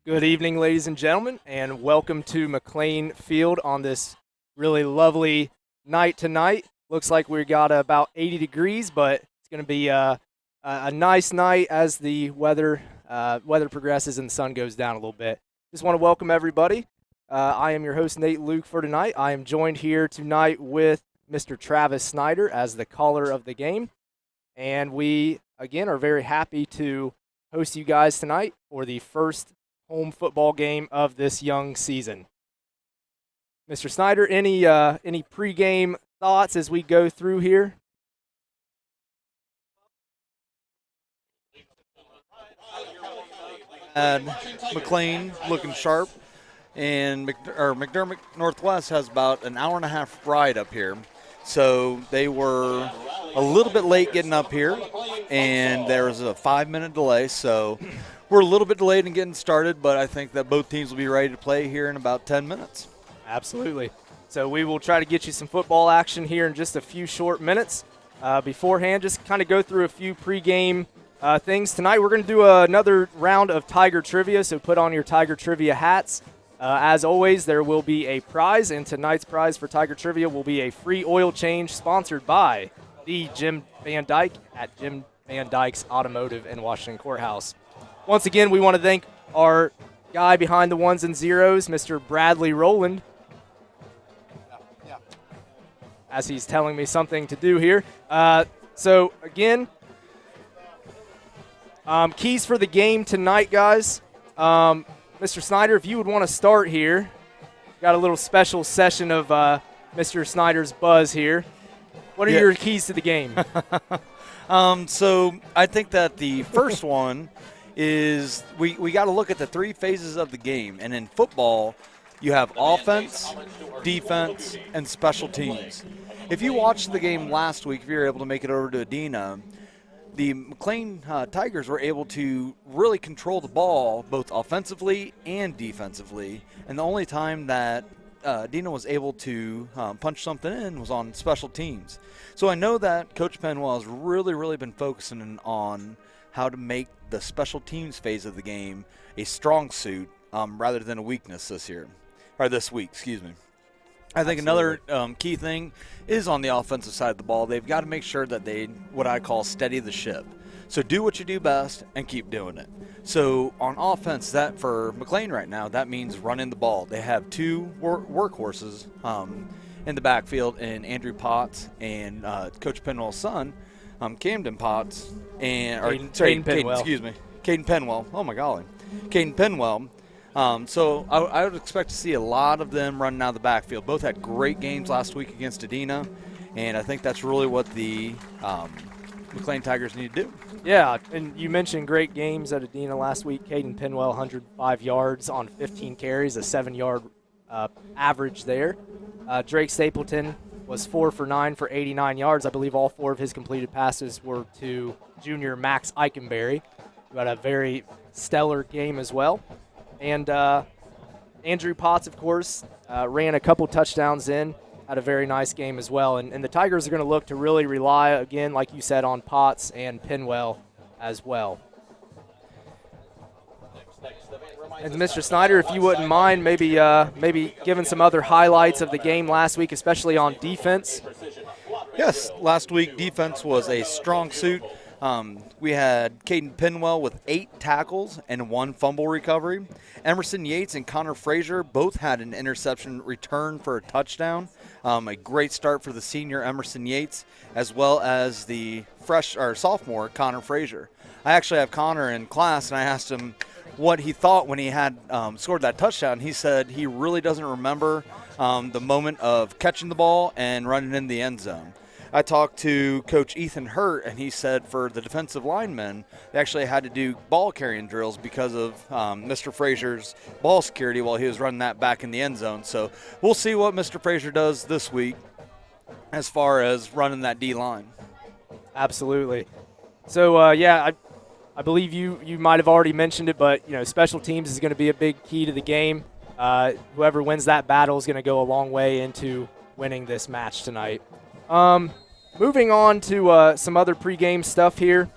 Good evening, ladies and gentlemen, and welcome to McLean Field on this really lovely night tonight. Looks like we got about 80 degrees, but it's going to be a nice night as the weather progresses and the sun goes down a little bit. Just want to welcome everybody. I am your host, Nate Luke, for tonight. I am joined here tonight with Mr. Travis Snyder as the caller of the game, and we, again, are very happy to host you guys tonight for the first home football game of this young season. Mr. Snyder, any pregame thoughts as we go through here? And McClain looking sharp, and McDermott Northwest has about an hour and a half ride up here. So they were a little bit late getting up here, and there was a 5-minute delay. So we're a little bit delayed in getting started, but I think that both teams will be ready to play here in about 10 minutes. Absolutely. So we will try to get you some football action here in just a few short minutes. Beforehand, just kind of go through a few pregame things. Tonight we're going to do another round of Tiger Trivia, so put on your Tiger Trivia hats. As always, there will be a prize, and tonight's prize for Tiger Trivia will be a free oil change sponsored by the Jim Van Dyke at Jim Van Dyke's Automotive in Washington Courthouse. Once again, we want to thank our guy behind the ones and zeros, Mr. Bradley Rowland, as he's telling me something to do here. So, again, keys for the game tonight, guys. Mr. Snyder, if you would want to start here. Got a little special session of Mr. Snyder's buzz here. What are your keys to the game? So I think that the first one is we got to look at the three phases of the game. And in football, you have offense, defense, and special teams. If you watched the game last week, if you were able to make it over to Adina, the McLean Tigers were able to really control the ball both offensively and defensively. And the only time that Adina was able to punch something in was on special teams. So I know that Coach Penwell has really been focusing on how to make the special teams phase of the game a strong suit rather than a weakness this week. I think another key thing is on the offensive side of the ball. They've got to make sure that they, what I call, steady the ship. So do what you do best and keep doing it. So on offense, that for McLean right now, that means running the ball. They have two workhorses in the backfield, and Andrew Potts and Coach Penwell's son, Camden Potts, Caden Penwell. Oh my golly, Caden Penwell. So I would expect to see a lot of them running out of the backfield. Both had great games last week against Adina, and I think that's really what the McLean Tigers need to do. Yeah, and you mentioned great games at Adina last week. Caden Penwell, 105 yards on 15 carries, a 7-yard average there. Drake Stapleton was 4 for 9 for 89 yards. I believe all 4 of his completed passes were to junior Max Eichenberry, who had a very stellar game as well. And Andrew Potts, of course, ran a couple touchdowns in, had a very nice game as well. And the Tigers are going to look to really rely, again, like you said, on Potts and Penwell as well. And Mr. Snyder, if you wouldn't mind, maybe giving some other highlights of the game last week, especially on defense. Yes, last week defense was a strong suit. We had Caden Penwell with 8 tackles and 1 fumble recovery. Emerson Yates and Connor Frazier both had an interception return for a touchdown. A great start for the senior Emerson Yates, as well as the sophomore Connor Frazier. I actually have Connor in class, and I asked him what he thought when he had scored that touchdown. He said he really doesn't remember the moment of catching the ball and running in the end zone. I talked to Coach Ethan Hurt, and he said for the defensive linemen, they actually had to do ball carrying drills because of Mr. Frazier's ball security while he was running that back in the end zone. So we'll see what Mr. Frazier does this week as far as running that D-line. Absolutely. So, I believe you might have already mentioned it, but, special teams is going to be a big key to the game. Whoever wins that battle is going to go a long way into winning this match tonight. Moving on to some other pregame stuff here.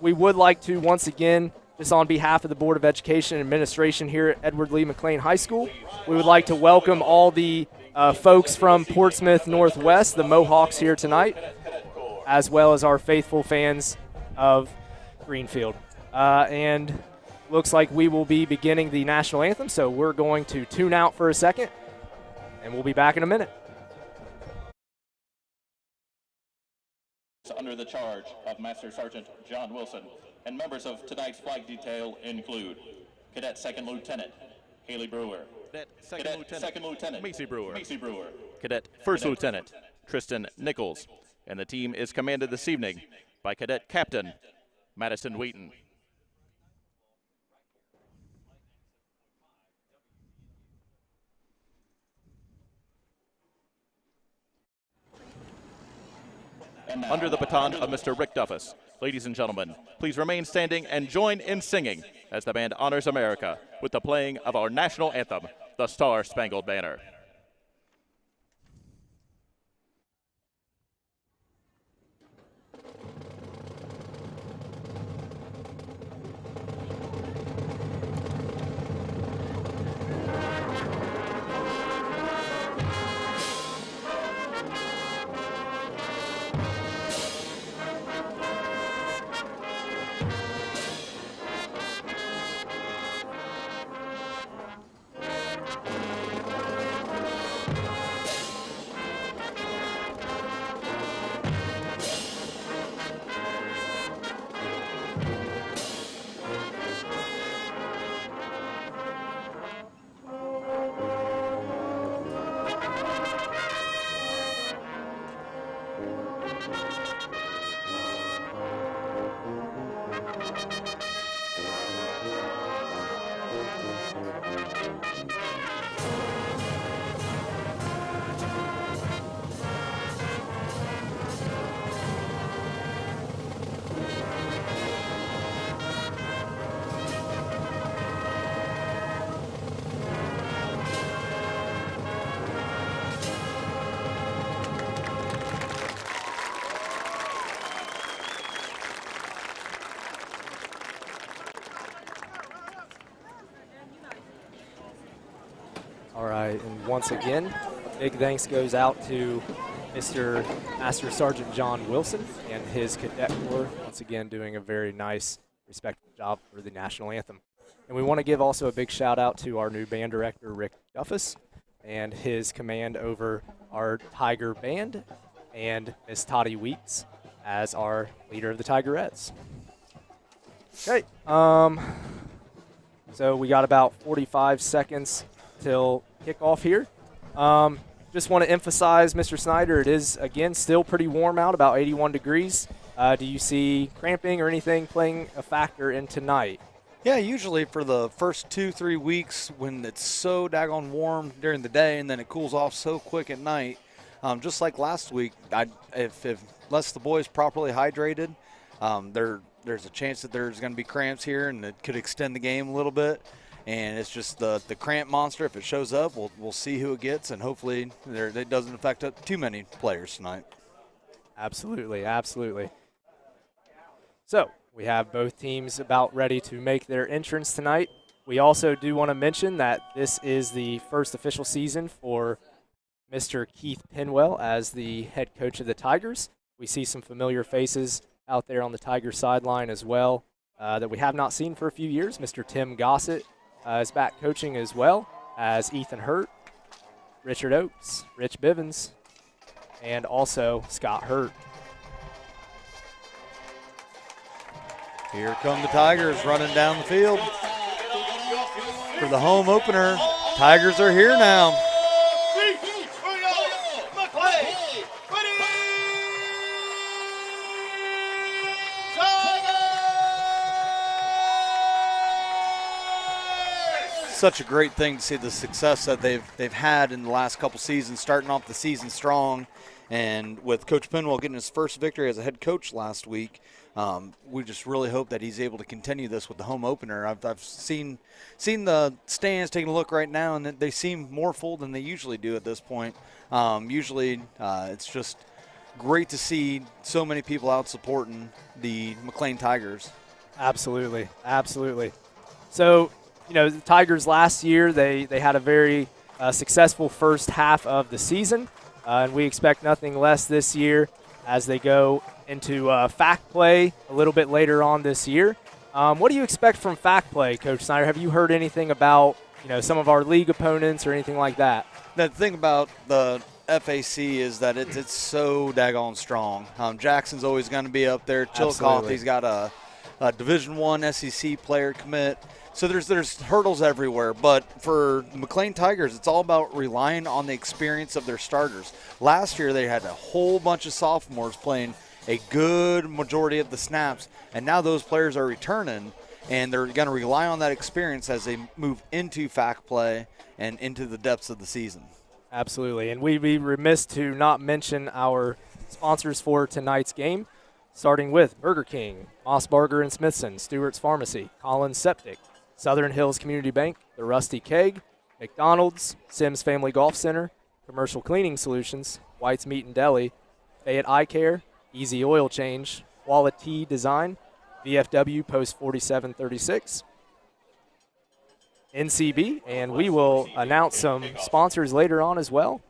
We would like to once again just on behalf of the Board of Education and Administration here at Edward Lee McLean High School, we would like to welcome all the folks from Portsmouth Northwest, the Mohawks, here tonight, as well as our faithful fans of Greenfield. And looks like we will be beginning the national anthem, so we're going to tune out for a second, and we'll be back in a minute. Under the charge of Master Sergeant John Wilson, and members of tonight's flag detail include Cadet Second Lieutenant Haley Brewer, Cadet Second Lieutenant Macy Brewer, Cadet First Lieutenant Tristan Nichols, and the team is commanded this evening by Cadet Captain Madison Wheaton. Under the baton of Mr. Rick Duffus, ladies and gentlemen, please remain standing and join in singing as the band honors America with the playing of our national anthem, the Star-Spangled Banner. All right, and once again, a big thanks goes out to Mr. Master Sergeant John Wilson and his cadet corps, once again doing a very nice, respectful job for the national anthem. And we want to give also a big shout out to our new band director, Rick Duffus, and his command over our Tiger Band, and Miss Toddy Weeks as our leader of the Tigerettes. Okay, so we got about 45 seconds till kickoff here. Just want to emphasize, Mr. Snyder, it is, again, still pretty warm out, about 81 degrees. Do you see cramping or anything playing a factor in tonight? Yeah, usually for the first 2-3 weeks when it's so daggone warm during the day and then it cools off so quick at night, just like last week, unless the boys properly hydrated, there's a chance that there's going to be cramps here and it could extend the game a little bit. And it's just the cramp monster. If it shows up, we'll see who it gets, and hopefully it doesn't affect too many players tonight. Absolutely, absolutely. So we have both teams about ready to make their entrance tonight. We also do want to mention that this is the first official season for Mr. Keith Pinwell as the head coach of the Tigers. We see some familiar faces out there on the Tiger sideline as well that we have not seen for a few years. Mr. Tim Gossett is back coaching as well as Ethan Hurt, Richard Oakes, Rich Bivens, and also Scott Hurt. Here come the Tigers running down the field for the home opener. Tigers are here now. Such a great thing to see the success that they've had in the last couple seasons, starting off the season strong, and with Coach Pinwell getting his first victory as a head coach last week, we just really hope that he's able to continue this with the home opener. I've seen the stands, taking a look right now, and they seem more full than they usually do at this point. Usually it's just great to see so many people out supporting the McLean Tigers. Absolutely, absolutely. So, the Tigers last year, they had a very successful first half of the season, and we expect nothing less this year as they go into FAC play a little bit later on this year. What do you expect from FAC play, Coach Snyder? Have you heard anything about some of our league opponents or anything like that? The thing about the FAC is that it's so daggone strong. Jackson's always going to be up there. Chillicothe, he's got a Division I SEC player commit. So there's hurdles everywhere. But for McLean Tigers, it's all about relying on the experience of their starters. Last year they had a whole bunch of sophomores playing a good majority of the snaps, and now those players are returning, and they're going to rely on that experience as they move into FAC play and into the depths of the season. Absolutely, and we'd be remiss to not mention our sponsors for tonight's game, starting with Burger King, Moss Barger and Smithson, Stewart's Pharmacy, Collins Septic, Southern Hills Community Bank, The Rusty Keg, McDonald's, Sims Family Golf Center, Commercial Cleaning Solutions, White's Meat and Deli, Fayette Eye Care, Easy Oil Change, Quality Design, VFW Post 4736, NCB, and we will announce some sponsors later on as well.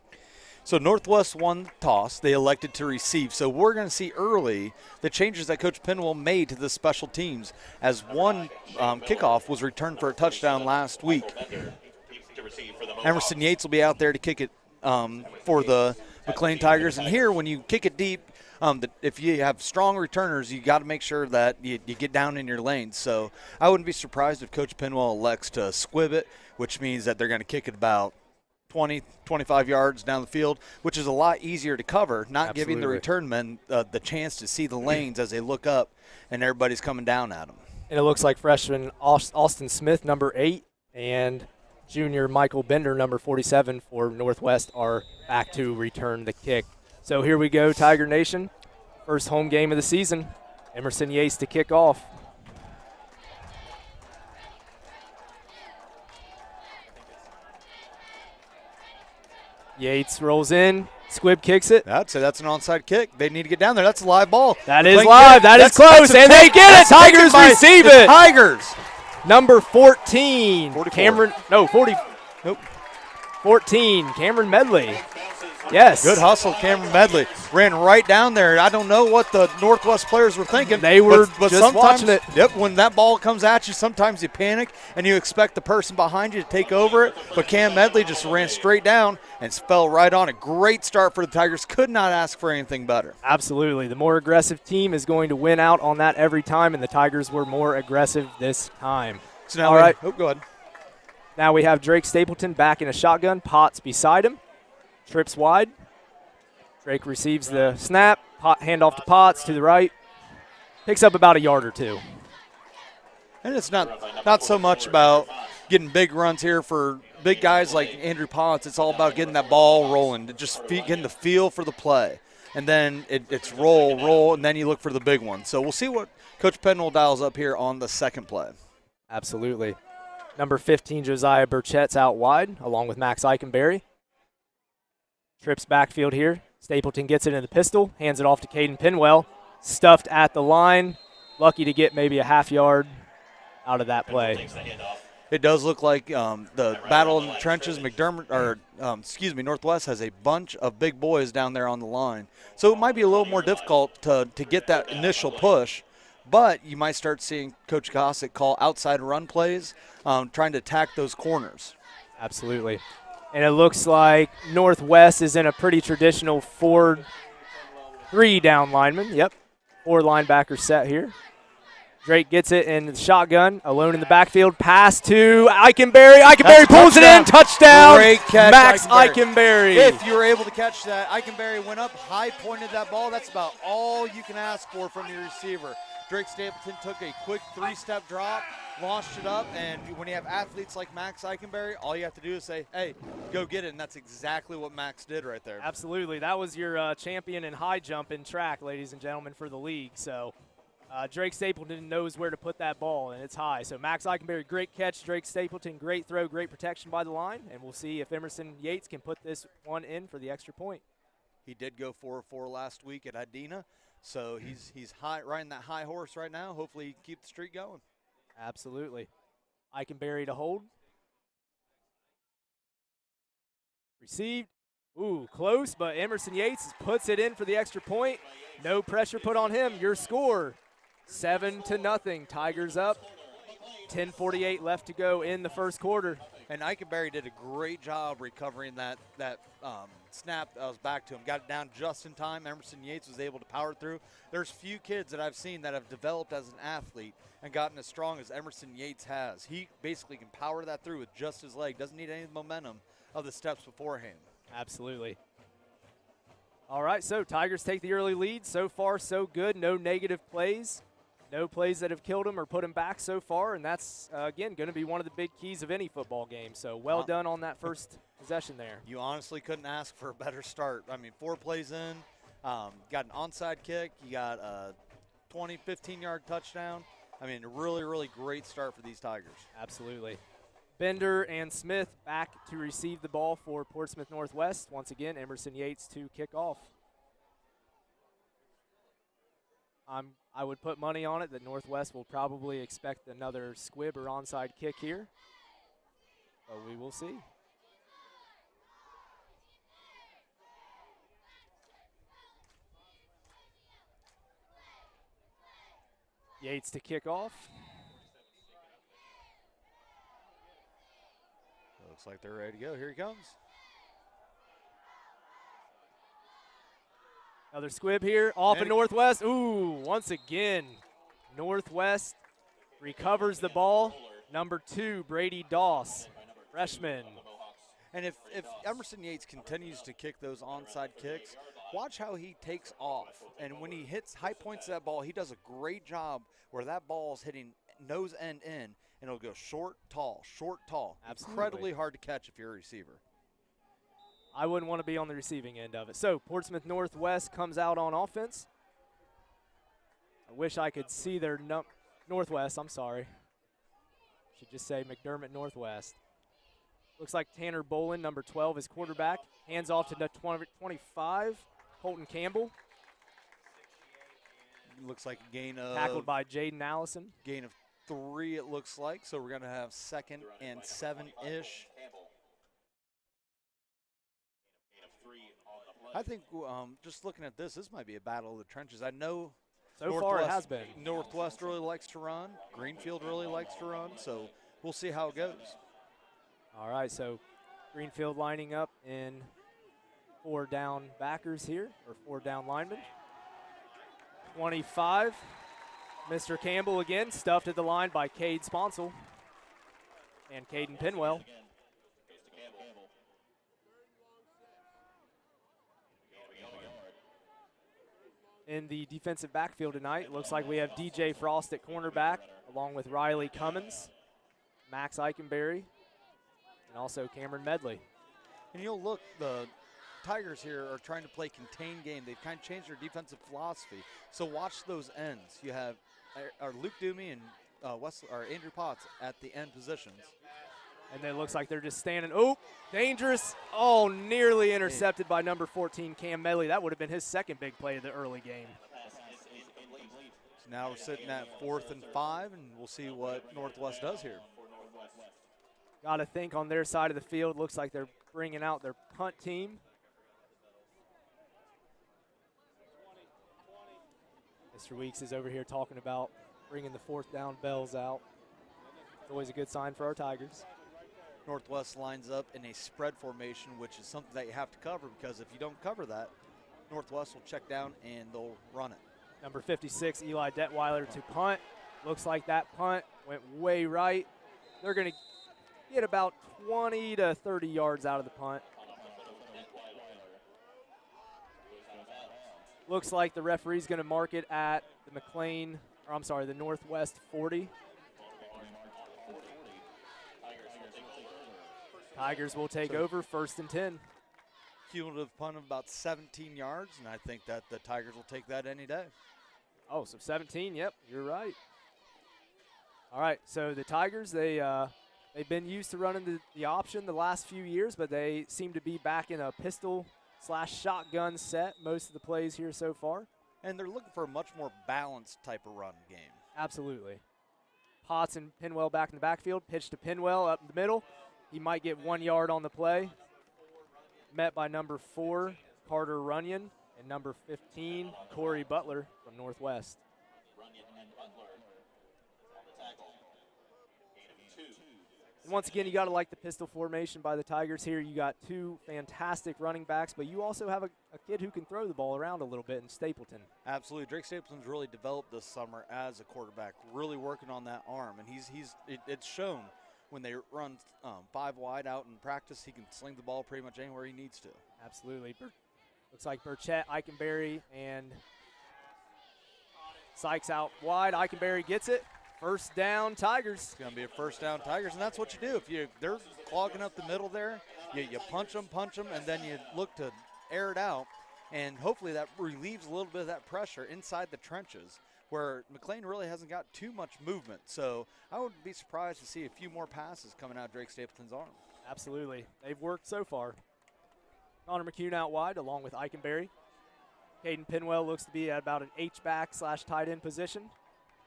So Northwest won the toss. They elected to receive. So we're going to see early the changes that Coach Penwell made to the special teams, as one kickoff was returned for a touchdown last week. Emerson Yates will be out there to kick it for the McLean Tigers. And here, when you kick it deep, if you have strong returners, you got to make sure that you get down in your lanes. So I wouldn't be surprised if Coach Penwell elects to squib it, which means that they're going to kick it about 20, 25 yards down the field, which is a lot easier to cover, not giving the return men the chance to see the lanes as they look up and everybody's coming down at them. And it looks like freshman Austin Smith, number 8, and junior Michael Bender, number 47 for Northwest, are back to return the kick. So here we go, Tiger Nation. First home game of the season. Emerson Yates to kick off. Yates rolls in. Squibb kicks it. I'd say that's an onside kick. They need to get down there. That's a live ball. That is live. That is close. And they get it. Tigers receive it. Tigers. Number 14. 44. Cameron. No, 40. Nope. 14. Cameron Medley. Yes. Good hustle, Cameron Medley. Ran right down there. I don't know what the Northwest players were thinking. They were but just watching it. Yep, when that ball comes at you, sometimes you panic and you expect the person behind you to take over it. But Cam Medley just ran straight down and fell right on it. Great start for the Tigers. Could not ask for anything better. Absolutely. The more aggressive team is going to win out on that every time, and the Tigers were more aggressive this time. So now go ahead. Now we have Drake Stapleton back in a shotgun. Potts beside him. Trips wide. Drake receives the snap. Handoff to Potts to the right. Picks up about a yard or two. And it's not so much about getting big runs here for big guys like Andrew Potts. It's all about getting that ball rolling, just getting the feel for the play. And then it's roll, and then you look for the big one. So we'll see what Coach Penwell dials up here on the second play. Absolutely. Number 15, Josiah Burchett's out wide, along with Max Eichenberry. Trips backfield here. Stapleton gets it in the pistol, hands it off to Caden Penwell. Stuffed at the line. Lucky to get maybe a half yard out of that play. It does look like the battle in the trenches. Northwest has a bunch of big boys down there on the line. So it might be a little more difficult to get that initial push, but you might start seeing Coach Gossick call outside run plays, trying to attack those corners. Absolutely. And it looks like Northwest is in a pretty traditional 4-3 down lineman. Yep, 4 linebacker set here. Drake gets it in the shotgun, alone in the backfield. Pass to Eichenberry. Eichenberry pulls it in. Touchdown. Great catch, Max Eichenberry. If you were able to catch that, Eichenberry went up, high pointed that ball. That's about all you can ask for from your receiver. Drake Stapleton took a quick 3-step drop, launched it up, and when you have athletes like Max Eichenberry, all you have to do is say, hey, go get it, and that's exactly what Max did right there. Absolutely. That was your champion in high jump in track, ladies and gentlemen, for the league. So Drake Stapleton knows where to put that ball, and it's high. So Max Eichenberry, great catch. Drake Stapleton, great throw, great protection by the line, and we'll see if Emerson Yates can put this one in for the extra point. He did go 4-4 last week at Adena. So he's high, riding that high horse right now. Hopefully he can keep the streak going. Absolutely. Eichenberry to hold. Received. Ooh, close, but Emerson Yates puts it in for the extra point. No pressure put on him. Your score, 7-0. Tigers up. 10:48 left to go in the first quarter. And Eichenberry did a great job recovering that snap that was back to him. Got it down just in time. Emerson Yates was able to power through. There's few kids that I've seen that have developed as an athlete and gotten as strong as Emerson Yates has. He basically can power that through with just his leg. Doesn't need any momentum of the steps beforehand. Absolutely. All right, so Tigers take the early lead. So far, so good. No negative plays. No plays that have killed him or put him back so far, and that's, again, going to be one of the big keys of any football game. So well done on that first possession there. You honestly couldn't ask for a better start. I mean, 4 plays in, got an onside kick. You got a 20, 15-yard touchdown. I mean, a really, really great start for these Tigers. Absolutely. Bender and Smith back to receive the ball for Portsmouth Northwest. Once again, Emerson Yates to kick off. I would put money on it that Northwest will probably expect another squib or onside kick here, but we will see. Yates to kick off. Looks like they're ready to go. Here he comes. Another squib here, off of Northwest. Ooh, once again, Northwest recovers the ball. Number 2, Brady Doss, freshman. And if Emerson Yates continues to kick those onside kicks, watch how he takes off. And when he hits high points of that ball, he does a great job where that ball is hitting nose end in, and it'll go short, tall, short, tall. Absolutely. Incredibly hard to catch if you're a receiver. I wouldn't want to be on the receiving end of it. So Portsmouth Northwest comes out on offense. I wish I could see their Northwest, I'm sorry. Should just say McDermott Northwest. Looks like Tanner Bolin, number 12, is quarterback. Hands off to the 25, Colton Campbell. Looks like a gain of... Tackled by Jaden Allison. Gain of 3, it looks like. So we're going to have 2nd and 7-ish. I think just looking at this might be a battle of the trenches. I know so far it has been. Northwest really likes to run. Greenfield really likes to run. So we'll see how it goes. All right, so Greenfield lining up in 4 down backers here, or 4 down linemen. 25, Mr. Campbell again, stuffed at the line by Cade Sponsel and Caden Pinwell. In the defensive backfield tonight, it looks like we have DJ Frost at cornerback, along with Riley Cummins, Max Eichenberry, and also Cameron Medley. And you'll look, the Tigers here are trying to play contained game. They've kind of changed their defensive philosophy. So watch those ends. You have Luke Doomey and Andrew Potts at the end positions. And then it looks like they're just standing. Oh, dangerous. Oh, nearly intercepted by number 14, Cam Medley. That would have been his second big play of the early game. So now we're sitting at 4th and 5, and we'll see what Northwest does here. Got to think on their side of the field. Looks like they're bringing out their punt team. Mr. Weeks is over here talking about bringing the 4th down bells out. It's always a good sign for our Tigers. Northwest lines up in a spread formation, which is something that you have to cover, because if you don't cover that, Northwest will check down and they'll run it. Number 56, Eli Detweiler to punt. Looks like that punt went way right. They're going to get about 20 to 30 yards out of the punt. Looks like the referee's going to mark it at the McLean, or I'm sorry, the Northwest 40. Tigers will take over 1st and 10. Cumulative punt of about 17 yards, and I think that the Tigers will take that any day. Oh, so 17, yep, you're right. All right, so the Tigers, they've been used to running the option the last few years, but they seem to be back in a pistol/shotgun set most of the plays here so far. and they're looking for a much more balanced type of run game. Absolutely. Potts and Pinwell back in the backfield. Pitch to Pinwell up the middle. He might get 1 yard on the play. Met by number 4, Carter Runyon, and number 15, Corey Butler from Northwest. Runyon and Butler on the tackle. Gain of 2. And once again, you got to like the pistol formation by the Tigers here. You got 2 fantastic running backs, but you also have a kid who can throw the ball around a little bit in Stapleton. Absolutely. Drake Stapleton's really developed this summer as a quarterback, really working on that arm, and it's shown when they run 5 wide out in practice. He can sling the ball pretty much anywhere he needs to. Absolutely. Looks like Burchett, Eichenberry, and Sykes out wide. Eichenberry gets it. First down, Tigers. It's going to be a first down, Tigers, and that's what you do. If they're clogging up the middle there, you punch them, and then you look to air it out, and hopefully that relieves a little bit of that pressure inside the trenches where McLean really hasn't got too much movement. So I would be surprised to see a few more passes coming out of Drake Stapleton's arm. Absolutely. They've worked so far. Connor McCune out wide along with Eichenberry. Caden Pinwell looks to be at about an H-back / tight end position.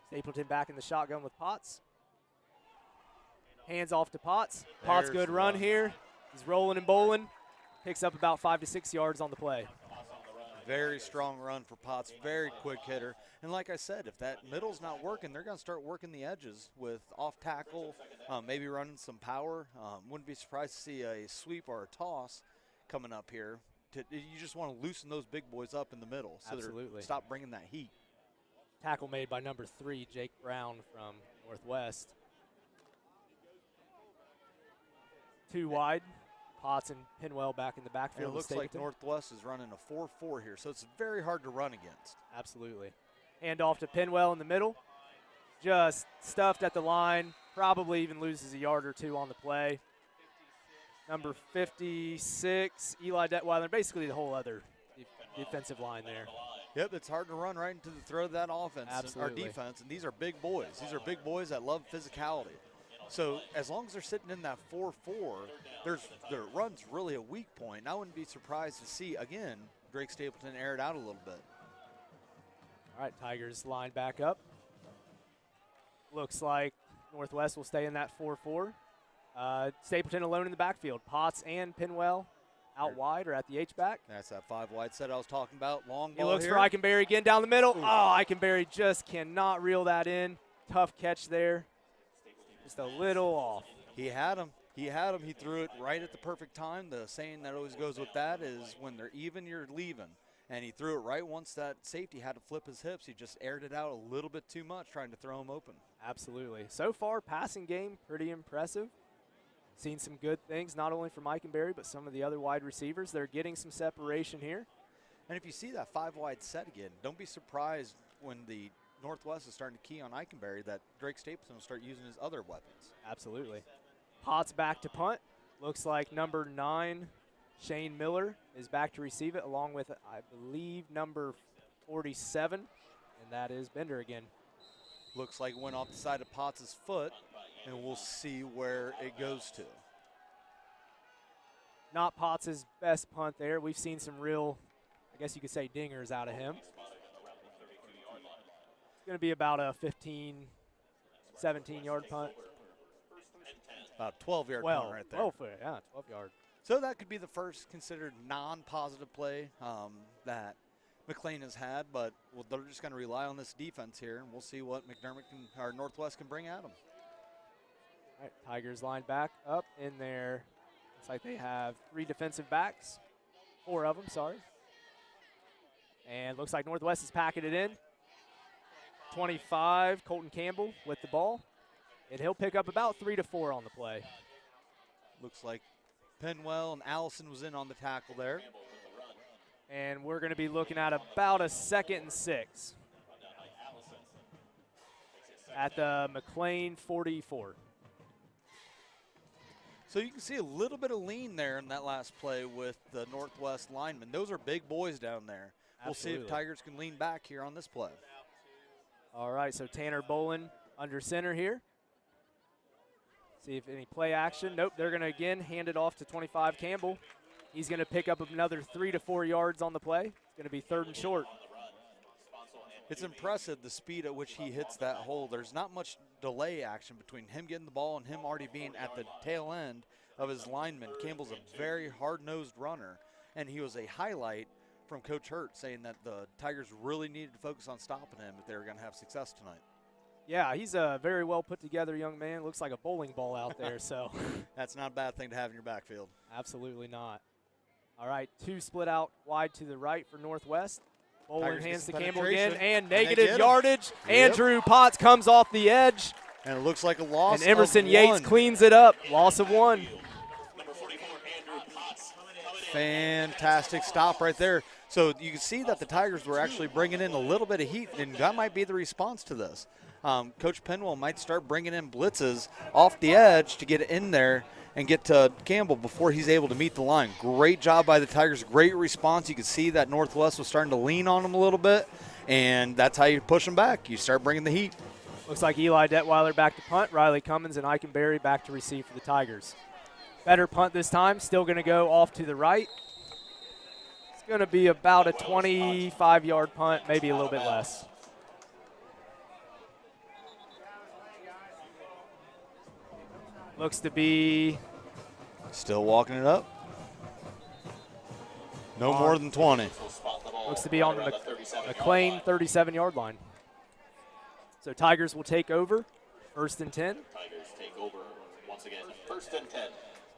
Stapleton back in the shotgun with Potts. Hands off to Potts. Potts, good run here. He's rolling and bowling. Picks up about 5 to 6 yards on the play. Very strong run for Potts, very quick hitter. And like I said, if that middle's not working, they're going to start working the edges with off tackle, maybe running some power. Wouldn't be surprised to see a sweep or a toss coming up here. You just want to loosen those big boys up in the middle so they stop bringing that heat. Tackle made by number 3, Jake Brown from Northwest. 2 wide. Potts and Pinwell back in the backfield. And it looks like Northwest is running a 4-4 here, so it's very hard to run against. Absolutely. Hand off to Pinwell in the middle. Just stuffed at the line. Probably even loses a yard or 2 on the play. Number 56, Eli Detweiler. Basically the whole other defensive line there. Yep, it's hard to run right into the throat of that offense, Absolutely. our defense, and these are big boys. These are big boys that love physicality. So as long as they're sitting in that 4-4, their run's really a weak point. And I wouldn't be surprised to see, again, Drake Stapleton air it out a little bit. All right, Tigers line back up. Looks like Northwest will stay in that 4-4. Stapleton alone in the backfield. Potts and Pinwell out wide or at the H-back. That's that 5 wide set I was talking about. Long He ball looks here. for Eichenberry again down the middle. Ooh. Oh, Eichenberry just cannot reel that in. Tough catch there. Just a little off. He had him. He threw it right at the perfect time. The saying that always goes with that is when they're even, you're leaving. And he threw it right once that safety had to flip his hips. He just aired it out a little bit too much, trying to throw him open. Absolutely. So far, passing game, pretty impressive. Seen some good things, not only from Eichenberry, but some of the other wide receivers. They're getting some separation here. And if you see that 5 wide set again, don't be surprised when the Northwest is starting to key on Eichenberry that Drake Stapleton will start using his other weapons. Absolutely. Potts back to punt. Looks like number 9, Shane Miller, is back to receive it, along with, I believe, number 47, and that is Bender again. Looks like it went off the side of Potts' foot, and we'll see where it goes to. Not Potts' best punt there. We've seen some real, I guess you could say, dingers out of him. Going to be about a 15, 17-yard punt. About 12-yard punt right there. 12 yard. So that could be the first considered non-positive play that McLean has had, but they're just going to rely on this defense here, and we'll see what Northwest can bring at them. All right, Tigers line back up in there. Looks like they have 3 defensive backs, 4 of them, sorry. And looks like Northwest is packing it in. 25, Colton Campbell with the ball. And he'll pick up about 3 to 4 on the play. Looks like Penwell and Allison was in on the tackle there. And we're going to be looking at about a 2nd and 6 at the McLean 44. So you can see a little bit of lean there in that last play with the Northwest linemen. Those are big boys down there. Absolutely. We'll see if Tigers can lean back here on this play. All right, so Tanner Bolin under center here. See if any play action. Nope, they're going to again hand it off to 25 Campbell. He's going to pick up another 3 to 4 yards on the play. It's going to be 3rd and short. It's impressive the speed at which he hits that hole. There's not much delay action between him getting the ball and him already being at the tail end of his lineman. Campbell's a very hard-nosed runner, and he was a highlight from Coach Hurt saying that the Tigers really needed to focus on stopping him if they were going to have success tonight. Yeah, he's a very well put together young man. Looks like a bowling ball out there. So that's not a bad thing to have in your backfield. Absolutely not. All right, 2 split out wide to the right for Northwest. Bowling hands to Campbell again, and negative yardage. Yep. Andrew Potts comes off the edge. And it looks like a loss. And Emerson of Yates 1. cleans it up. Loss of 1. Fantastic stop right there. So you can see that the Tigers were actually bringing in a little bit of heat, and that might be the response to this. Coach Penwell might start bringing in blitzes off the edge to get in there and get to Campbell before he's able to meet the line. Great job by the Tigers. Great response. You can see that Northwest was starting to lean on them a little bit, and that's how you push them back. You start bringing the heat. Looks like Eli Detweiler back to punt. Riley Cummins and Eichenberry back to receive for the Tigers. Better punt this time. Still going to go off to the right. It's going to be about a 25-yard punt, maybe a little bit less. Looks to be still walking it up. No more than 20. Looks to be on the McLean 37-yard line. So Tigers will take over, 1st and 10. Tigers take over once again, 1st and 10.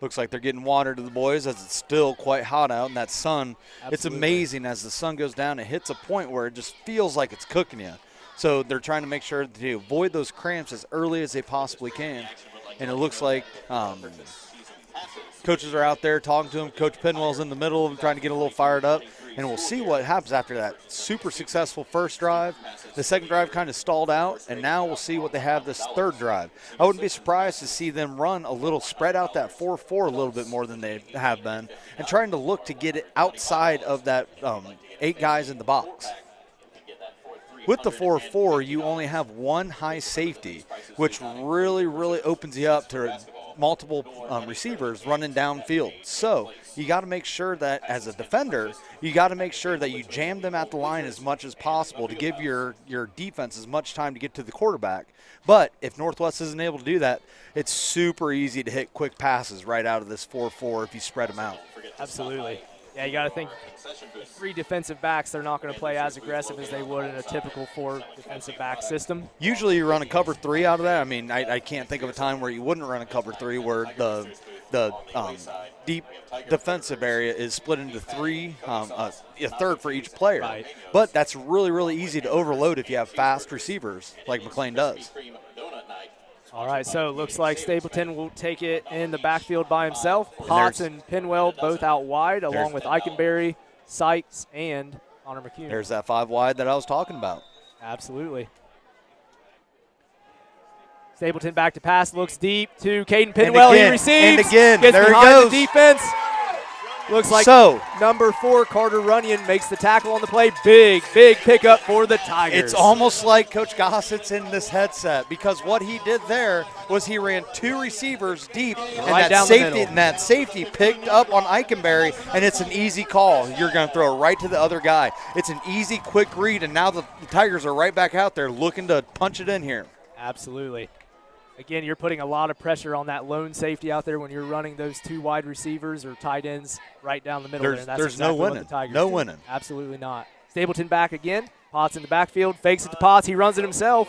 Looks like they're getting water to the boys as it's still quite hot out, and that sun, Absolutely. It's amazing as the sun goes down, it hits a point where it just feels like it's cooking you. So they're trying to make sure to avoid those cramps as early as they possibly can. And it looks like coaches are out there talking to him. Coach Penwell's in the middle of them trying to get a little fired up. And we'll see what happens after that super successful first drive. The second drive kind of stalled out, and now we'll see what they have this third drive. I wouldn't be surprised to see them run a little, spread out that 4-4 a little bit more than they have been, and trying to look to get it outside of that 8 guys in the box. With the 4-4, you only have 1 high safety, which really, really opens you up to multiple receivers running downfield. So you got to make sure that as a defender, you got to make sure that you jam them at the line as much as possible to give your defense as much time to get to the quarterback. But if Northwest isn't able to do that, it's super easy to hit quick passes right out of this 4-4 if you spread them out. Absolutely. Yeah, you got to think 3 defensive backs, they're not going to play as aggressive as they would in a typical 4 defensive back system. Usually you run a cover 3 out of that. I mean, I can't think of a time where you wouldn't run a cover 3 where the deep defensive area is split into 3, a third for each player. Right. But that's really, really easy to overload if you have fast receivers like McClain does. All right, so it looks like Stapleton will take it in the backfield by himself. Potts and Penwell both out wide, along with Eichenberry, Sykes, and Connor McCune. There's that 5 wide that I was talking about. Absolutely. Stapleton back to pass, looks deep to Caden Penwell. He receives. And again, gets there he behind goes. the defense. Looks like number 4, Carter Runyon, makes the tackle on the play. Big, big pickup for the Tigers. It's almost like Coach Gossett's in this headset, because what he did there was he ran 2 receivers deep, right down the middle. And that safety picked up on Eichenberry, and it's an easy call. You're going to throw it right to the other guy. It's an easy, quick read, and now the Tigers are right back out there looking to punch it in here. Absolutely. Again, you're putting a lot of pressure on that lone safety out there when you're running those 2 wide receivers or tight ends right down the middle. There's exactly no winning. What the Tigers No do. winning. Absolutely not. Stapleton back again. Potts in the backfield. Fakes it to Potts. He runs it himself.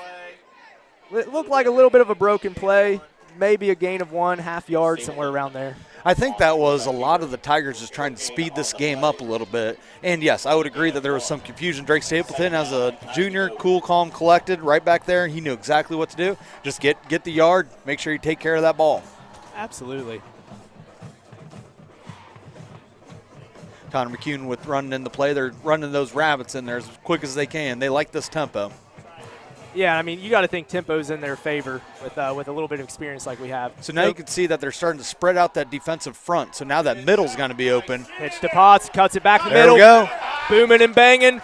It looked like a little bit of a broken play. Maybe a gain of 1 half yard, somewhere around there. I think that was a lot of the Tigers just trying to speed this game up a little bit. And, yes, I would agree that there was some confusion. Drake Stapleton, as a junior, cool, calm, collected, right back there. He knew exactly what to do. Just get the yard, make sure you take care of that ball. Absolutely. Connor McCune with running in the play. They're running those rabbits in there as quick as they can. They like this tempo. Yeah, I mean, you got to think tempo's in their favor with a little bit of experience like we have. So now you can see that they're starting to spread out that defensive front. So now that middle's going to be open. Pitch to Potts, cuts it back the There middle. we go. Booming and banging.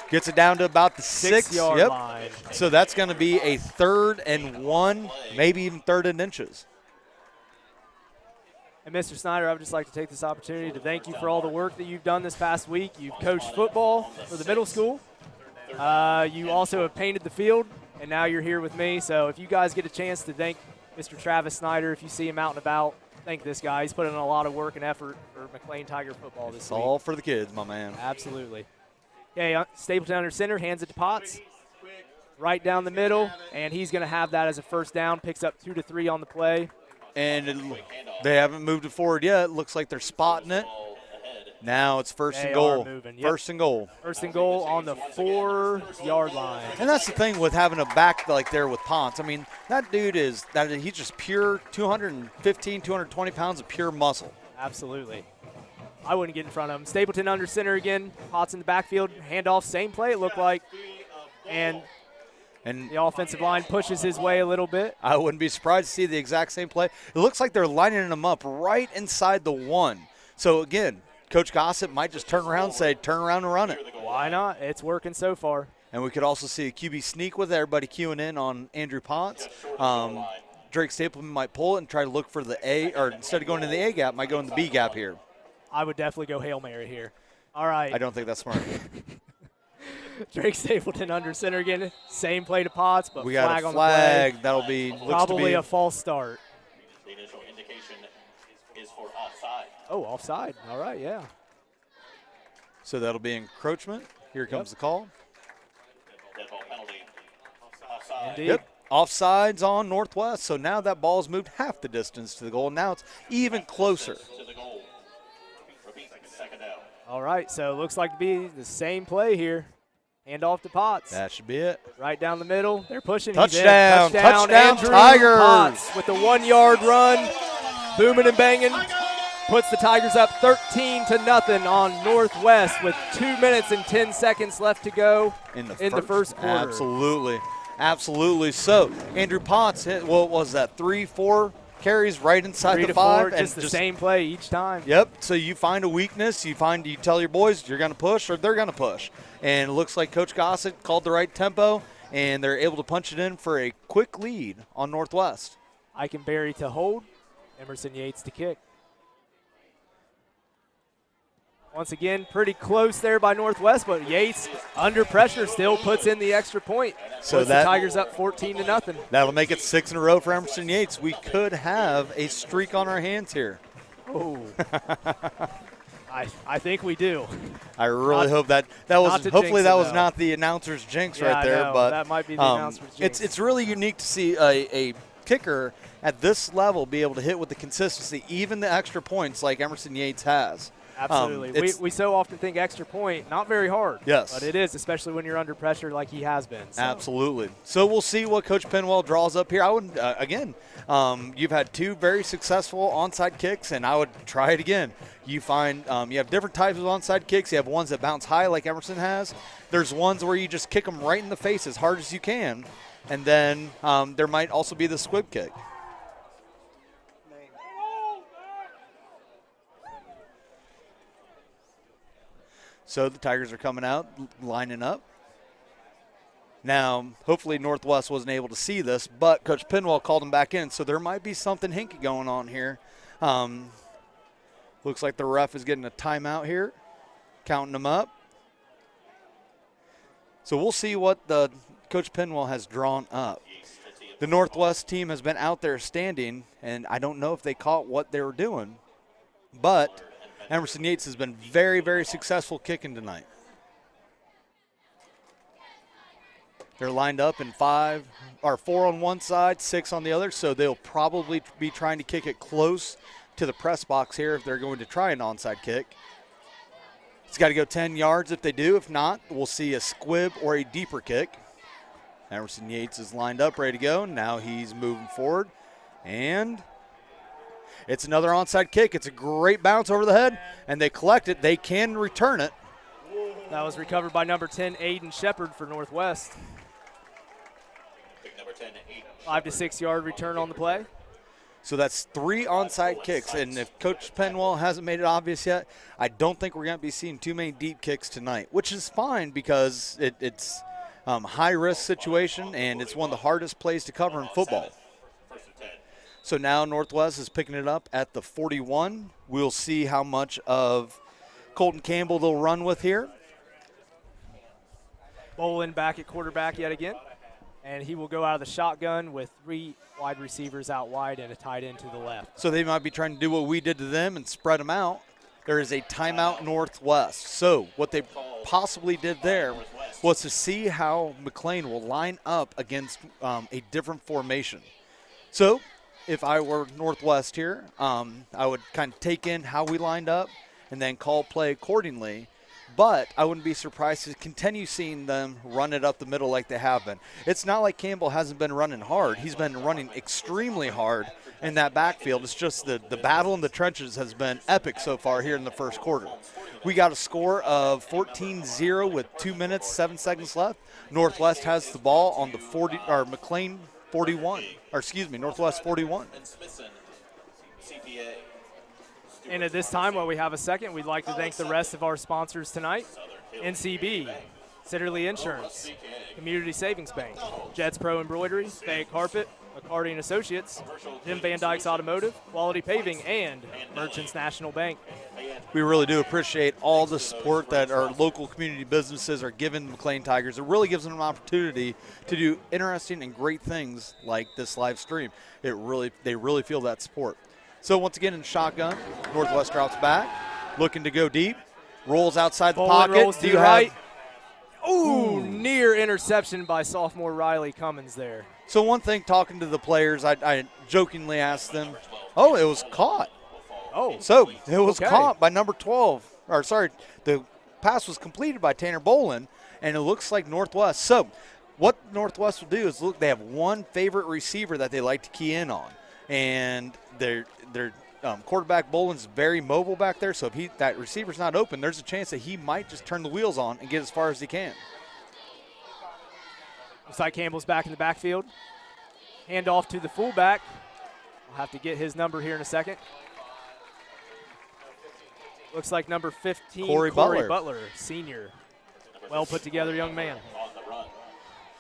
Gets it down to about the 6-yard line. So that's going to be a 3rd and 1, maybe even 3rd and inches. And Mr. Snyder, I would just like to take this opportunity to thank you for all the work that you've done this past week. You've coached football for the middle school, You also have painted the field, and now you're here with me. So if you guys get a chance to thank Mr. Travis Snyder, if you see him out and about, thank this guy. He's put in a lot of work and effort for McLean Tiger football this week. All for the kids, my man. Absolutely. Okay, Stapleton under center, hands it to Potts. Right down the middle, and he's going to have that as a first down. Picks up 2 to 3 on the play. And they haven't moved it forward yet. Looks like they're spotting it. Now it's first and goal. First and goal. First and goal on the 4-yard line. And that's the thing with having a back like there with Ponce. I mean, that dude he's just pure 215, 220 pounds of pure muscle. Absolutely. I wouldn't get in front of him. Stapleton under center again. Potts in the backfield. Handoff, same play it looked like. And the offensive line pushes his way a little bit. I wouldn't be surprised to see the exact same play. It looks like they're lining them up right inside the 1. So, again, Coach Gossett might just turn around and say, turn around and run it. Why not? It's working so far. And we could also see a QB sneak with everybody queuing in on Andrew Potts. Drake Stapleton might pull it and try to look for the A, or instead of going to the A gap, might go in the B gap here. I would definitely go Hail Mary here. All right. I don't think that's smart. Drake Stapleton under center again. Same play to Potts, but we got flag a on flag. The play. That'll be probably a false start. The initial indication is for offside. Oh, offside. All right, yeah. So that'll be encroachment. Here comes the call. Dead ball penalty. Offside. Indeed. Yep. Offsides on Northwest. So now that ball's moved half the distance to the goal. Now it's even closer. To the goal. Repeat, second down. All right, so it looks like to be the same play here. Hand off to Potts. That should be it. Right down the middle. They're pushing. Touchdown. He's in. Touchdown, Andrew Tigers. Potts with the 1-yard run. Booming and banging. Puts the Tigers up 13-0 on Northwest with 2 minutes and 10 seconds left to go in the first quarter. Absolutely. Absolutely. So, Andrew Potts hit, what was that, 3-4 carries right inside 3 the to 5? 4, just the same play each time. Yep. So you find a weakness. You tell your boys you're going to push or they're going to push. And it looks like Coach Gossett called the right tempo, and they're able to punch it in for a quick lead on Northwest. Eichenberry to hold. Emerson Yates to kick. Once again, pretty close there by Northwest, but Yates, under pressure, still puts in the extra point. So the Tigers up 14-0. That'll make it 6 in a row for Emerson Yates. We could have a streak on our hands here. Oh. I think we do. I really hope that was. Hopefully, that was not the announcer's jinx right there. No, but that might be the announcer's jinx. It's really unique to see a kicker at this level be able to hit with the consistency, even the extra points like Emerson Yates has. Absolutely. We so often think extra point, not very hard. Yes. But it is, especially when you're under pressure like he has been. So. Absolutely. So we'll see what Coach Penwell draws up here. I would, you've had 2 very successful onside kicks, and I would try it again. You find you have different types of onside kicks. You have ones that bounce high like Emerson has. There's ones where you just kick them right in the face as hard as you can. And then there might also be the squib kick. So the Tigers are coming out, lining up. Now, hopefully Northwest wasn't able to see this, but Coach Penwell called them back in, so there might be something hinky going on here. Looks like the ref is getting a timeout here, counting them up. So we'll see what the Coach Penwell has drawn up. The Northwest team has been out there standing, and I don't know if they caught what they were doing, but Emerson Yates has been very, very successful kicking tonight. They're lined up in 4 on one side, 6 on the other, so they'll probably be trying to kick it close to the press box here if they're going to try an onside kick. It's got to go 10 yards if they do. If not, we'll see a squib or a deeper kick. Emerson Yates is lined up, ready to go. Now he's moving forward, and it's another onside kick. It's a great bounce over the head, and they collect it. They can return it. That was recovered by number 10, Aiden Shepard for Northwest. Pick number 10, 5 to 6 yard return on the play. So that's 3 onside kicks, and if Coach Penwell hasn't made it obvious yet, I don't think we're going to be seeing too many deep kicks tonight, which is fine because it's high-risk situation, and it's one of the hardest plays to cover in football. So now Northwest is picking it up at the 41. We'll see how much of Colton Campbell they'll run with here. Bolin back at quarterback yet again. And he will go out of the shotgun with 3 wide receivers out wide and a tight end to the left. So they might be trying to do what we did to them and spread them out. There is a timeout Northwest. So what they possibly did there was to see how McLean will line up against a different formation. So if I were Northwest here, I would kind of take in how we lined up and then call play accordingly. But I wouldn't be surprised to continue seeing them run it up the middle like they have been. It's not like Campbell hasn't been running hard. He's been running extremely hard in that backfield. It's just the battle in the trenches has been epic so far here in the first quarter. We got a score of 14-0 with 2 minutes, 7 seconds left. Northwest has the ball on the McLean 41, or excuse me, Northwest 41. And at this time, while we have a second, we'd like to thank the rest of our sponsors tonight. NCB, Sitterly Insurance, Community Savings Bank, Jets Pro Embroidery, Fayette Carpet, McCarty & Associates, Jim Van Dyke's Automotive, Quality Paving, and Merchants National Bank. We really do appreciate all the support that our local community businesses are giving the McLean Tigers. It really gives them an opportunity to do interesting and great things like this live stream. They really feel that support. So once again in shotgun, Northwest drops back, looking to go deep, rolls outside the pocket. Rolls to the right. Ooh, near interception by sophomore Riley Cummins there. So one thing, talking to the players, I jokingly asked them, oh, it was caught. Oh. So it was caught by number 12. Or sorry, the pass was completed by Tanner Bolin, and it looks like Northwest. So what Northwest will do is look, they have one favorite receiver that they like to key in on. And their quarterback Bolin's very mobile back there, so if that receiver's not open, there's a chance that he might just turn the wheels on and get as far as he can. Looks like Campbell's back in the backfield. Hand off to the fullback. We'll have to get his number here in a second. Looks like number 15, Corey Butler, senior. Well put together young man.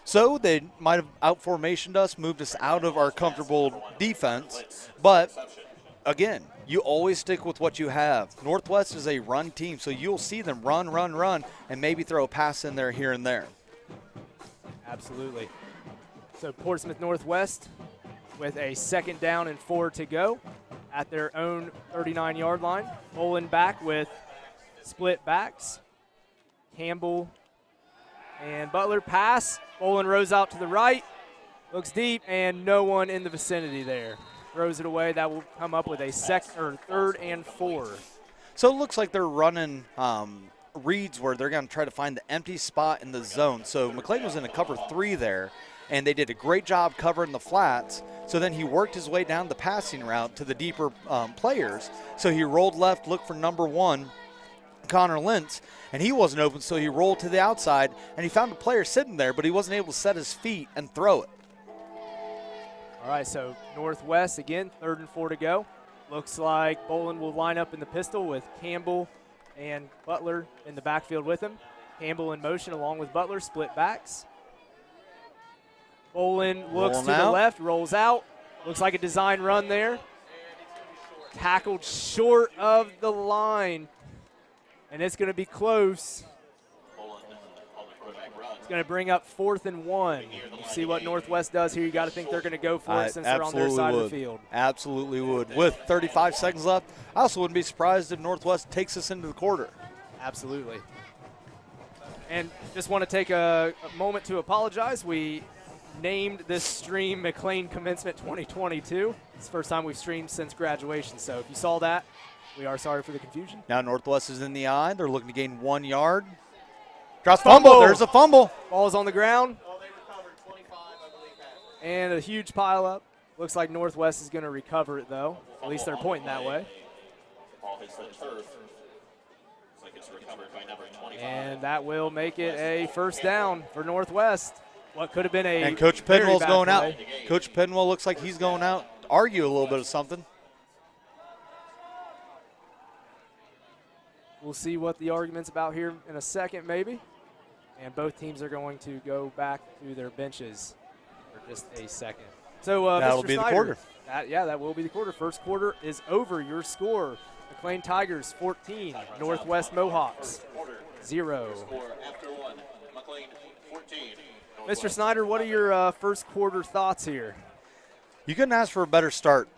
So they might have out-formationed us, moved us out of our comfortable defense. But, again, you always stick with what you have. Northwest is a run team, so you'll see them run, and maybe throw a pass in there here and there. Absolutely. So Portsmouth Northwest with a 2nd down and 4 to go at their own 39-yard line. Bolin back with split backs. Campbell and Butler pass. Bolin rows out to the right, looks deep, and no one in the vicinity there. Throws it away. That will come up with a 3rd and 4. So it looks like they're running reads where they're going to try to find the empty spot in the zone. So McClain was in a cover 3 there, and they did a great job covering the flats. So then he worked his way down the passing route to the deeper players. So he rolled left, looked for number 1, Connor Lentz, and he wasn't open, so he rolled to the outside, and he found a player sitting there, but he wasn't able to set his feet and throw it. All right, so Northwest, again, 3rd and 4 to go. Looks like Bolin will line up in the pistol with Campbell and Butler in the backfield with him. Campbell in motion along with Butler, split backs. Bolin looks to the left, rolls out. Looks like a design run there. Tackled short of the line. And it's going to be close. It's going to bring up 4th and 1. You see what Northwest does here. You got to think they're going to go for it since they're on their side of the field. Absolutely would. With 35 seconds left, I also wouldn't be surprised if Northwest takes us into the quarter. Absolutely. And just want to take a moment to apologize. We named this stream McLean Commencement 2022. It's the first time we've streamed since graduation. So if you saw that, we are sorry for the confusion. Now Northwest is in the eye. They're looking to gain 1 yard. Drops fumble. There's a fumble. Ball's on the ground. And a huge pile up. Looks like Northwest is going to recover it, though. At least they're pointing that way. And that will make it a 1st down for Northwest. What could have been a And Coach Penwell's going out. Coach Penwell looks like he's going out to argue a little bit of something. We'll see what the argument's about here in a second, maybe. And both teams are going to go back to their benches for just a second. So, that'll Mr. be Snyder, the quarter. That will be the quarter. First quarter is over. Your score, McLean Tigers 14, Northwest Mohawks 0. Mr. Snyder, what are your first quarter thoughts here? You couldn't ask for a better start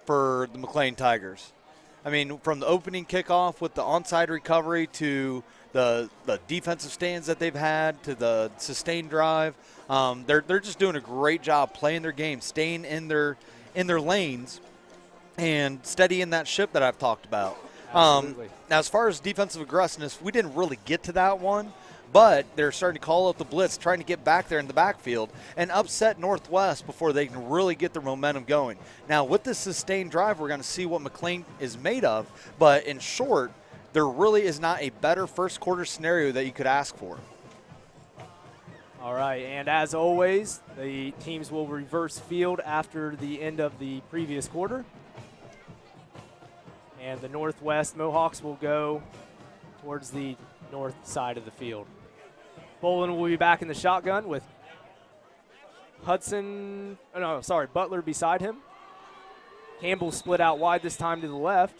for the McLean Tigers. I mean, from the opening kickoff with the onside recovery to the defensive stands that they've had to the sustained drive, they're just doing a great job playing their game, staying in their lanes, and steadying that ship that I've talked about. Now, as far as defensive aggressiveness, we didn't really get to that one, but they're starting to call up the blitz, trying to get back there in the backfield and upset Northwest before they can really get their momentum going. Now, with this sustained drive, we're going to see what McLean is made of, but in short, there really is not a better first quarter scenario that you could ask for. All right, and as always, the teams will reverse field after the end of the previous quarter. And the Northwest Mohawks will go towards the north side of the field. Bolin will be back in the shotgun with Butler beside him. Campbell split out wide this time to the left.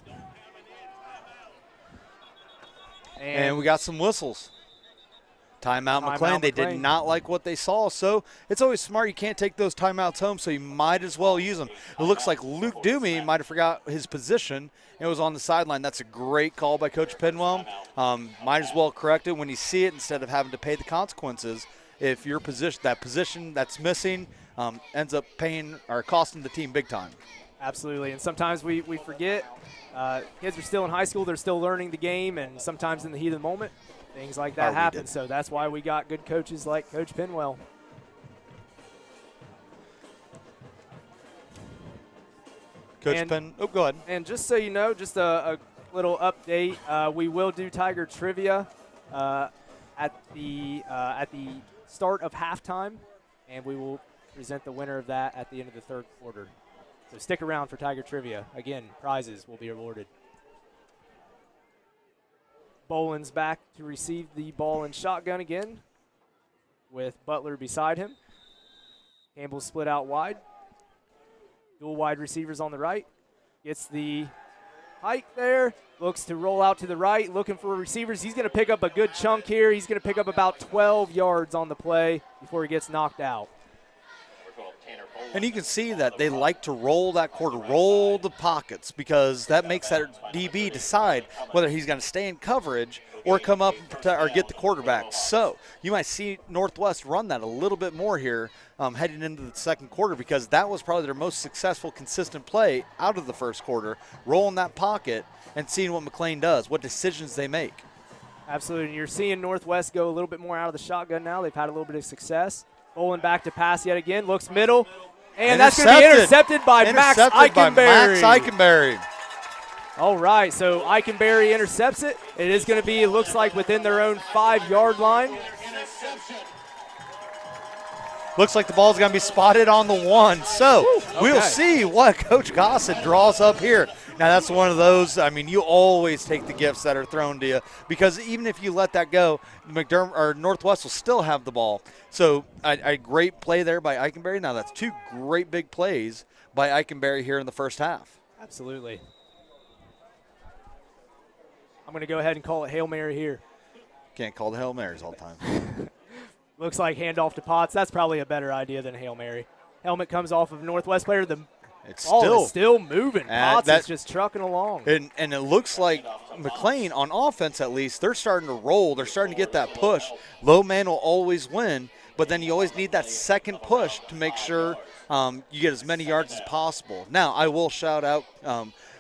And we got some whistles. Timeout McClain. They did not like what they saw, so it's always smart. You can't take those timeouts home, so you might as well use them. It looks like Luke Doomey might have forgot his position and was on the sideline. That's a great call by Coach Pinwell. Might as well correct it when you see it instead of having to pay the consequences. If your position that's missing ends up paying or costing the team big time. Absolutely, and sometimes we forget. Kids are still in high school. They're still learning the game, and sometimes in the heat of the moment, things like that happen. So that's why we got good coaches like Coach Pinwell. Go ahead. And just so you know, just a little update, we will do Tiger Trivia at the start of halftime, and we will present the winner of that at the end of the third quarter. So stick around for Tiger Trivia. Again, prizes will be awarded. Boland's back to receive the ball in shotgun again with Butler beside him. Campbell split out wide. Dual wide receivers on the right. Gets the hike there. Looks to roll out to the right, looking for receivers. He's going to pick up a good chunk here. He's going to pick up about 12 yards on the play before he gets knocked out. And you can see that they like to roll that quarter, roll the pockets, because that makes that DB decide whether he's going to stay in coverage or come up and protect or get the quarterback. So you might see Northwest run that a little bit more here heading into the second quarter, because that was probably their most successful, consistent play out of the first quarter, rolling that pocket and seeing what McLean does, what decisions they make. Absolutely. And you're seeing Northwest go a little bit more out of the shotgun now. They've had a little bit of success. Bowling back to pass yet again. Looks middle. And that's going to be intercepted by Max Eichenberry. All right, so Eichenberry intercepts it. It is going to be, it looks like, within their own 5-yard line. Looks like the ball's going to be spotted on the 1. So we'll see what Coach Gossett draws up here. Now, that's one of those, I mean, you always take the gifts that are thrown to you, because even if you let that go, Northwest will still have the ball. So a great play there by Eichenberry. Now, that's 2 great big plays by Eichenberry here in the first half. Absolutely. I'm going to go ahead and call it Hail Mary here. Can't call the Hail Marys all the time. Looks like handoff to Potts. That's probably a better idea than Hail Mary. Helmet comes off of Northwest player. The ball is still moving. Potts is just trucking along. And it looks like McLean, on offense at least, they're starting to roll. They're starting to get that push. Low man will always win, but then you always need that second push to make sure you get as many yards as possible. Now, I will shout out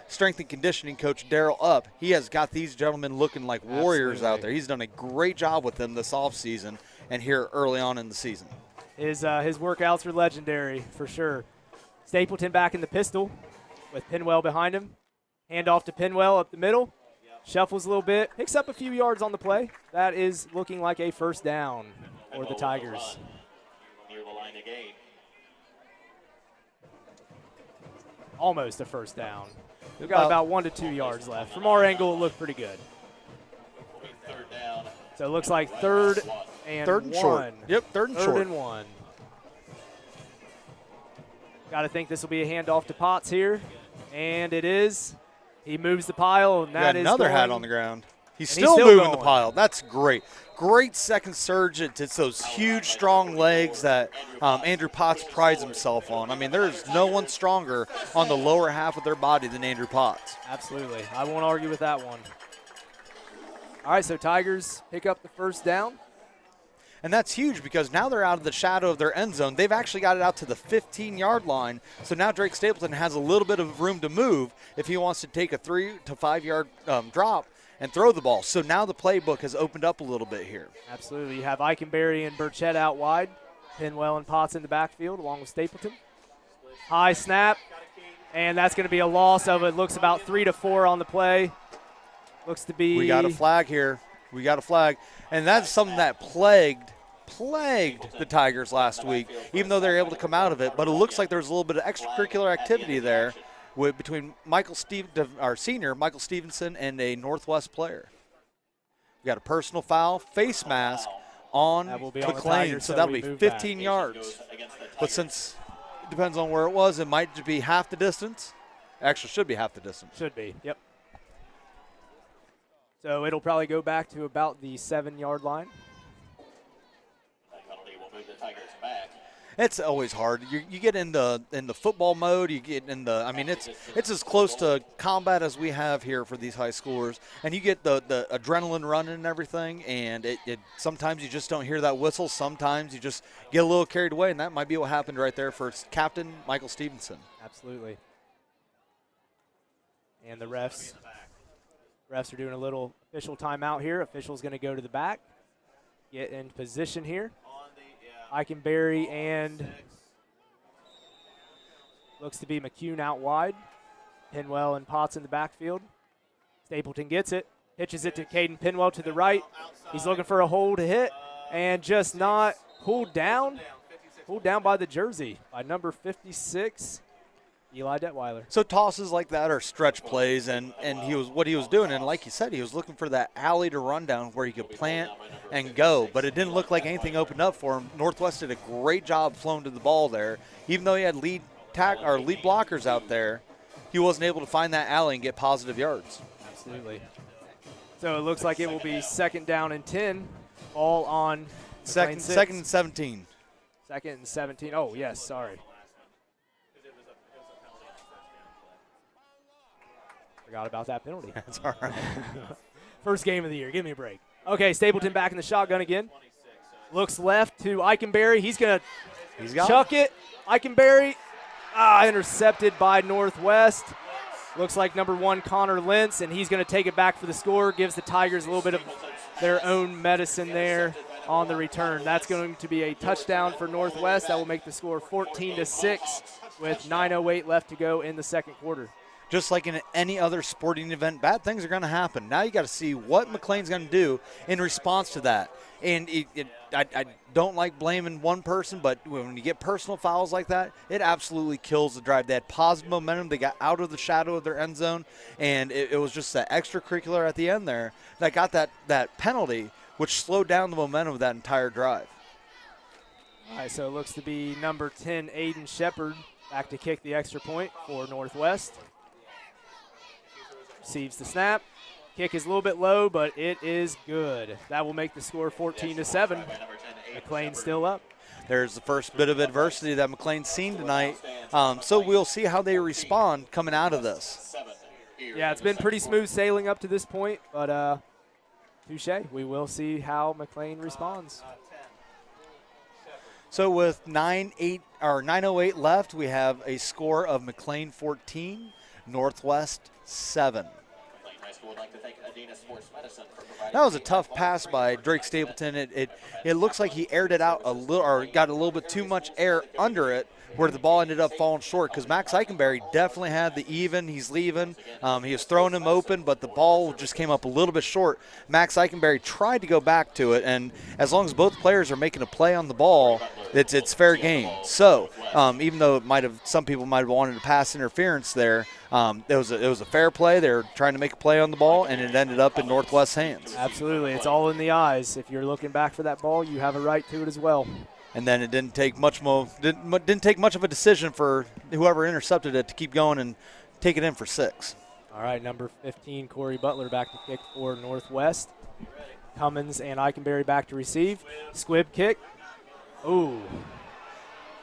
strength and conditioning coach Darrell Upp. He has got these gentlemen looking like warriors out there. He's done a great job with them this offseason and here early on in the season. His workouts are legendary for sure. Stapleton back in the pistol with Pinwell behind him. Handoff to Pinwell up the middle. Shuffles a little bit. Picks up a few yards on the play. That is looking like a first down for the Tigers. Near the line again. Almost a first down. We've got about 1 to 2 yards left. From our angle, it looked pretty good. So it looks like third and one. Short. Yep, third and short. Third and 1. Got to think this will be a handoff to Potts here. And it is. He moves the pile, and that is another hat on the ground. He's And still moving the going. pile. That's great. Great second surge. It's those huge, strong legs that Andrew Potts prides himself on. I mean, there's no one stronger on the lower half of their body than Andrew Potts. Absolutely. I won't argue with that one. All right, so Tigers pick up the first down. And that's huge because now they're out of the shadow of their end zone. They've actually got it out to the 15-yard line. So now Drake Stapleton has a little bit of room to move if he wants to take a 3 to 5 yard drop and throw the ball. So now the playbook has opened up a little bit here. Absolutely. You have Eichenberry and Burchett out wide. Pinwell and Potts in the backfield along with Stapleton. High snap, and that's going to be a loss of it. Looks about 3 to 4 on the play. Looks to be. We got a flag here. We got a flag. And that's something that plagued the Tigers last week, even though they're able to come out of it. But it looks like there's a little bit of extracurricular activity there between our senior, Michael Stevenson, and a Northwest player. We got a personal foul, face mask on McClain, so that'll be 15 yards. But since it depends on where it was, it might just be half the distance. Actually, should be half the distance. Should be, yep. So it'll probably go back to about the 7-yard line. It's always hard. You get in the football mode. You get in the. I mean, it's as close to combat as we have here for these high schoolers, and you get the adrenaline running and everything. And it sometimes you just don't hear that whistle. Sometimes you just get a little carried away, and that might be what happened right there for Captain Michael Stevenson. Absolutely. And the refs are doing a little official timeout here. Official's going to go to the back, get in position here. Eichenberry and looks to be McCune out wide. Pinwell and Potts in the backfield. Stapleton gets it, pitches it to Caden Pinwell to the right. He's looking for a hole to hit and just not pulled down. Pulled down by the jersey by number 56, Eli Detweiler. So tosses like that are stretch plays, and he was doing, and like you said, he was looking for that alley to run down where he could plant and go, but it didn't look like anything opened up for him. Northwest did a great job flowing to the ball there. Even though he had lead blockers out there, he wasn't able to find that alley and get positive yards. Absolutely. So it looks like it will be 2nd down and 10, all on second and 17. 2nd and 17. Oh, yes, sorry. Forgot about that penalty. That's all right. First game of the year. Give me a break. Okay, Stapleton back in the shotgun again. Looks left to Eichenberry. He's going to chuck it. Eichenberry, intercepted by Northwest. Looks like number 1, Connor Lentz, and he's going to take it back for the score. Gives the Tigers a little bit of their own medicine there on the return. That's going to be a touchdown for Northwest. That will make the score 14-6 with 9:08 left to go in the second quarter. Just like in any other sporting event, bad things are going to happen. Now you got to see what McLean's going to do in response to that. And I don't like blaming one person, but when you get personal fouls like that, it absolutely kills the drive. They had positive momentum. They got out of the shadow of their end zone, and it was just that extracurricular at the end there that got that penalty, which slowed down the momentum of that entire drive. All right, so it looks to be number 10, Aiden Shepard, back to kick the extra point for Northwest. Receives the snap. Kick is a little bit low, but it is good. That will make the score 14-7. McLean still up. There's the first bit of adversity that McLean's seen tonight. So we'll see how they respond coming out of this. Yeah, it's been pretty smooth sailing up to this point, but touche. We will see how McLean responds. So with 9:08 left, we have a score of McLean 14, Northwest 7. That was a tough pass by Drake Stapleton. It looks like he aired it out a little, or got a little bit too much air under it, where the ball ended up falling short, because Max Eichenberry definitely had the even. He's leaving. He was throwing him open, but the ball just came up a little bit short. Max Eichenberry tried to go back to it, and as long as both players are making a play on the ball, it's fair game. So even though some people might have wanted a pass interference there, it was a fair play. They were trying to make a play on the ball, and it ended up in Northwest's hands. Absolutely. It's all in the eyes. If you're looking back for that ball, you have a right to it as well. And then it didn't take much of a decision for whoever intercepted it to keep going and take it in for 6. All right, number 15, Corey Butler back to kick for Northwest. Cummins and Eikenberry back to receive. Squib kick. Ooh.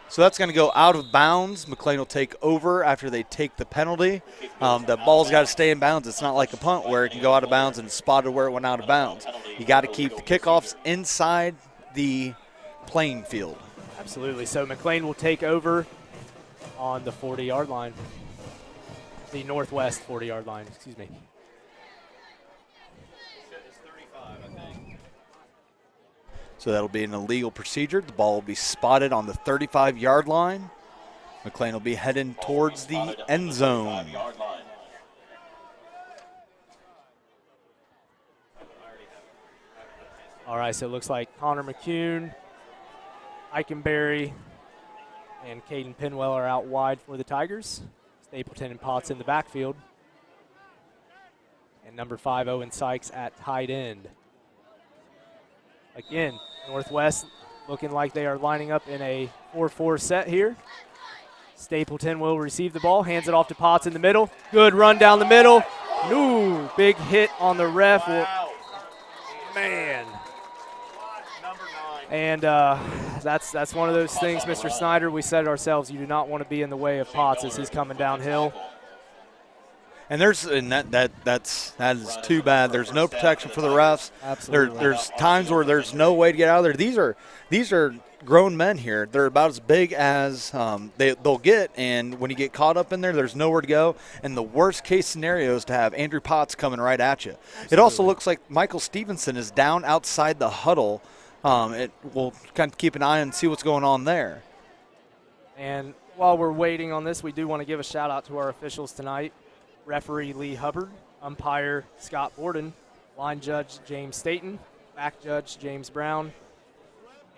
So that's going to go out of bounds. McLean will take over after they take the penalty. The ball's got to stay in bounds. It's not like a punt where it can go out of bounds and it's spotted where it went out of bounds. You got to keep the kickoffs inside the playing field. Absolutely. So McLean will take over on the 40-yard line. The Northwest 40-yard line, excuse me. So that'll be an illegal procedure. The ball will be spotted on the 35-yard line. McLean will be heading towards the end zone. All right, so it looks like Connor McCune, Eikenberry, and Caden Pinwell are out wide for the Tigers. Stapleton and Potts in the backfield. And number 5, Owen Sykes at tight end. Again, Northwest looking like they are lining up in a 4-4 set here. Stapleton will receive the ball, hands it off to Potts in the middle. Good run down the middle. Ooh, big hit on the ref. Wow. Man. And that's one of those things, Mr. Snyder, we said it ourselves, you do not want to be in the way of Potts as he's coming downhill. And that is too bad. There's no protection for the refs. Absolutely. There's times where there's no way to get out of there. These are grown men here. They're about as big as they'll get, and when you get caught up in there, there's nowhere to go. And the worst case scenario is to have Andrew Potts coming right at you. Absolutely. It also looks like Michael Stevenson is down outside the huddle. We'll kind of keep an eye and see what's going on there. And while we're waiting on this, we do want to give a shout out to our officials tonight. Referee Lee Hubbard, umpire Scott Borden, line judge James Staten, back judge James Brown,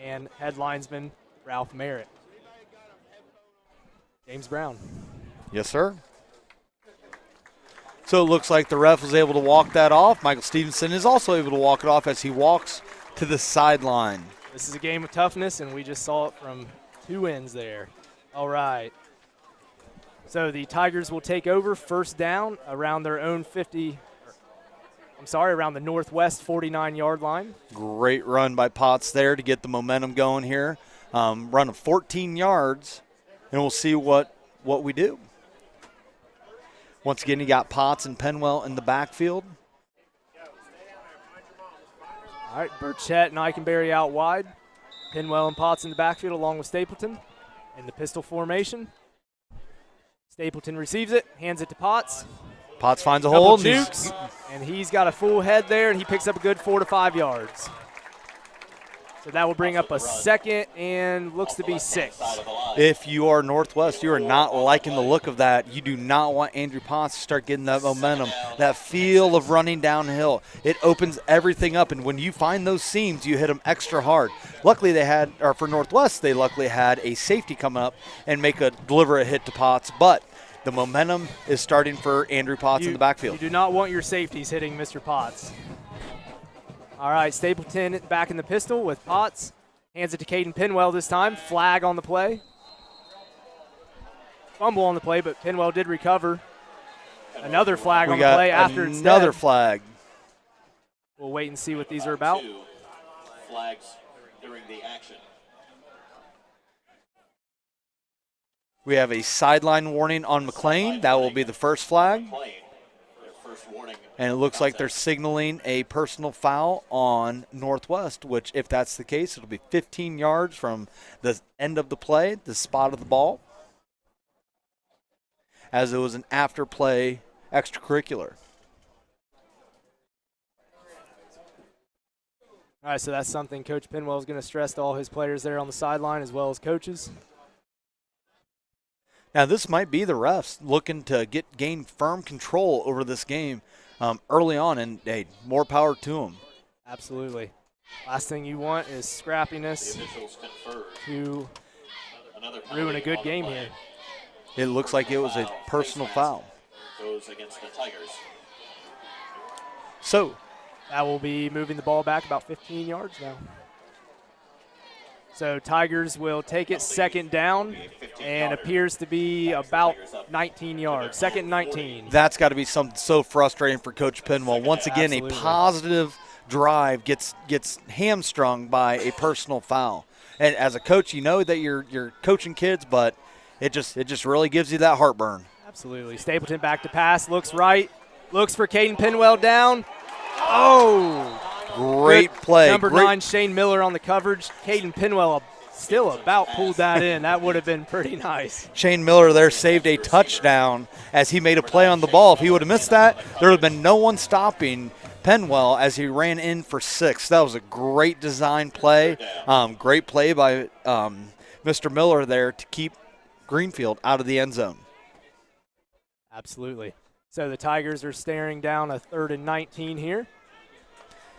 and head linesman Ralph Merritt. James Brown. Yes, sir. So it looks like the ref was able to walk that off. Michael Stevenson is also able to walk it off as he walks to the sideline. This is a game of toughness, and we just saw it from two ends there. All right. So the Tigers will take over first down around their own around the Northwest 49-yard line. Great run by Potts there to get the momentum going here. Run of 14 yards, and we'll see what we do. Once again, you got Potts and Penwell in the backfield. All right, Burchett and Eikenberry out wide. Pinwell and Potts in the backfield along with Stapleton in the pistol formation. Stapleton receives it, hands it to Potts. Potts finds a hole. Jukes, and he's got a full head there, and he picks up a good 4 to 5 yards. So that will bring up a second and looks to be 6. If you are Northwest, you are not liking the look of that. You do not want Andrew Potts to start getting that momentum, that feel of running downhill. It opens everything up, and when you find those seams, you hit them extra hard. Luckily, for Northwest, they luckily had a safety come up and deliver a hit to Potts, but the momentum is starting for Andrew Potts in the backfield. You do not want your safeties hitting Mr. Potts. All right, Stapleton back in the pistol with Potts. Hands it to Caden Pinwell this time. Flag on the play. Fumble on the play, but Pinwell did recover. Another flag on the play after it's dead. Another flag. We'll wait and see what these are about. 2 flags during the action. We have a sideline warning on McClain. That will be the first flag. And it looks like they're signaling a personal foul on Northwest, which if that's the case, it'll be 15 yards from the end of the play, the spot of the ball, as it was an after-play extracurricular. All right, so that's something Coach Pinwell is going to stress to all his players there on the sideline as well as coaches. Now, this might be the refs looking to gain firm control over this game early on, and hey, more power to them. Absolutely. Last thing you want is scrappiness to ruin a good game here. It looks like it was a personal foul. Goes against the Tigers. So that will be moving the ball back about 15 yards now. So Tigers will take it second down and appears to be about 19 yards. Second and 19. That's got to be something so frustrating for Coach Pinwell. Once again, Absolutely. a positive drive gets hamstrung by a personal foul. And as a coach, you know that you're coaching kids, but it just really gives you that heartburn. Absolutely. Stapleton back to pass, looks right, looks for Caden Pinwell down. Oh! Great play. Number 9, Shane Miller on the coverage. Caden Pinwell still about pulled that in. That would have been pretty nice. Shane Miller there saved a touchdown as he made a play on the ball. If he would have missed that, there would have been no one stopping Penwell as he ran in for 6. That was a great design play. Great play by Mr. Miller there to keep Greenfield out of the end zone. Absolutely. So the Tigers are staring down a 3rd and 19 here.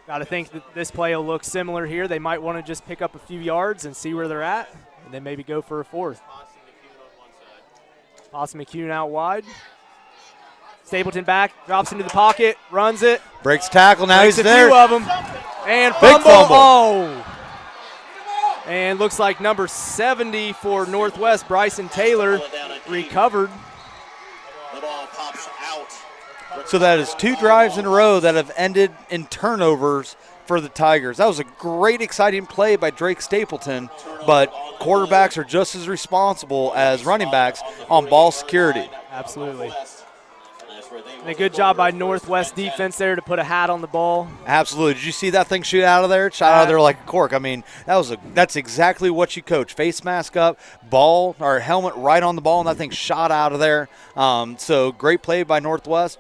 Got to think that this play will look similar here. They might want to just pick up a few yards and see where they're at, and then maybe go for a 4th. Possum McCune out wide. Stapleton back, drops into the pocket, runs it. Breaks tackle, now Breaks he's a there. few of them. And Big fumble. fumble. Oh. And looks like number 70 for Northwest, Bryson Taylor, recovered. The ball pops out. So that is 2 drives in a row that have ended in turnovers for the Tigers. That was a great, exciting play by Drake Stapleton, but quarterbacks are just as responsible as running backs on ball security. Absolutely. And a good job by Northwest defense there to put a hat on the ball. Absolutely. Did you see that thing shoot out of there? It shot out of there like a cork. I mean, that's exactly what you coach. Face mask up, ball or helmet right on the ball, and that thing shot out of there. So great play by Northwest.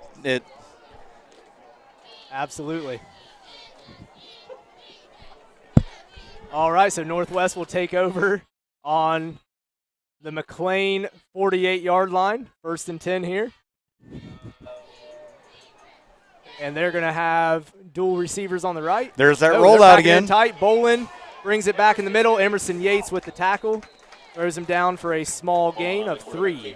Absolutely. All right, so Northwest will take over on the McLean 48-yard line. 1st and 10 here. And they're going to have dual receivers on the right. There's that they're rollout backing again. in tight. Bolin brings it back in the middle. Emerson Yates with the tackle. Throws him down for a small gain of 3.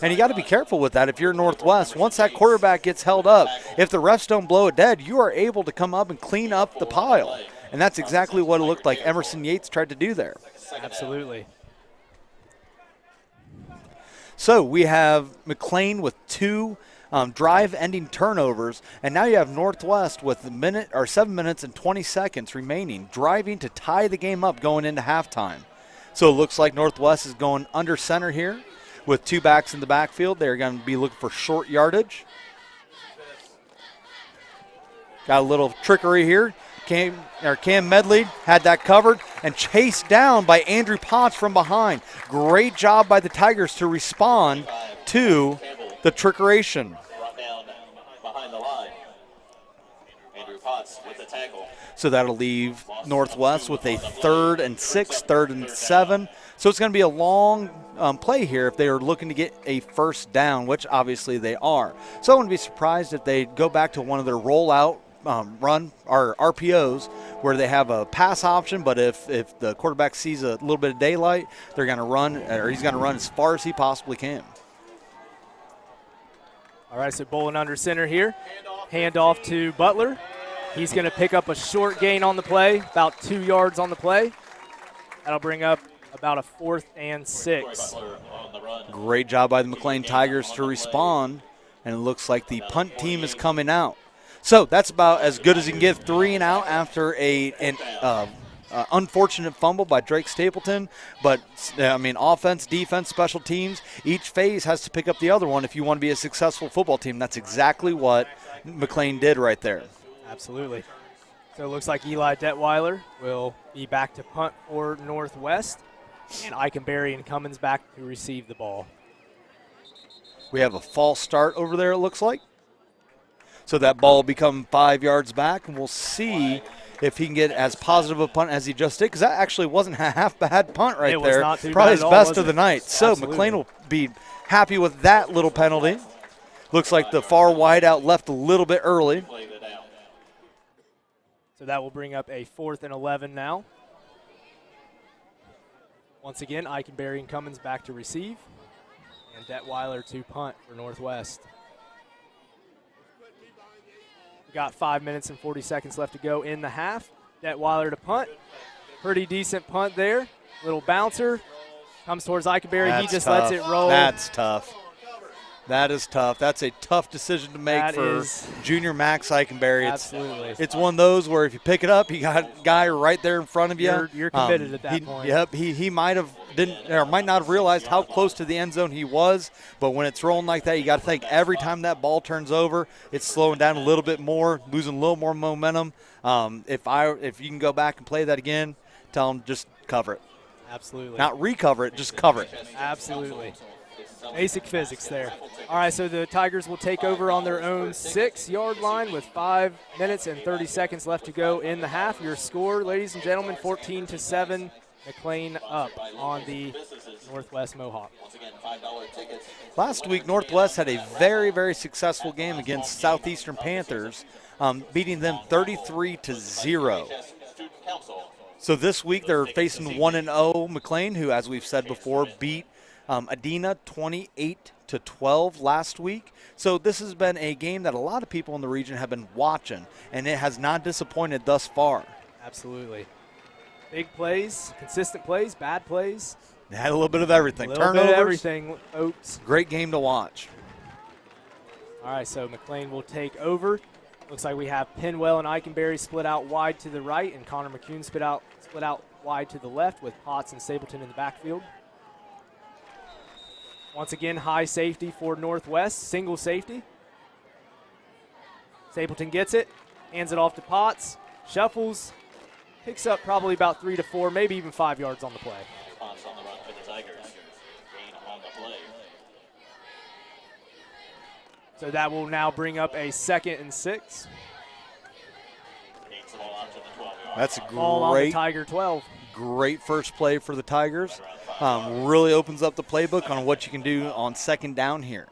And you got to be careful with that if you're Northwest. Once that quarterback gets held up, if the refs don't blow it dead, you are able to come up and clean up the pile. And that's exactly what it looked like Emerson Yates tried to do there. Absolutely. So we have McLean with 2 drive-ending turnovers, and now you have Northwest with 7 minutes and 20 seconds remaining, driving to tie the game up going into halftime. So it looks like Northwest is going under center here with 2 backs in the backfield. They're going to be looking for short yardage. Got a little trickery here. Cam Medley had that covered and chased down by Andrew Potts from behind. Great job by the Tigers to respond to the trickeration. Brought down behind the line. Andrew Potts with the tackle. So that'll leave Northwest with a 3rd and 6, 3rd and 7. So it's going to be a long play here if they are looking to get a 1st down, which obviously they are. So I wouldn't be surprised if they go back to one of their rollout run or RPOs where they have a pass option, but if the quarterback sees a little bit of daylight, they're going to run, or he's going to run as far as he possibly can. All right, so Bolin under center here. Handoff to Butler. He's going to pick up a short gain on the play, about 2 yards on the play. That'll bring up about a 4th and 6. Great job by the McLean Tigers to respond, and it looks like the punt team is coming out. So that's about as good as you can get, 3 and out after an unfortunate fumble by Drake Stapleton. But, offense, defense, special teams, each phase has to pick up the other one if you want to be a successful football team. That's exactly what McLean did right there. Absolutely. So it looks like Eli Detweiler will be back to punt for Northwest, and Eichenberry and Cummins back to receive the ball. We have a false start over there, it looks like. So that ball will become 5 yards back, and we'll see if he can get as positive a punt as he just did, because that actually wasn't a half-bad punt right it there. Was not too Probably bad his at all, best of was the it? night. So Absolutely. McLean will be happy with that little penalty. Looks like the far wide out left a little bit early. So that will bring up a 4th and 11 now. Once again, Eichenberry and Cummins back to receive, and Detweiler to punt for Northwest. We got 5 minutes and 40 seconds left to go in the half. Detweiler to punt. Pretty decent punt there. Little bouncer. Comes towards Eikenberry. He just tough. lets it roll. That's tough. That is tough. That's a tough decision to make for junior Max Eikenberry. Absolutely. It's one of those where if you pick it up, you got a guy right there in front of you. You're committed at that point. Yep. He might have might not have realized how close to the end zone he was. But when it's rolling like that, you got to think every time that ball turns over, it's slowing down a little bit more, losing a little more momentum. If you can go back and play that again, tell him just cover it. Absolutely. Not recover it, just cover it. Absolutely. Basic physics there. All right, so the Tigers will take over on their own 6-yard line with 5 minutes and 30 seconds left to go in the half. Your score, ladies and gentlemen, 14-7. McLean up on the Northwest Mohawk. Last week, Northwest had a very, very successful game against Southeastern Panthers, beating them 33-0. So this week they're facing 1-0 McLean, who, as we've said before, beat Adena 28-12 last week. So this has been a game that a lot of people in the region have been watching, and it has not disappointed thus far. Absolutely. Big plays, consistent plays, bad plays. They had a little bit of everything. A little Turnovers. bit of everything, Oaks. Great game to watch. All right, so McLean will take over. Looks like we have Penwell and Eikenberry split out wide to the right, and Connor McCune split out wide to the left with Potts and Stapleton in the backfield. Once again, high safety for Northwest, single safety. Stapleton gets it, hands it off to Potts, shuffles, picks up probably about 3 to 4, maybe even 5 yards on the play. Potts on the run for the Tigers. Gain on the play. So that will now bring up a 2nd and 6. Gains the ball out to the 12-yard. That's a Ball on the Tiger 12. great first play for the Tigers. Really opens up the playbook on what you can do on second down here.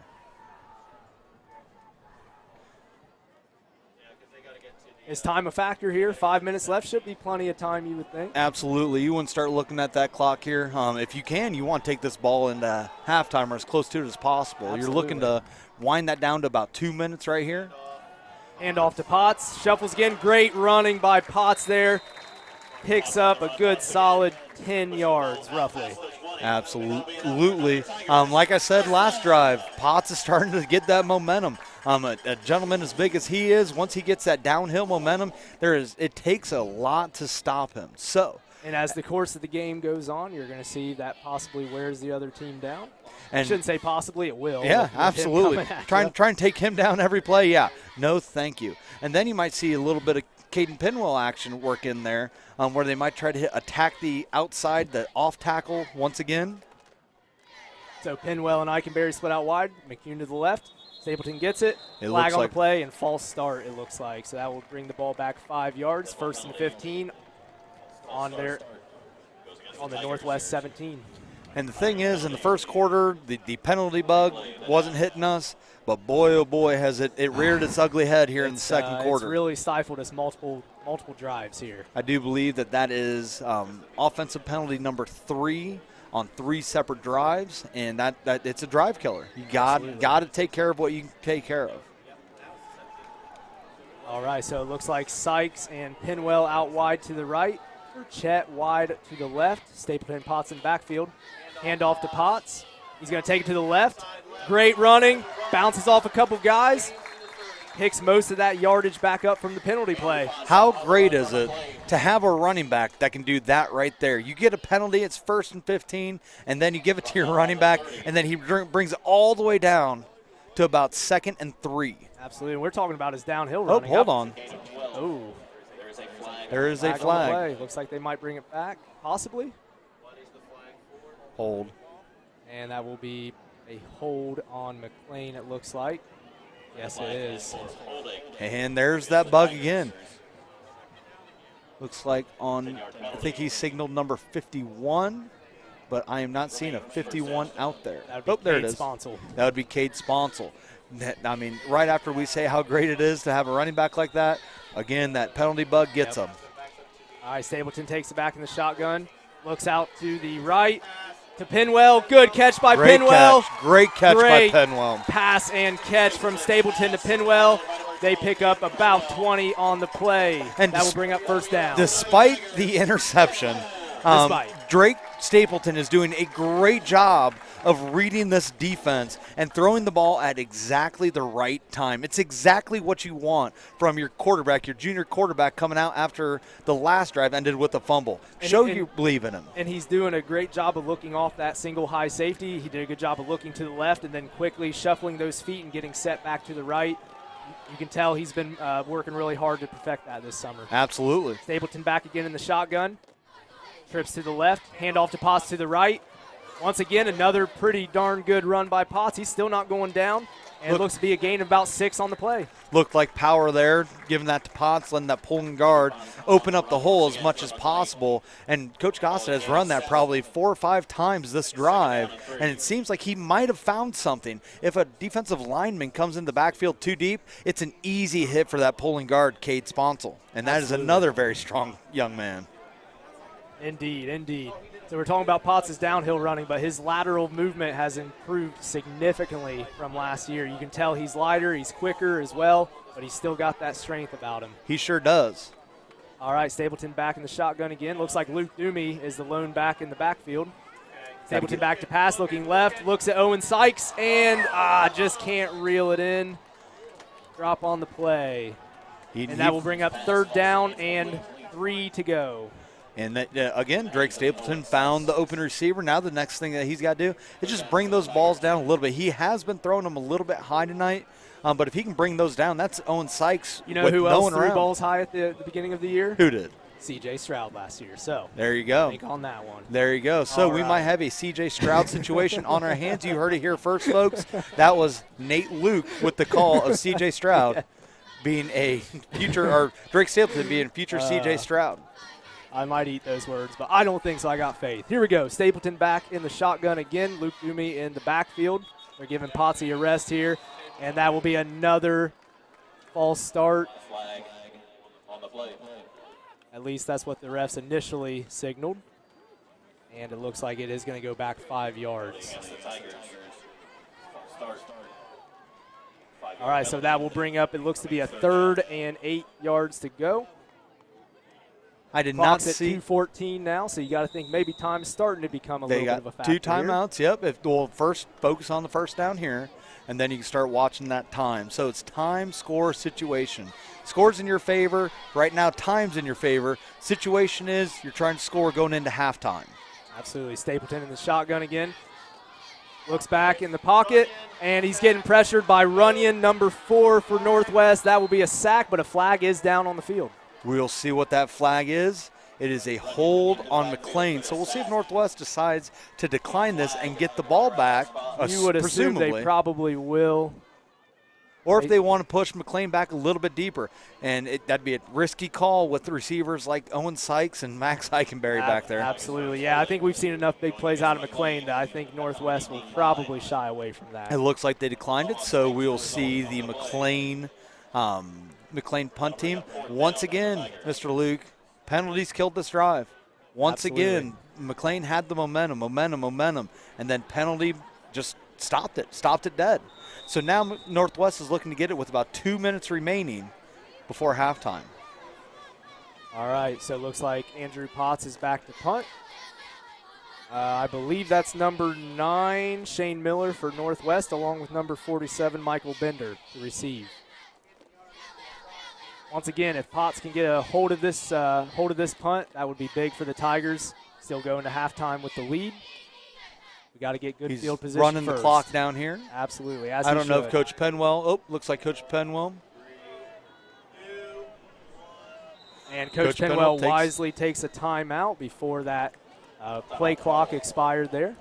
Is time a factor here? 5 minutes left. Should be plenty of time, you would think. Absolutely. You wouldn't start looking at that clock here. If you can, you want to take this ball into halftime or as close to it as possible. Absolutely. You're looking to wind that down to about 2 minutes right here. Hand off to Potts. Shuffles again. Great running by Potts there. Picks up a good solid 10 yards roughly. Absolutely. Like I said last drive, Potts is starting to get that momentum. A gentleman as big as he is, once he gets that downhill momentum, it takes a lot to stop him. And as the course of the game goes on, you're going to see that possibly wears the other team down. I And shouldn't say possibly, it will. yeah, with him absolutely. coming at Try you. and take him down every play. Yeah, no, thank you. And then you might see a little bit of Caden Pinwell action work in there, where they might try to attack the outside, the off tackle once again. So Penwell and Eikenberry split out wide. McCune to the left. Stapleton gets it. It Flag looks on like- the play and false start, it looks like. So that will bring the ball back 5 yards. 1st and 15 on the Northwest 17. And the thing is, in the first quarter, the penalty bug wasn't hitting us, but boy, oh boy, has it reared its ugly head here in the second quarter. It's really stifled us multiple drives here. I do believe that is offensive penalty number 3 on 3 separate drives, and that it's a drive killer. You got to take care of what you can take care of. All right, so it looks like Sykes and Penwell out wide to the right. Chet wide to the left. Stapleton, Potts in backfield. Hand off to Potts. He's going to take it to the left. Great running. Bounces off a couple guys. Picks most of that yardage back up from the penalty play. How great is it to have a running back that can do that right there? You get a penalty, it's 1st and 15, and then you give it to your running back, and then he brings it all the way down to about 2nd and 3. Absolutely. And we're talking about his downhill running. Hold on. Oh. There is a On the flag. play. Looks like they might bring it back, possibly. Hold. And that will be a hold on McLean, it looks like. Yes, it is. And there's that bug again. Looks like I think he signaled number 51, but I am not seeing a 51 out there. That would be There it Cade is. Sponsel. That would be Cade Sponsel. I mean, right after we say how great it is to have a running back like that, again, that penalty bug gets him. All right, Stapleton takes it back in the shotgun. Looks out to the right to Penwell. Good catch by Penwell. Great catch by Penwell. Pass and catch from Stapleton to Penwell. They pick up about 20 on the play. And that will bring up first down. Despite the interception, Drake Stapleton is doing a great job of reading this defense and throwing the ball at exactly the right time. It's exactly what you want from your quarterback, your junior quarterback coming out after the last drive ended with a fumble. Show you believe in him. And he's doing a great job of looking off that single high safety. He did a good job of looking to the left and then quickly shuffling those feet and getting set back to the right. You can tell he's been working really hard to perfect that this summer. Absolutely. Stapleton back again in the shotgun. Trips to the left, handoff to Potts to the right. Once again, another pretty darn good run by Potts. He's still not going down, and it looks to be a gain of about 6 on the play. Looked like power there, giving that to Potts, letting that pulling guard open up the hole as much as possible. And Coach Gossett has run that probably 4 or 5 times this drive, and it seems like he might have found something. If a defensive lineman comes in the backfield too deep, it's an easy hit for that pulling guard, Cade Sponsel. And that is another very strong young man. Indeed, indeed. So we're talking about Potts' downhill running, but his lateral movement has improved significantly from last year. You can tell he's lighter, he's quicker as well, but he's still got that strength about him. He sure does. All right, Stapleton back in the shotgun again. Looks like Luke Doomey is the lone back in the backfield. Stapleton back to pass, looking left, looks at Owen Sykes, and just can't reel it in. Drop on the play. And that will bring up third down and 3 to go. And that, again, Drake Stapleton found the open receiver. Now the next thing that he's got to do is just bring those balls down a little bit. He has been throwing them a little bit high tonight, but if he can bring those down, that's Owen Sykes. You know who else threw balls high at the beginning of the year? Who did? C.J. Stroud last year. So there you go. Think on that one. There you go. So we might have a C.J. Stroud situation on our hands. You heard it here first, folks. That was Nate Luke with the call of C.J. Stroud being a future, or Drake Stapleton being future C.J. Stroud. I might eat those words, but I don't think so. I got faith. Here we go. Stapleton back in the shotgun again. Luke Doomey in the backfield. They're giving Potsy a rest here, and that will be another false start. Flag on the play. At least that's what the refs initially signaled. And it looks like it is going to go back 5 yards. Against the Tigers. Start. All right, so that will bring up, it looks to be a 3rd and 8 yards to go. I did Clock's not see. At 2:14 now, so you got to think maybe time's starting to become a little bit of a factor. 2 timeouts, yep. We'll first focus on the first down here, and then you can start watching that time. So it's time, score, situation. Score's in your favor. Right now, time's in your favor. Situation is you're trying to score going into halftime. Absolutely. Stapleton in the shotgun again. Looks back in the pocket, and he's getting pressured by Runyon, number 4 for Northwest. That will be a sack, but a flag is down on the field. We'll see what that flag is. It is a hold on McLean. So we'll see if Northwest decides to decline this and get the ball back, you would assume presumably. They probably will. Or if they want to push McLean back a little bit deeper. And that'd be a risky call with the receivers like Owen Sykes and Max Eichenberry back there. Absolutely, yeah. I think we've seen enough big plays out of McLean that I think Northwest will probably shy away from that. It looks like they declined it, so we'll see the McLean punt team. Once again, Mr. Luke, penalties killed this drive. Once again, McLean had the momentum, and then penalty just stopped it dead. So now Northwest is looking to get it with about 2 minutes remaining before halftime. All right, so it looks like Andrew Potts is back to punt. I believe that's number 9, Shane Miller for Northwest, along with number 47, Michael Bender, to receive. Once again, if Potts can get a hold of this punt, that would be big for the Tigers. Still going to halftime with the lead. We got to get good field position running first. The clock down here. Absolutely. I don't know if Coach Penwell. Looks like Coach Penwell. And Coach Penwell wisely takes a timeout before that play clock expired there.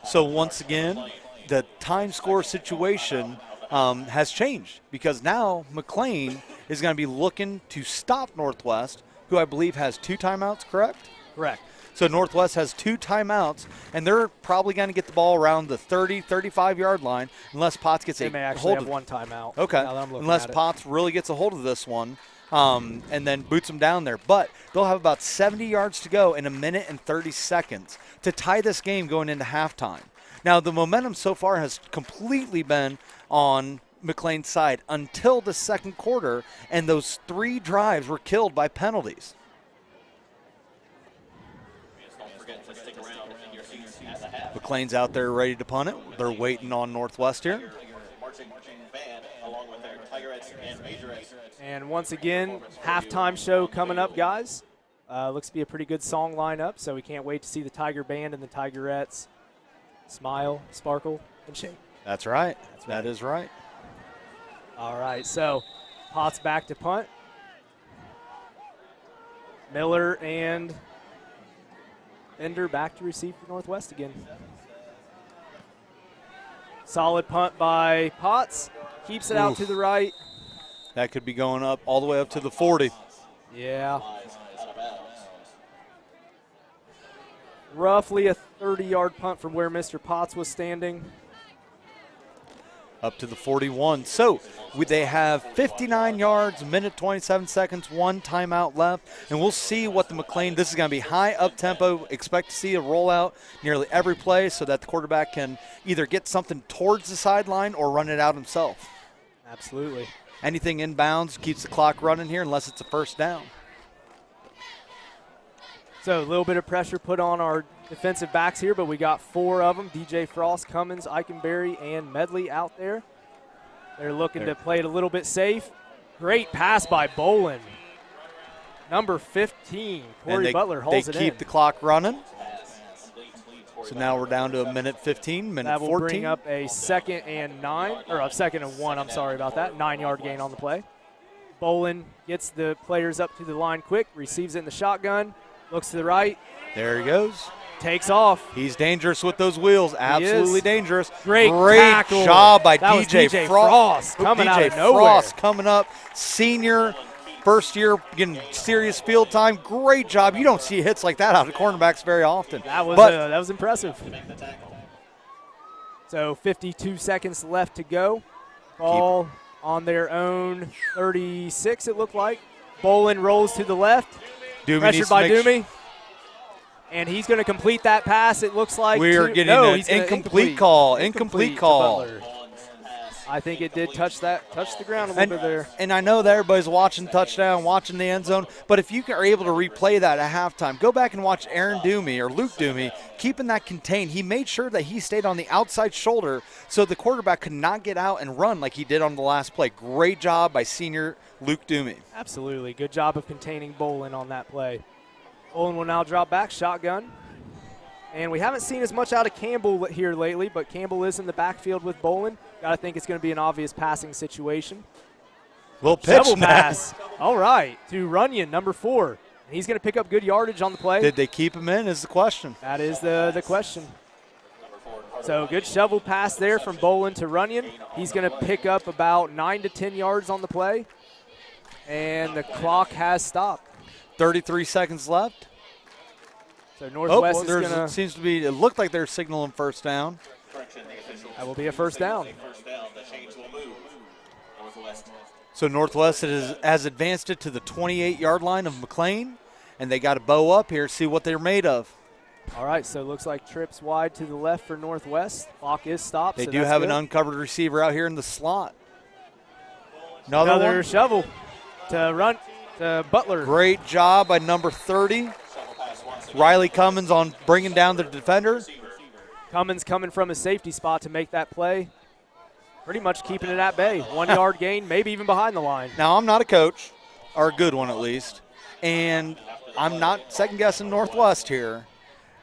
So once again, the time score situation has changed because now McLean is going to be looking to stop Northwest, who I believe has 2 timeouts, correct? Correct. So Northwest has 2 timeouts, and they're probably going to get the ball around the 30, 35-yard line unless Potts gets they may actually have 1 timeout. Okay, unless Potts really gets a hold of this one and then boots them down there. But they'll have about 70 yards to go in 1 minute and 30 seconds to tie this game going into halftime. Now, the momentum so far has completely been on McLean's side until the second quarter, and those 3 drives were killed by penalties. Don't forget to stick around in your seats at the half. McLean's out there ready to punt it. They're waiting on Northwest here. Marching band along with their Tigerettes and Majorettes. And once again, halftime show coming up, guys. Looks to be a pretty good song lineup, so we can't wait to see the Tiger Band and the Tigerettes smile, sparkle, and shake. That's right. That is right. All right, so Potts back to punt. Miller and Bender back to receive for Northwest again. Solid punt by Potts. Keeps it out to the right. That could be going up all the way up to the 40. Yeah. Roughly a 30-yard punt from where Mr. Potts was standing. Up to the 41. So they have 59 yards, minute 27 seconds, 1 timeout left. And we'll see what the McLean, this is going to be high up tempo. Expect to see a rollout nearly every play so that the quarterback can either get something towards the sideline or run it out himself. Absolutely. Anything inbounds keeps the clock running here unless it's a first down. So a little bit of pressure put on our defensive backs here, but we got 4 of them, DJ Frost, Cummins, Eichenberry, and Medley out there. They're looking to play it a little bit safe. Great pass by Bolin. Number 15, Corey Butler holds it in. They keep the clock running. So now we're down to a minute 15, minute 14. That will bring up a 2nd and 9, or a 2nd and 1, I'm sorry about that. 9-yard gain on the play. Bolin gets the players up to the line quick, receives it in the shotgun, looks to the right. There he goes. Takes off. He's dangerous with those wheels. Absolutely dangerous. Great tackle. Job by that DJ Frost coming out of nowhere. Frost coming up. Senior, first year, getting serious field time. Great job. You don't see hits like that out of cornerbacks very often. That was impressive. So 52 seconds left to go. Ball on their own 36, it looked like. Bolin rolls to the left. Pressured by Doomey. And he's going to complete that pass, it looks like. We are getting an incomplete call. Incomplete call. I think it did touch the ground a little bit there. And I know that everybody's watching touchdown, watching the end zone, but if you are able to replay that at halftime, go back and watch Aaron Doomey or Luke Doomey keeping that contained. He made sure that he stayed on the outside shoulder so the quarterback could not get out and run like he did on the last play. Great job by senior Luke Doomey. Absolutely. Good job of containing Bolin on that play. Bolin will now drop back, shotgun. And we haven't seen as much out of Campbell here lately, but Campbell is in the backfield with Bolin. Got to think it's going to be an obvious passing situation. Little pitch pass. All right, to Runyon, number 4. He's going to pick up good yardage on the play. Did they keep him in is the question. That is the question. So good shovel pass there from Bolin to Runyon. He's going to pick up about 9 to 10 yards on the play. And the clock has stopped. 33 seconds left. So Northwest is going to. Seems to be. It looked like they're signaling first down. That will be a first down. So Northwest has advanced it to the 28-yard line of McLean, and they got to bow up here, see what they're made of. All right, so it looks like trips wide to the left for Northwest. Clock is stopped. They so do have an uncovered receiver out here in the slot. Another shovel to Butler. Great job by number 30. Riley Cummins on bringing down the defender. Cummins coming from a safety spot to make that play. Pretty much keeping it at bay. 1-yard gain, maybe even behind the line. Now, I'm not a coach, or a good one at least, and I'm not second-guessing Northwest here,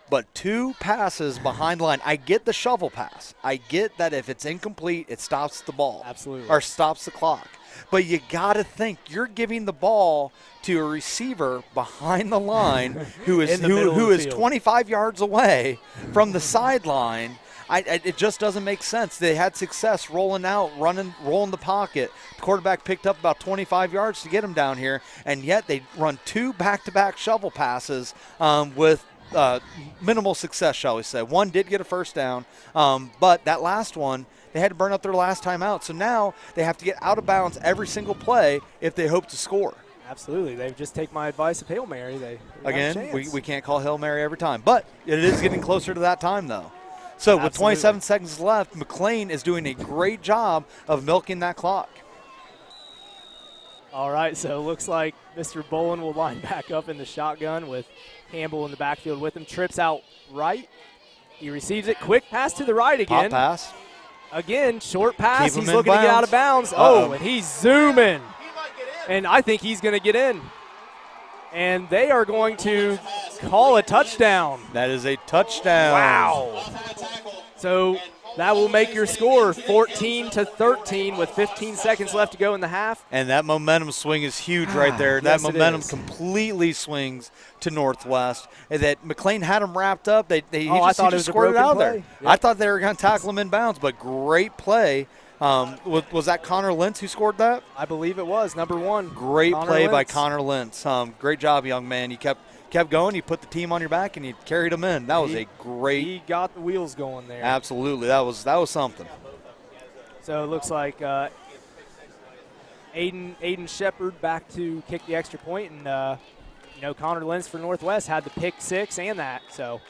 but 2 passes behind the line. I get the shovel pass. I get that if it's incomplete, it stops the ball. Absolutely. Or stops the clock. But you got to think you're giving the ball to a receiver behind the line who is 25 yards away from the sideline. It just doesn't make sense. They had success rolling out, rolling the pocket. The quarterback picked up about 25 yards to get him down here, and yet they run 2 back-to-back shovel passes with minimal success, shall we say. One did get a first down, but that last one, they had to burn up their last time out. So now they have to get out of bounds every single play if they hope to score. Absolutely. They just take my advice of Hail Mary. They Again, we can't call Hail Mary every time. But it is getting closer to that time, though. So with Absolutely. 27 seconds left, McLean is doing a great job of milking that clock. All right, so it looks like Mr. Bolin will line back up in the shotgun with Campbell in the backfield with him. Trips out right. He receives it. Quick pass to the right again. Pop pass. Again, short pass. Keep him He's in looking to get out of bounds. Uh-oh. Oh, and he's zooming. And I think he's going to get in. And they are going to call a touchdown. That is a touchdown. Wow. So that will make your score 14-13 with 15 seconds left to go in the half. And that momentum swing is huge right there. That Yes, it momentum is. completely swings to Northwest. And that McLean had him wrapped up. I thought it was a scored it broken out there. play. Yep. I thought they were going to tackle him in bounds, but great play. Was that Connor Lentz who scored that? I believe it was number 1. Great Connor play by Lentz. Connor Lentz. Great job, young man. You kept going. You put the team on your back, and you carried them in. That was a great. He got the wheels going there. Absolutely, that was something. So it looks like Aiden Shepard back to kick the extra point, and Connor Lentz for Northwest had the pick 6 and that. So,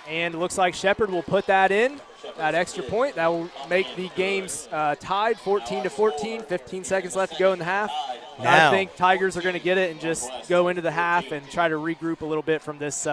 and it looks like Shepard will put that in, that extra point. That will make the games tied, 14-14. 15 seconds left to go in the half. Now. I think Tigers are going to get it and just go into the half and try to regroup a little bit from this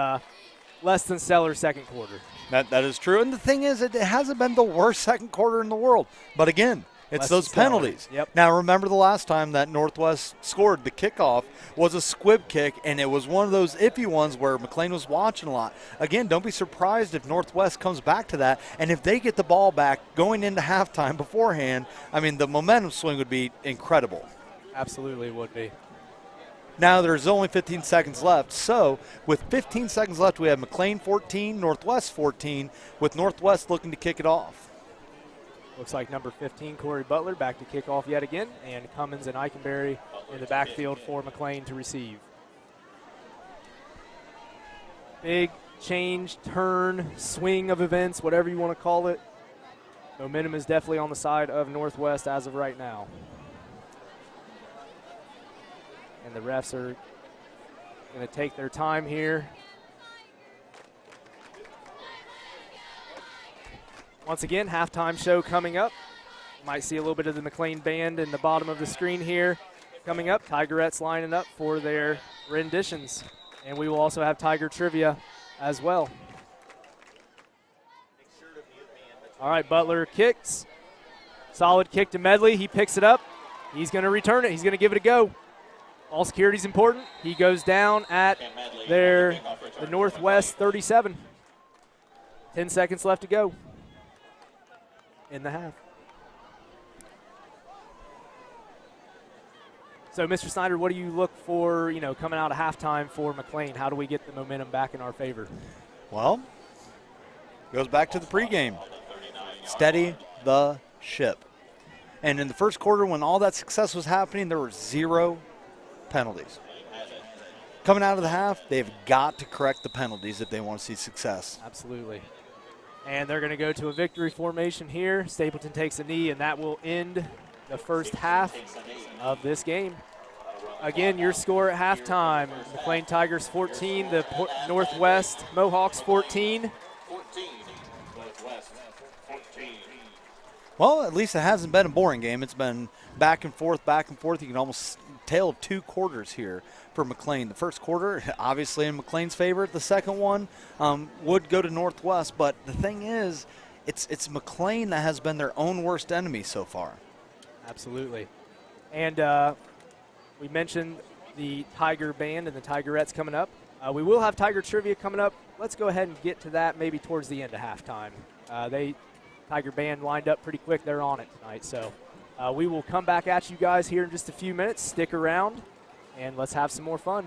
less than stellar second quarter. That is true. And the thing is, it hasn't been the worst second quarter in the world. But again, it's Less those than stellar. penalties. Yep. Now, remember the last time that Northwest scored, the kickoff was a squib kick, and it was one of those iffy ones where McLean was watching a lot. Again, don't be surprised if Northwest comes back to that. And if they get the ball back going into halftime beforehand, I mean, the momentum swing would be incredible. Absolutely would be. Now there's only 15 seconds left. So with 15 seconds left, we have McLean 14, Northwest 14, with Northwest looking to kick it off. Looks like number 15, Corey Butler, back to kick off yet again, and Cummins and Eikenberry in the backfield for McLean to receive. Big change, turn, swing of events, whatever you want to call it. Momentum is definitely on the side of Northwest as of right now. And the refs are going to take their time here. Once again, halftime show coming up. You might see a little bit of the McLean band in the bottom of the screen here coming up. Tigerettes lining up for their renditions. And we will also have Tiger trivia as well. All right, Butler kicks. Solid kick to Medley. He picks it up. He's going to return it. He's going to give it a go. All security is important. He goes down at the Northwest 37. 10 seconds left to go in the half. So, Mr. Snyder, what do you look for, coming out of halftime for McLean? How do we get the momentum back in our favor? Well, goes back to the pregame. Steady the ship. And in the first quarter, when all that success was happening, there were 0 penalties. Coming out of the half, they've got to correct the penalties if they want to see success. Absolutely. And they're going to go to a victory formation here. Stapleton takes a knee, and that will end the first half of this game. Again, your score at halftime, McLean Tigers 14, the Northwest Mohawks 14. Well, at least it hasn't been a boring game. It's been back and forth, back and forth. You can almost tale of 2 quarters here for McLean. The first quarter, obviously in McLean's favor. The second one would go to Northwest. But the thing is, it's McLean that has been their own worst enemy so far. Absolutely. And we mentioned the Tiger Band and the Tigerettes coming up. We will have Tiger Trivia coming up. Let's go ahead and get to that maybe towards the end of halftime. Tiger Band lined up pretty quick. They're on it tonight. So we will come back at you guys here in just a few minutes. Stick around, and let's have some more fun.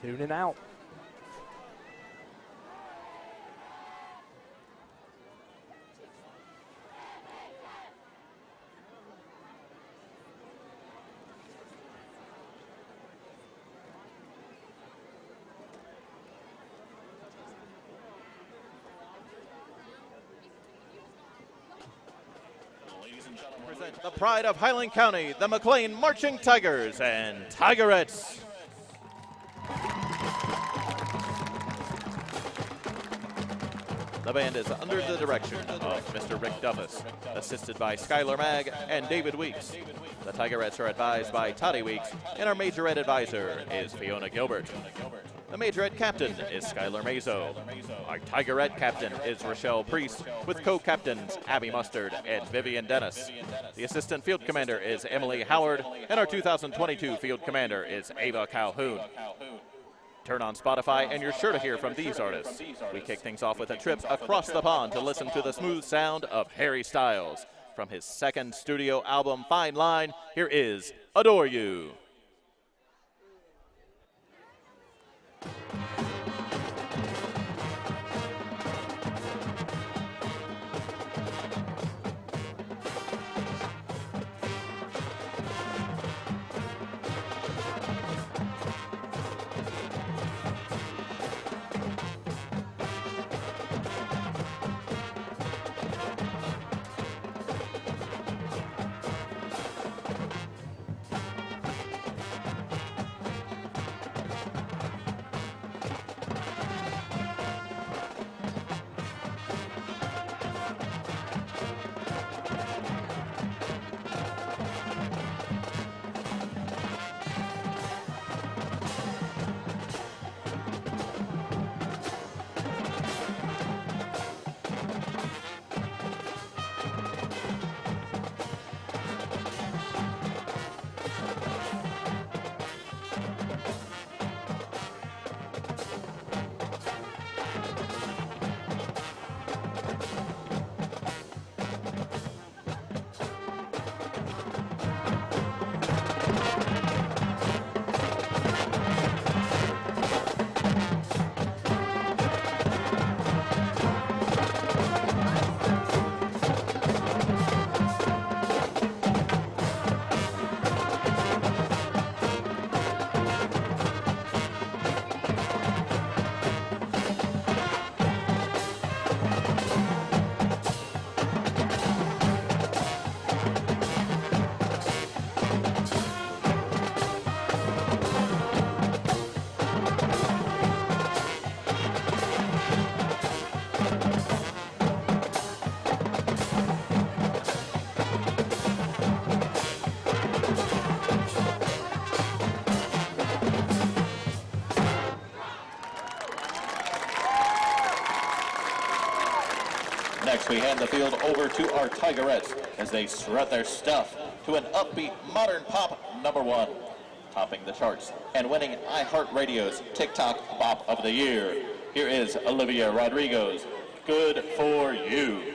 Tuning out. Present the pride of Highland County, the McLean Marching Tigers and Tigerettes. band is under the direction of Mr. Rick Duffus, assisted by Skylar Magg and David Weeks. The Tigerettes are advised by Toddy Weeks, and our majorette advisor is Fiona Gilbert. The majorette captain is Skylar Mazo. Our Tigerette captain is Rochelle Priest, with co-captains Abby Mustard and Vivian Dennis. The assistant field commander is Emily Howard, and our 2022 field commander is Ava Calhoun. Turn on Spotify and you're sure to hear from these artists. We kick things off with a trip across the pond to listen to the smooth sound of Harry Styles. From his second studio album, Fine Line, here is Adore You. Next, we hand the field over to our Tigerettes as they strut their stuff to an upbeat modern pop #1, topping the charts and winning iHeartRadio's TikTok Bop of the Year. Here is Olivia Rodrigo's Good For You.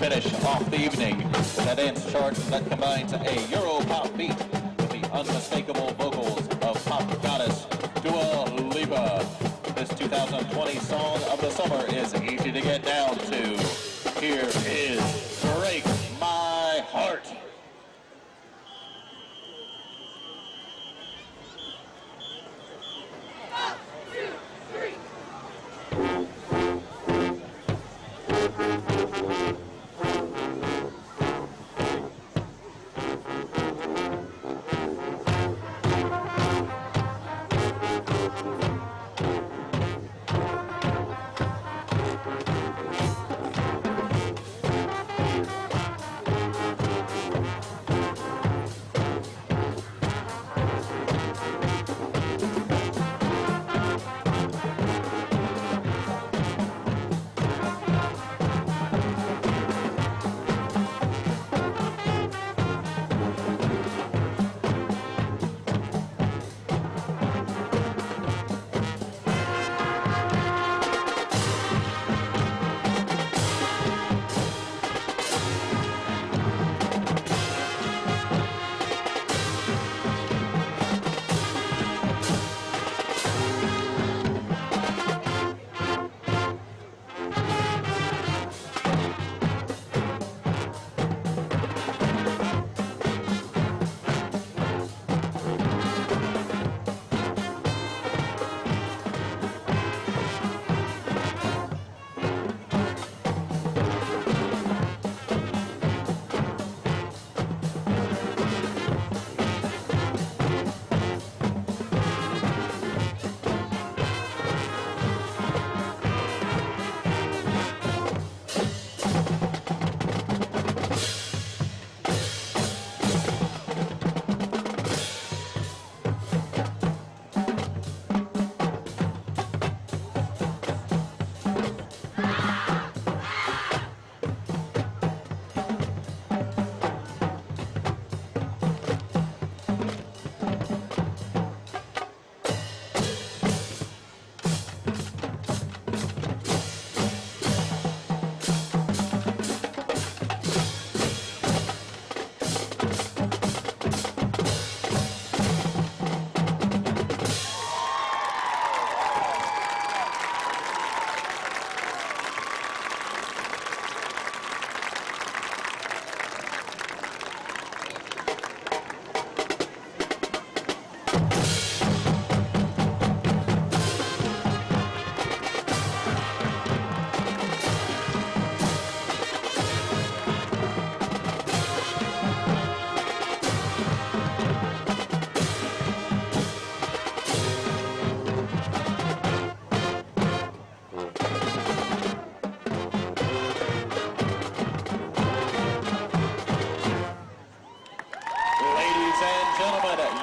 finish off the evening with a dance chart that combines a Euro pop beat with the unmistakable vocals of pop goddess Dua Lipa. This 2020 song of the summer is easy to get down to. Here is Break My Heart.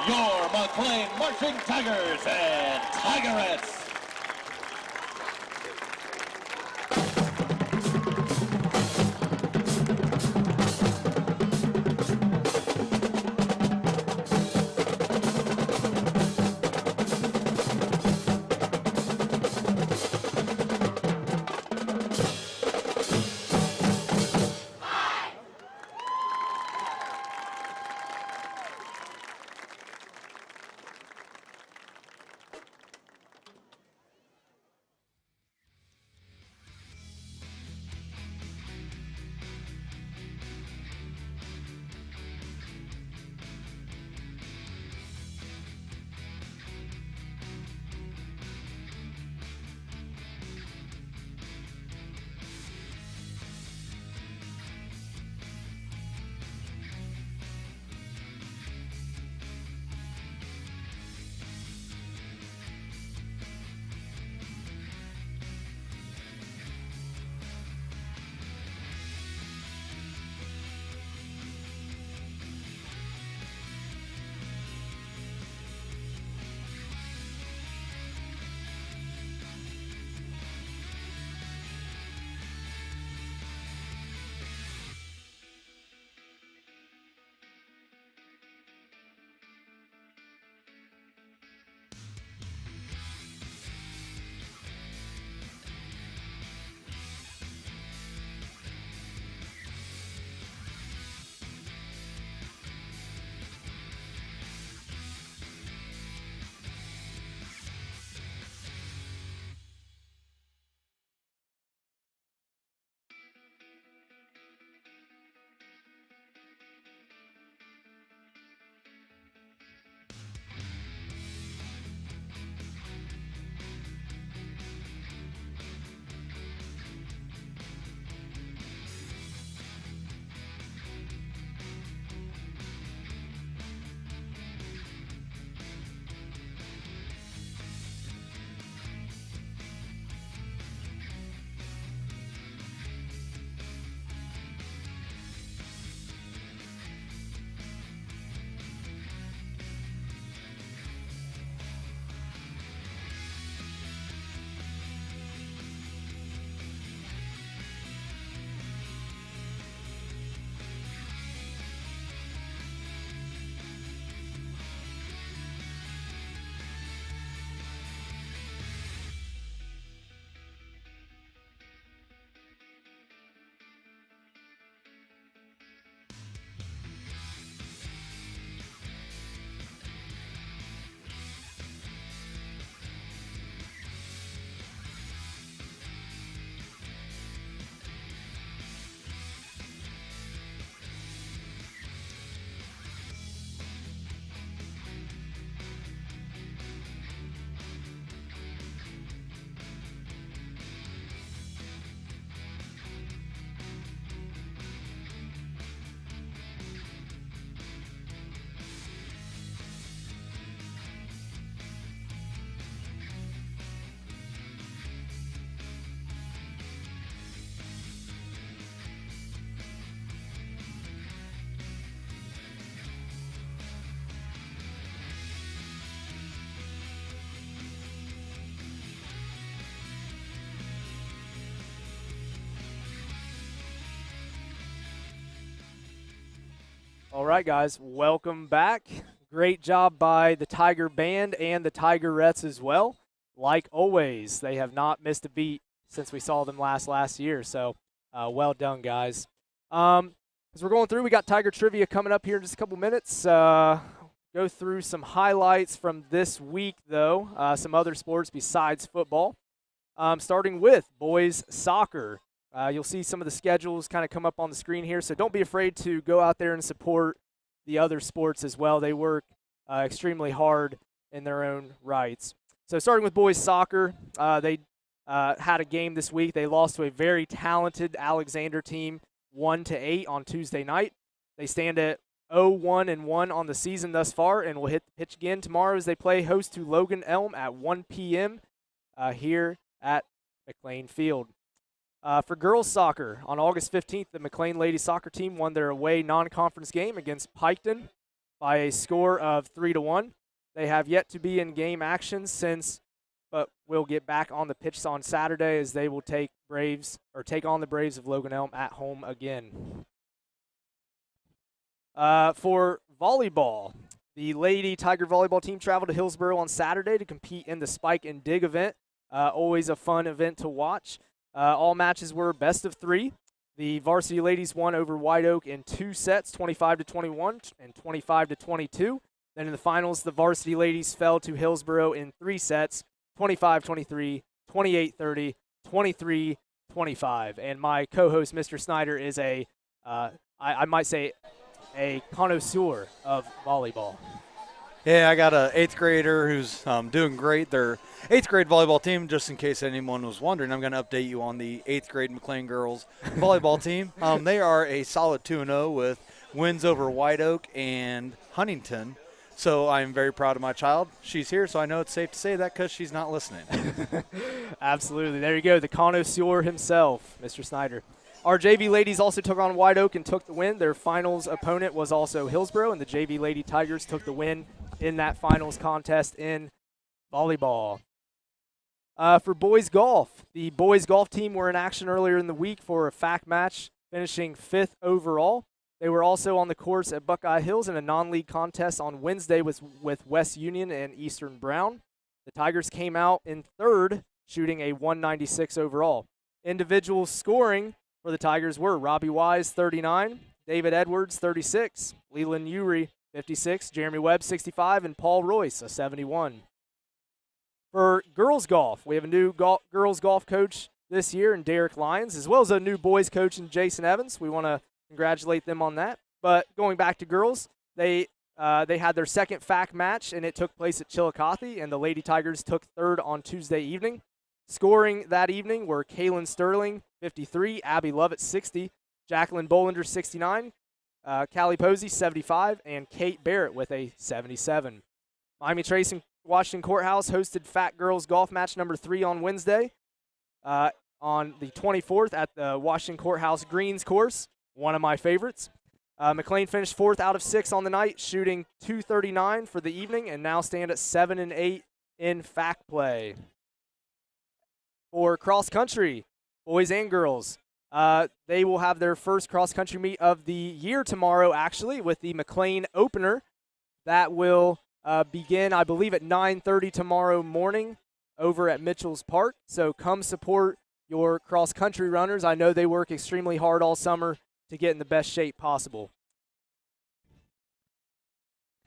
Your McLean Marching Tigers and Tigerettes. All right, guys, welcome back. Great job by the Tiger Band and the Tigerettes as well. Like always, they have not missed a beat since we saw them last year, so well done, guys. As we're going through, we got Tiger Trivia coming up here in just a couple minutes. Go through some highlights from this week, though, some other sports besides football. Starting with boys soccer. You'll see some of the schedules kind of come up on the screen here, so don't be afraid to go out there and support the other sports as well. They work extremely hard in their own rights. So starting with boys soccer, they had a game this week. They lost to a very talented Alexander team 1-8 on Tuesday night. They stand at 0-1-1 on the season thus far, and will hit the pitch again tomorrow as they play host to Logan Elm at 1 p.m. Here at McLean Field. For girls soccer, on August 15th, the McLean ladies soccer team won their away non-conference game against Piketon by a score of 3-1. They have yet to be in game action but will get back on the pitch on Saturday as they will take on the Braves of Logan Elm at home again. For volleyball, the Lady Tiger volleyball team traveled to Hillsboro on Saturday to compete in the Spike and Dig event. Always a fun event to watch. All matches were best of 3. The varsity ladies won over White Oak in 2 sets, 25-21 and 25-22. Then in the finals, the varsity ladies fell to Hillsboro in 3 sets, 25-23, 28-30, 23-25. And my co-host, Mr. Snyder, is I might say, a connoisseur of volleyball. Yeah, I got an 8th grader who's doing great. Their 8th grade volleyball team, just in case anyone was wondering, I'm going to update you on the 8th grade McLean girls volleyball team. They are a solid 2-0 with wins over White Oak and Huntington. So I'm very proud of my child. She's here, so I know it's safe to say that because she's not listening. Absolutely. There you go, the connoisseur himself, Mr. Snyder. Our JV ladies also took on White Oak and took the win. Their finals opponent was also Hillsboro, and the JV Lady Tigers took the win in that finals contest in volleyball. For boys golf, the boys golf team were in action earlier in the week for a FAC match, finishing 5th overall. They were also on the course at Buckeye Hills in a non-league contest on Wednesday with West Union and Eastern Brown. The Tigers came out in 3rd, shooting a 196 overall. Individual scoring for the Tigers were Robbie Wise, 39, David Edwards, 36, Leland Ury, 56, Jeremy Webb, 65, and Paul Royce, a 71. For girls golf, we have a new girls golf coach this year in Derek Lyons, as well as a new boys coach in Jason Evans. We want to congratulate them on that. But going back to girls, they had their second FAC match, and it took place at Chillicothe, and the Lady Tigers took 3rd on Tuesday evening. Scoring that evening were Kaylin Sterling, 53, Abby Lovett, 60, Jacqueline Bollinger, 69, Callie Posey, 75, and Kate Barrett with a 77. Miami Trace and Washington Courthouse hosted FAC Girls Golf Match number 3 on Wednesday on the 24th at the Washington Courthouse Greens course, one of my favorites. McLean finished 4th out of 6 on the night, shooting .239 for the evening, and now stand at 7-8 in FAC play. For cross country, boys and girls, they will have their first cross country meet of the year tomorrow, actually, with the McLean opener. That will begin, I believe, at 9:30 tomorrow morning over at Mitchell's Park. So come support your cross country runners. I know they work extremely hard all summer to get in the best shape possible.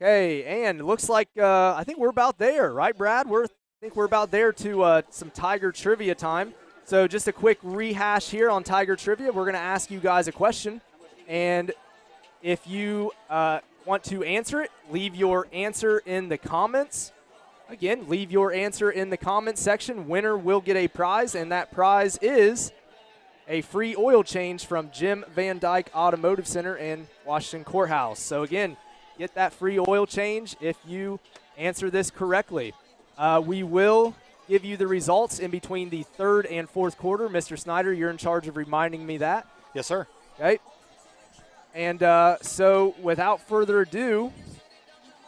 Okay, and it looks like I think we're about there, right, Brad? I think we're about there to some Tiger Trivia time. So just a quick rehash here on Tiger Trivia. We're going to ask you guys a question, and if you want to answer it, leave your answer in the comments. Again, leave your answer in the comments section. Winner will get a prize, and that prize is a free oil change from Jim Van Dyke Automotive Center in Washington Courthouse. So again, get that free oil change if you answer this correctly. We will give you the results in between the 3rd and 4th quarter. Mr. Snyder, you're in charge of reminding me that. Yes, sir. Okay. And so without further ado,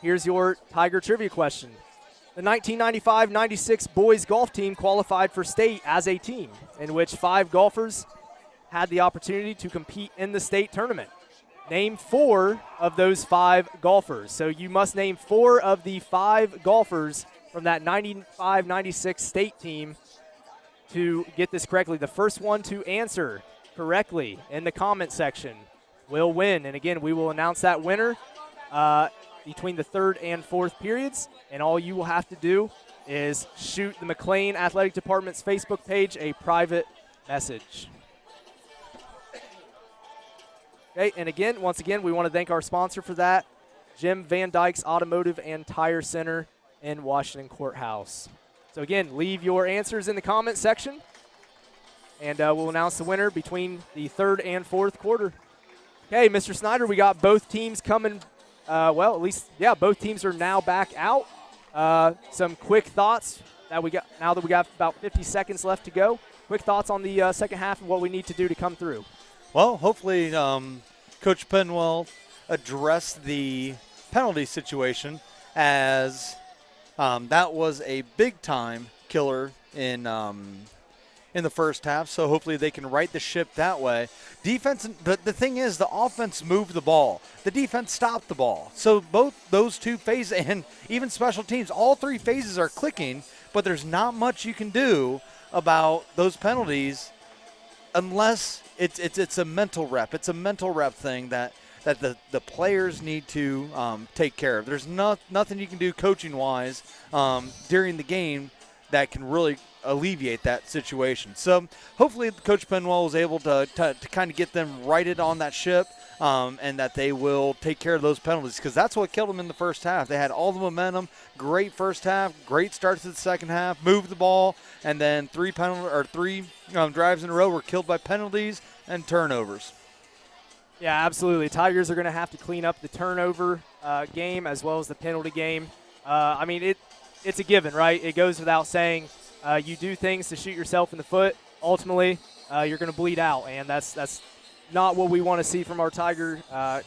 here's your Tiger Trivia question. The 1995-96 boys golf team qualified for state as a team, in which 5 golfers had the opportunity to compete in the state tournament. name 4 of those 5 golfers. So you must name 4 of the 5 golfers from that 95-96 state team to get this correctly. The first one to answer correctly in the comment section will win. And again, we will announce that winner between the 3rd and 4th periods. And all you will have to do is shoot the McLean Athletic Department's Facebook page a private message. Okay, and again, once again, we want to thank our sponsor for that, Jim Van Dyke's Automotive and Tire Center in Washington Courthouse. So again, leave your answers in the comment section, and we'll announce the winner between the 3rd and 4th quarter. Okay, Mr. Snyder, we got both teams coming, both teams are now back out. Some quick thoughts that we got now that we got about 50 seconds left to go. Quick thoughts on the second half and what we need to do to come through. Well, hopefully Coach Penn will address the penalty situation, as that was a big-time killer in the first half. So hopefully they can right the ship that way. Defense, the thing is, the offense moved the ball. The defense stopped the ball. So both those two phases, and even special teams, all 3 phases are clicking, but there's not much you can do about those penalties unless it's a mental rep. It's a mental rep thing that the players need to take care of. There's nothing you can do coaching-wise during the game that can really alleviate that situation. So hopefully Coach Penwell was able to kind of get them righted on that ship, and that they will take care of those penalties, because that's what killed them in the first half. They had all the momentum, great first half, great start to the second half, moved the ball, and then 3 drives in a row were killed by penalties and turnovers. Yeah, absolutely. Tigers are going to have to clean up the turnover game as well as the penalty game. It's a given, right? It goes without saying. You do things to shoot yourself in the foot. Ultimately, you're going to bleed out, and that's not what we want to see from our Tiger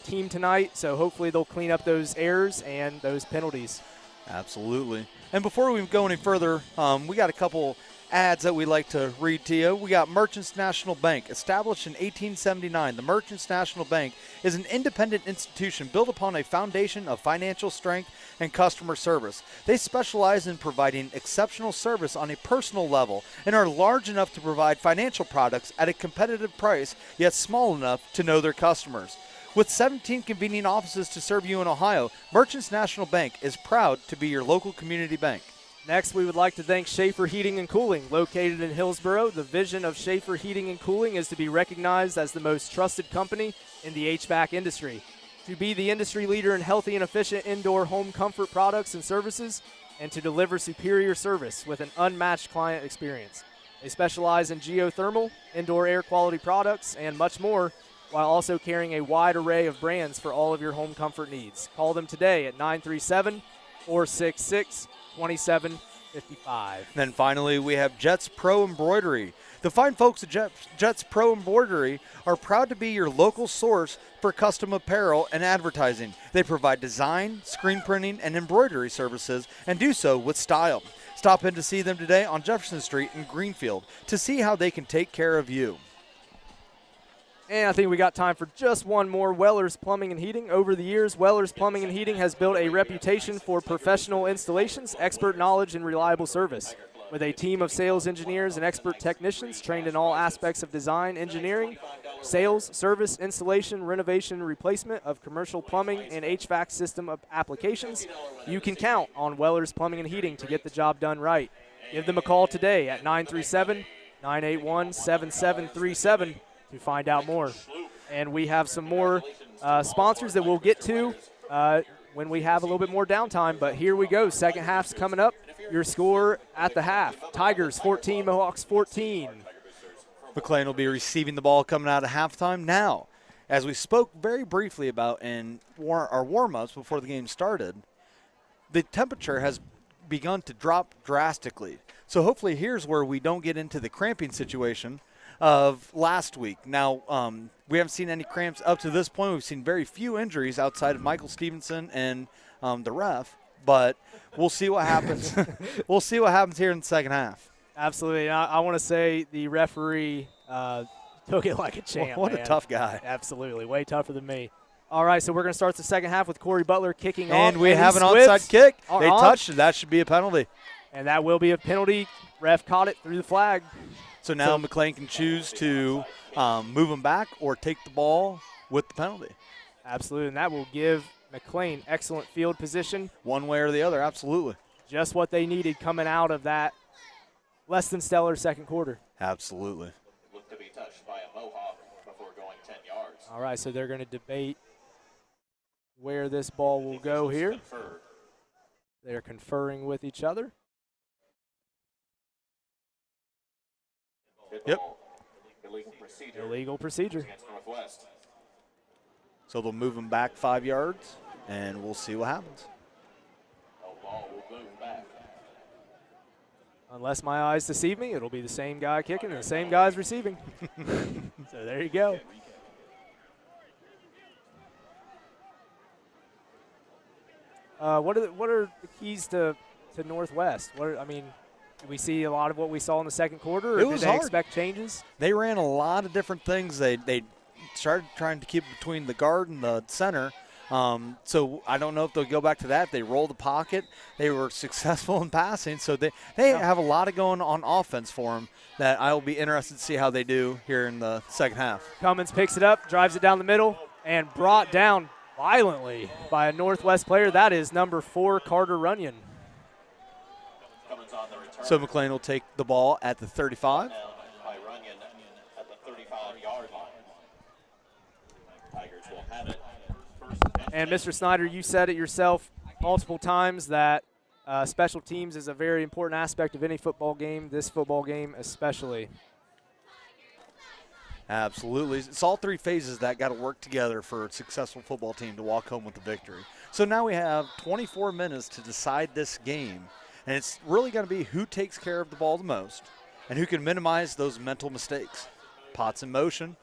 team tonight. So hopefully they'll clean up those errors and those penalties. Absolutely. And before we go any further, we got a couple ads that we'd like to read to you. We got Merchants National Bank. Established in 1879, the Merchants National Bank is an independent institution built upon a foundation of financial strength and customer service. They specialize in providing exceptional service on a personal level and are large enough to provide financial products at a competitive price, yet small enough to know their customers. With 17 convenient offices to serve you in Ohio, Merchants National Bank is proud to be your local community bank. Next, we would like to thank Schaefer Heating and Cooling. Located in Hillsboro, the vision of Schaefer Heating and Cooling is to be recognized as the most trusted company in the HVAC industry. To be the industry leader in healthy and efficient indoor home comfort products and services, and to deliver superior service with an unmatched client experience. They specialize in geothermal, indoor air quality products, and much more, while also carrying a wide array of brands for all of your home comfort needs. Call them today at 937-466-2755. Then finally, we have Jets Pro Embroidery. The fine folks at Jets Pro Embroidery are proud to be your local source for custom apparel and advertising. They provide design, screen printing, and embroidery services, and do so with style. Stop in to see them today on Jefferson Street in Greenfield to see how they can take care of you. And I think we got time for just one more. Weller's Plumbing and Heating. Over the years, Weller's Plumbing and Heating has built a reputation for professional installations, expert knowledge, and reliable service. With a team of sales engineers and expert technicians trained in all aspects of design, engineering, sales, service, installation, renovation, replacement of commercial plumbing and HVAC system applications, you can count on Weller's Plumbing and Heating to get the job done right. Give them a call today at 937-981-7737. to find out more. And we have some more sponsors that we'll get to when we have a little bit more downtime. But here we go. Second half's coming up. Your score at the half. Tigers 14, Mohawks 14. McLean will be receiving the ball coming out of halftime. Now, as we spoke very briefly about in our warm-ups before the game started, the temperature has begun to drop drastically. So hopefully here's where we don't get into the cramping situation of last week. Now, we haven't seen any cramps up to this point. We've seen very few injuries outside of Michael Stevenson and the ref, but we'll see what happens. We'll see what happens here in the second half. Absolutely. I want to say the referee took it like a champ. What man. A tough guy. Absolutely. Way tougher than me. All right, so we're going to start the second half with Corey Butler kicking off. And we he have an whips onside kick. on. They touched it. That should be a penalty. And that will be a penalty. Ref caught it through the flag. So now McLean can choose to move them back or take the ball with the penalty. Absolutely, and that will give McClain excellent field position. One way or the other, absolutely. Just what they needed coming out of that less than stellar second quarter. Absolutely. Looked to be touched by a Mohawk before going 10 yards. All right, so they're going to debate where this ball will go here. They're conferring with each other. Yep. Illegal procedure. Against Northwest. So they'll move them back 5 yards, and we'll see what happens. No ball will move back. Unless my eyes deceive me, it'll be the same guy kicking and the same guy's receiving. So there you go. What are the keys to Northwest? Do we see a lot of what we saw in the second quarter, or It did was they hard. expect changes? They ran a lot of different things. They started trying to keep between the guard and the center. So I don't know if they'll go back to that. They rolled the pocket. They were successful in passing. So they have a lot of going on offense for them that I will be interested to see how they do here in the second half. Cummins picks it up, drives it down the middle, and brought down violently by a Northwest player. That is number 4, Carter Runyon. Cummins on the return. So McLean will take the ball at the 35. Down by Runyon at the 35-yard line. Tigers will have it. First And Mr. Snyder, you said it yourself multiple times that special teams is a very important aspect of any football game, this football game especially. Absolutely. It's all three phases that got to work together for a successful football team to walk home with the victory. So now we have 24 minutes to decide this game, and it's really going to be who takes care of the ball the most and who can minimize those mental mistakes. Potts in motion.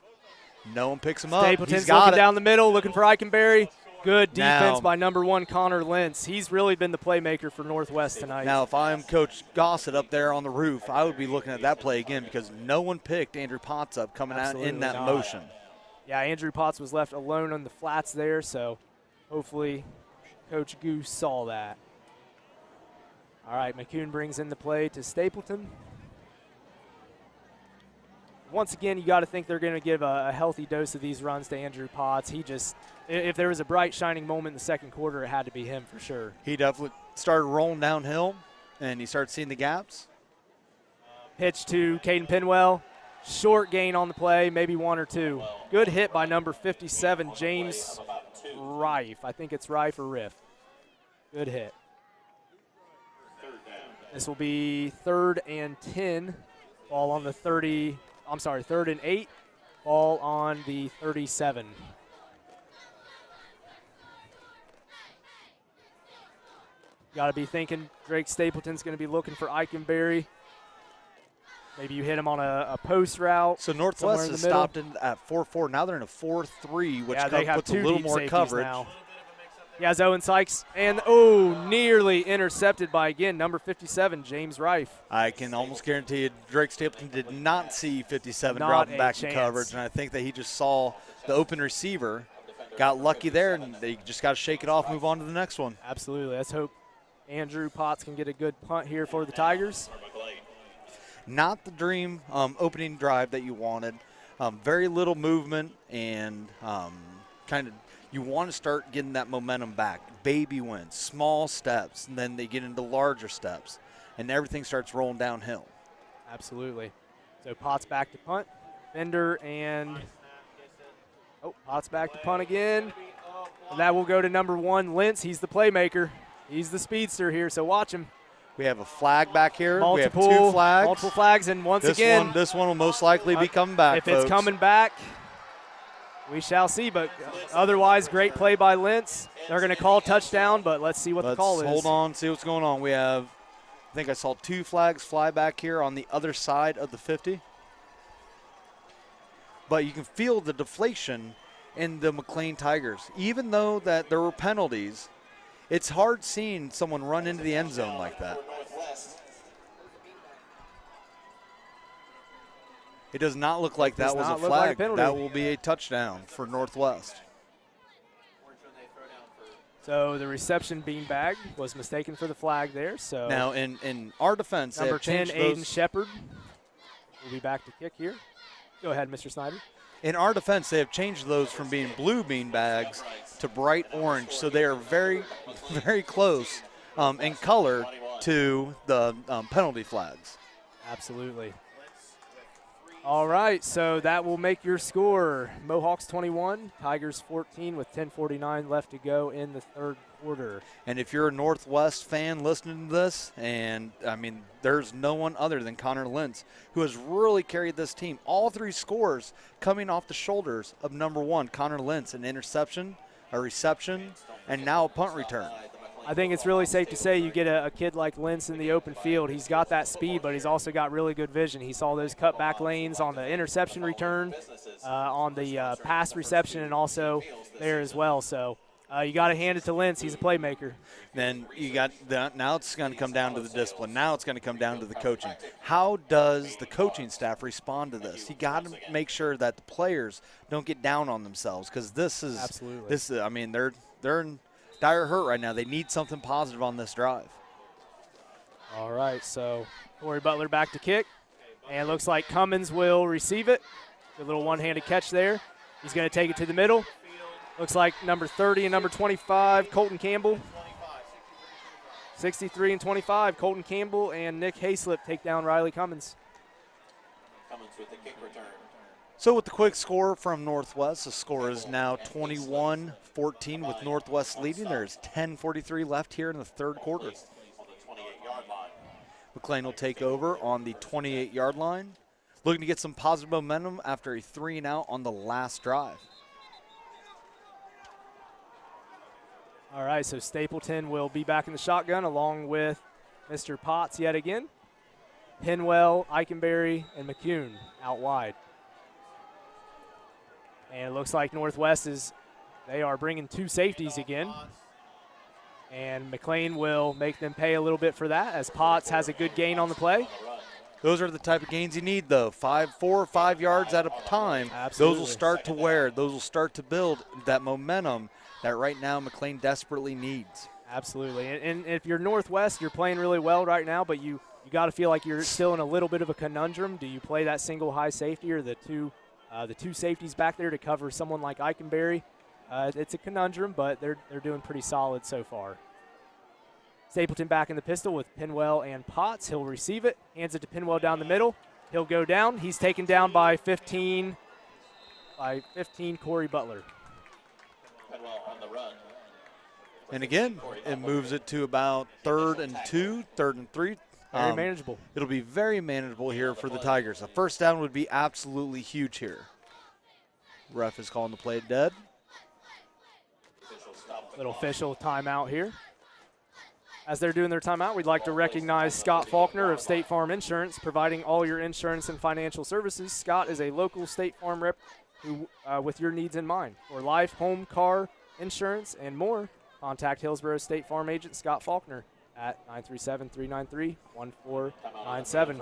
No one picks him up. Stapleton's He's got looking it. down the middle, looking for Eichenberry. Good defense Now- by number 1, Connor Lentz. He's really been the playmaker for Northwest tonight. Now, if I'm Coach Gossett up there on the roof, I would be looking at that play again because no one picked Andrew Potts up coming out Absolutely in that not. motion. Yeah, Andrew Potts was left alone on the flats there, so hopefully Coach Goose saw that. All right, McCune brings in the play to Stapleton. Once again, you got to think they're going to give a healthy dose of these runs to Andrew Potts. If there was a bright, shining moment in the second quarter, it had to be him for sure. He definitely started rolling downhill, and he started seeing the gaps. Pitch to Caden Pinwell. Short gain on the play, maybe 1 or 2. Good hit by number 57, James Rife. I think it's Rife or Riff. Good hit. This will be 3rd and 10. Ball on the 3rd and 8. Ball on the 37. Got to be thinking Drake Stapleton's going to be looking for Eichenberry. Maybe you hit him on a post route. So somewhere Northwest in has the middle. stopped at 4-4. Now they're in a 4-3, which Yeah, they have puts a 2 little deep more safeties coverage. now. Yeah, Owen Sykes. And, nearly intercepted by, again, number 57, James Rife. I can almost guarantee you Drake Stapleton did not see 57 Not dropping a back in chance. coverage, and I think that he just saw the open receiver, got lucky there, and they just got to shake it off, move on to the next one. Absolutely. Let's hope Andrew Potts can get a good punt here for the Tigers. Not the dream opening drive that you wanted. Very little movement, and kind of you want to start getting that momentum back. Baby wins, small steps, and then they get into larger steps, and everything starts rolling downhill. Absolutely. So Potts back to punt. Bender and Potts back to punt again. And that will go to number 1, Lentz. He's the playmaker. He's the speedster here, so watch him. We have a flag back here. Multiple we have 2 flags. Multiple flags, and once This again, this one will most likely be coming back, if folks. it's coming back, we shall see. But otherwise, great play by Lentz. They're going to call touchdown, but let's see what the call is. Hold on, see what's going on. We have, I think I saw 2 flags fly back here on the other side of the 50. But you can feel the deflation in the McLean Tigers. Even though that there were penalties, it's hard seeing someone run into the end zone like that. It does not look like that was a not look like a flag. penalty. That will be a touchdown for Northwest. So the reception beanbag was mistaken for the flag there. So Now, in our defense, number they have 10, changed Aiden Shepard, will be back to kick here. Go ahead, Mr. Snyder. In our defense, they have changed those from being blue bean bags to bright orange, so they are very, very close in color to the penalty flags. Absolutely. All right, so that will make your score. Mohawks 21, Tigers 14 with 10:49 left to go in the third quarter. And if you're a Northwest fan listening to this, and I mean, there's no one other than Connor Lentz who has really carried this team. All 3 scores coming off the shoulders of number 1, Connor Lentz, an interception, a reception, and now a punt return. I think it's really safe to say you get a kid like Lentz in the open field. He's got that speed, but he's also got really good vision. He saw those cutback lanes on the interception return, on the pass reception, and also there as well. So you got to hand it to Lentz. He's a playmaker. Then you got now it's going to come down to the discipline. Now it's going to come down to the coaching. How does the coaching staff respond to this? You got to make sure that the players don't get down on themselves, because this is Absolutely. This is, I mean, they're in dire hurt right now. They need something positive on this drive. All right, so Corey Butler back to kick, and looks like Cummins will receive it. Good little one-handed catch there. He's going to take it to the middle. Looks like number 30 and number 25, Colton Campbell. 63 and 25, Colton Campbell and Nick Hayslip take down Riley Cummins. Cummins with the kick return. So with the quick score from Northwest, the score is now 21-14 with Northwest leading. There's 10:43 left here in the third quarter. On the 28-yard line. McLean will take over on the 28-yard line, looking to get some positive momentum after a 3-and-out on the last drive. All right, so Stapleton will be back in the shotgun along with Mr. Potts yet again. Pinwell, Eikenberry, and McCune out wide. And it looks like Northwest they are bringing 2 safeties again. And McLean will make them pay a little bit for that, as Potts has a good gain on the play. Those are the type of gains you need, though. 4 or 5 yards at a time. Absolutely. Those will start to wear. Those will start to build that momentum that right now McLean desperately needs. Absolutely. And if you're Northwest, you're playing really well right now, but you got to feel like you're still in a little bit of a conundrum. Do you play that single high safety or the two safeties back there to cover someone like Eikenberry? It's a conundrum, but they're doing pretty solid so far. Stapleton back in the pistol with Pinwell and Potts. He'll receive it, hands it to Pinwell down the middle. He'll go down. He's taken down by 15 Corey Butler. Pinwell on the run. And again, it moves it to about 3rd and 2, 3rd and 3. Very manageable. It'll be very manageable here for the Tigers. A first down would be absolutely huge here. Ref is calling the play dead. Little official timeout here. As they're doing their timeout, we'd like to recognize Scott Faulkner of State Farm Insurance, providing all your insurance and financial services. Scott is a local State Farm rep who, with your needs in mind. For life, home, car, insurance, and more, contact Hillsborough State Farm agent Scott Faulkner at 937-393-1497.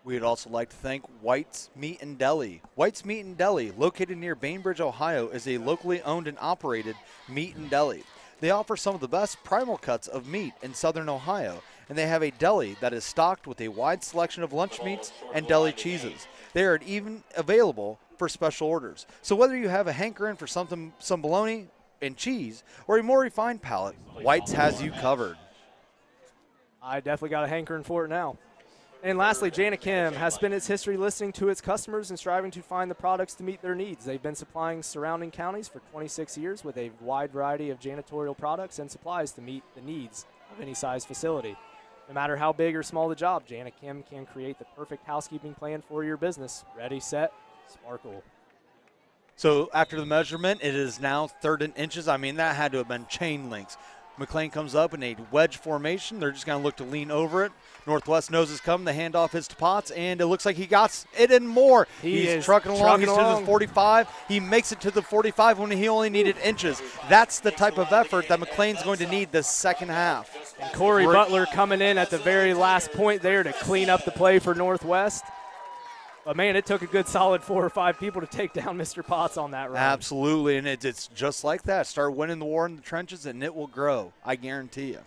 We'd also like to thank White's Meat and Deli. White's Meat and Deli, located near Bainbridge, Ohio, is a locally owned and operated meat and deli. They offer some of the best primal cuts of meat in southern Ohio, and they have a deli that is stocked with a wide selection of lunch meats and deli cheeses. They are even available for special orders. So whether you have a hankering for some bologna and cheese or a more refined palate, White's has you covered. I definitely got a hankering for it now. And lastly, Janikim has spent its history listening to its customers and striving to find the products to meet their needs. They've been supplying surrounding counties for 26 years with a wide variety of janitorial products and supplies to meet the needs of any size facility. No matter how big or small the job, Janikim can create the perfect housekeeping plan for your business. Ready, set, sparkle. So after the measurement, it is now 3rd and inches. I mean, that had to have been chain links. McClain comes up in a wedge formation. They're just going to look to lean over it. Northwest knows it's coming. The handoff is to Potts, and it looks like he got it and more. He's trucking along. He's to the 45. He makes it to the 45 when he only needed inches. That's the type of effort that McClain's going to need this second half. And Corey Butler coming in at the very last point there to clean up the play for Northwest. But, man, it took a good solid 4 or 5 people to take down Mr. Potts on that run. Absolutely, and it's just like that. Start winning the war in the trenches, and it will grow. I guarantee you.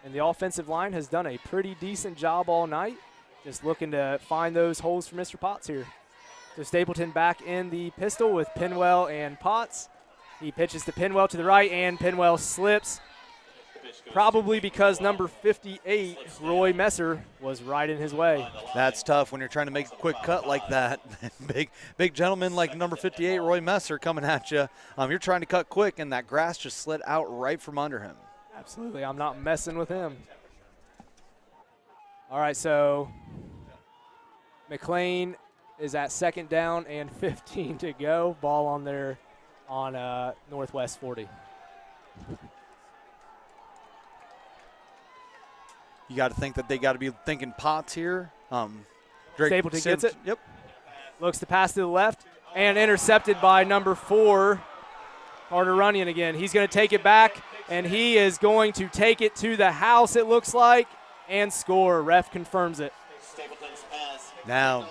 And the offensive line has done a pretty decent job all night, just looking to find those holes for Mr. Potts here. So Stapleton back in the pistol with Pinwell and Potts. He pitches to Pinwell to the right, and Pinwell slips, probably because number 58, Roy Messer, was right in his way. That's tough when you're trying to make a quick cut like that. big gentleman like number 58, Roy Messer, coming at you. You're trying to cut quick, and that grass just slid out right from under him. Absolutely. I'm not messing with him. All right, so McLean is at 2nd down and 15 to go. Ball on there on Northwest 40. You got to think that they got to be thinking Potts here. Stapleton gets it. Yep. Looks to pass to the left and intercepted by number 4, Carter Runyon again. He's going to take it back, and he is going to take it to the house, it looks like, and score. Ref confirms it. Now,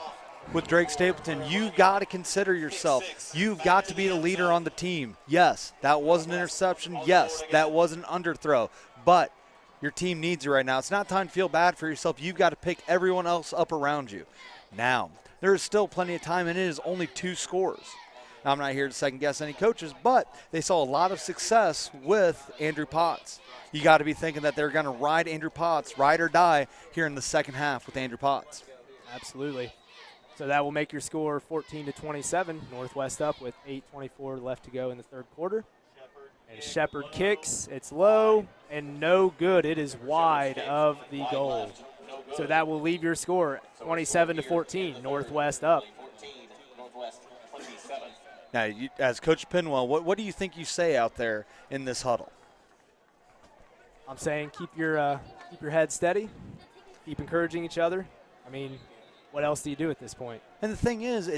with Drake Stapleton, you've got to consider yourself. You've got to be the leader on the team. Yes, that was an interception. Yes, that was an underthrow. But your team needs you right now. It's not time to feel bad for yourself. You've got to pick everyone else up around you. Now, there is still plenty of time, and it is only 2 scores. Now, I'm not here to second-guess any coaches, but they saw a lot of success with Andrew Potts. You got to be thinking that they're going to ride Andrew Potts, ride or die, here in the second half with Andrew Potts. Absolutely. So that will make your score 14-27. Northwest up with 8:24 left to go in the 3rd quarter. And Shepard kicks. It's low and no good. It is wide of the goal. So that will leave your score 27-14. Northwest up. Now, as Coach Pinwell, what do you think you say out there in this huddle? I'm saying keep your head steady, keep encouraging each other. I mean, what else do you do at this point? And the thing is,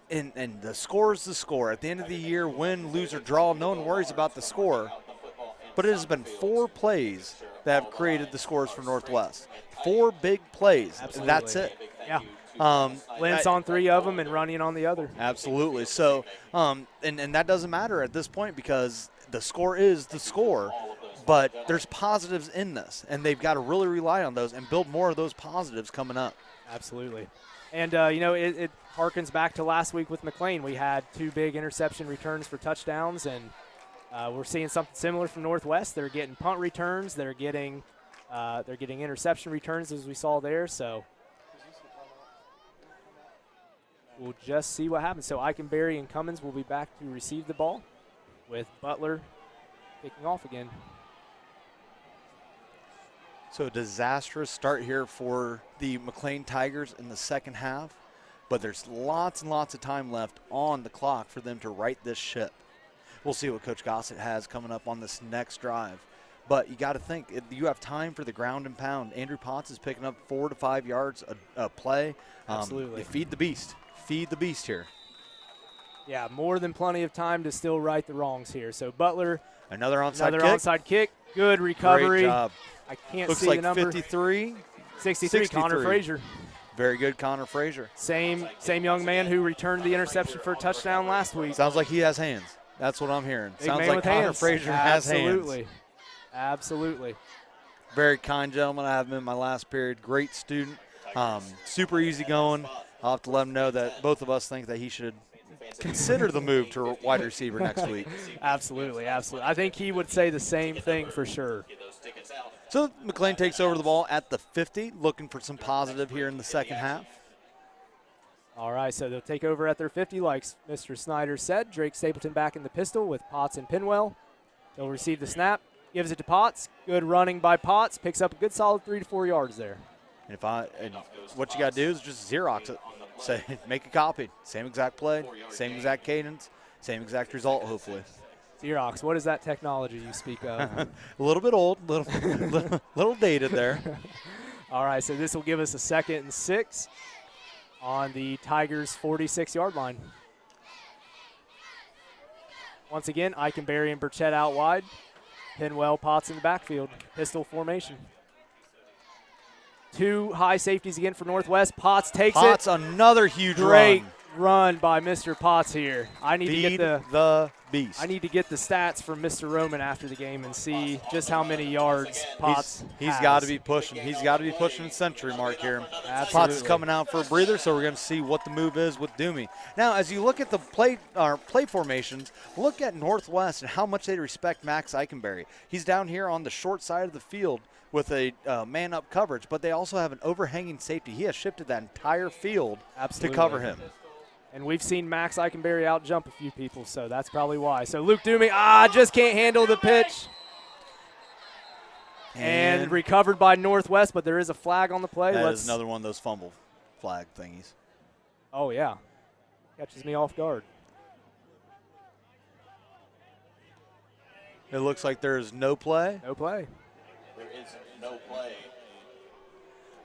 and the score is the score. At the end of the year, win, lose, or draw, no one worries about the score. But it has been 4 plays that have created the scores for Northwest. 4 big plays. Absolutely. That's it. Yeah. Lentz on 3 of them and Runyon on the other. Absolutely. So, and that doesn't matter at this point because the score is the score. But there's positives in this, and they've got to really rely on those and build more of those positives coming up. Absolutely. And, it harkens back to last week with McClain. We had 2 big interception returns for touchdowns, and we're seeing something similar from Northwest. They're getting punt returns. They're getting interception returns, as we saw there. So we'll just see what happens. So Eikenberry and Cummins will be back to receive the ball with Butler kicking off again. So a disastrous start here for the McLean Tigers in the second half, but there's lots and lots of time left on the clock for them to right this ship. We'll see what Coach Gossett has coming up on this next drive. But you got to think, you have time for the ground and pound. Andrew Potts is picking up 4 to 5 yards a play. Absolutely. Feed the beast. Feed the beast here. Yeah, more than plenty of time to still right the wrongs here. So Butler, another onside kick. Good recovery. Great job. I can't Looks see like the number. 53. 63, Connor Frazier. Very good, Connor Frazier. Same young man who returned the interception for a touchdown last week. Sounds like he has hands. That's what I'm hearing. Big Sounds man like with Connor hands. Frazier has hands. Absolutely. Absolutely. Very kind gentleman. I have him in my last period. Great student. Super easy going. I'll have to let him know that both of us think that he should consider the move to wide receiver next week. Absolutely, absolutely. I think he would say the same thing for sure. So McLean takes over the ball at the 50, looking for some positive here in the second half. All right, so they'll take over at their 50, like Mr. Snyder said. Drake Stapleton back in the pistol with Potts and Pinwell. They'll receive the snap, gives it to Potts. Good running by Potts, picks up a good solid 3 to 4 yards there. And what you got to do is just Xerox it. Say, make a copy. Same exact play, same exact cadence, same exact result, hopefully. Xerox, what is that technology you speak of? A little bit old, little dated there. All right, so this will give us a 2nd and 6 on the Tigers' 46-yard line. Once again, Eikenberry and Burchett out wide. Pinwell, Potts in the backfield. Pistol formation. 2 high safeties again for Northwest. Potts takes Potts, it. another huge Great run. by Mr. Potts here. I need to Feed get the beast. I need to get the stats from Mr. Roman after the game and see just how many yards Potts He's got to be pushing. He's got to be pushing the century mark here. Potts is coming out for a breather, so we're going to see what the move is with Doomie. Now, as you look at the play formations, look at Northwest and how much they respect Max Eichenberry. He's down here on the short side of the field with a man-up coverage, but they also have an overhanging safety. He has shifted that entire field to cover him. And we've seen Max Eichenberry out-jump a few people, so that's probably why. So Luke Doomie, just can't handle the pitch. And recovered by Northwest, but there is a flag on the play. That is another one of those fumble flag thingies. Oh, yeah. Catches me off guard. It looks like there is no play. No play. There is no play.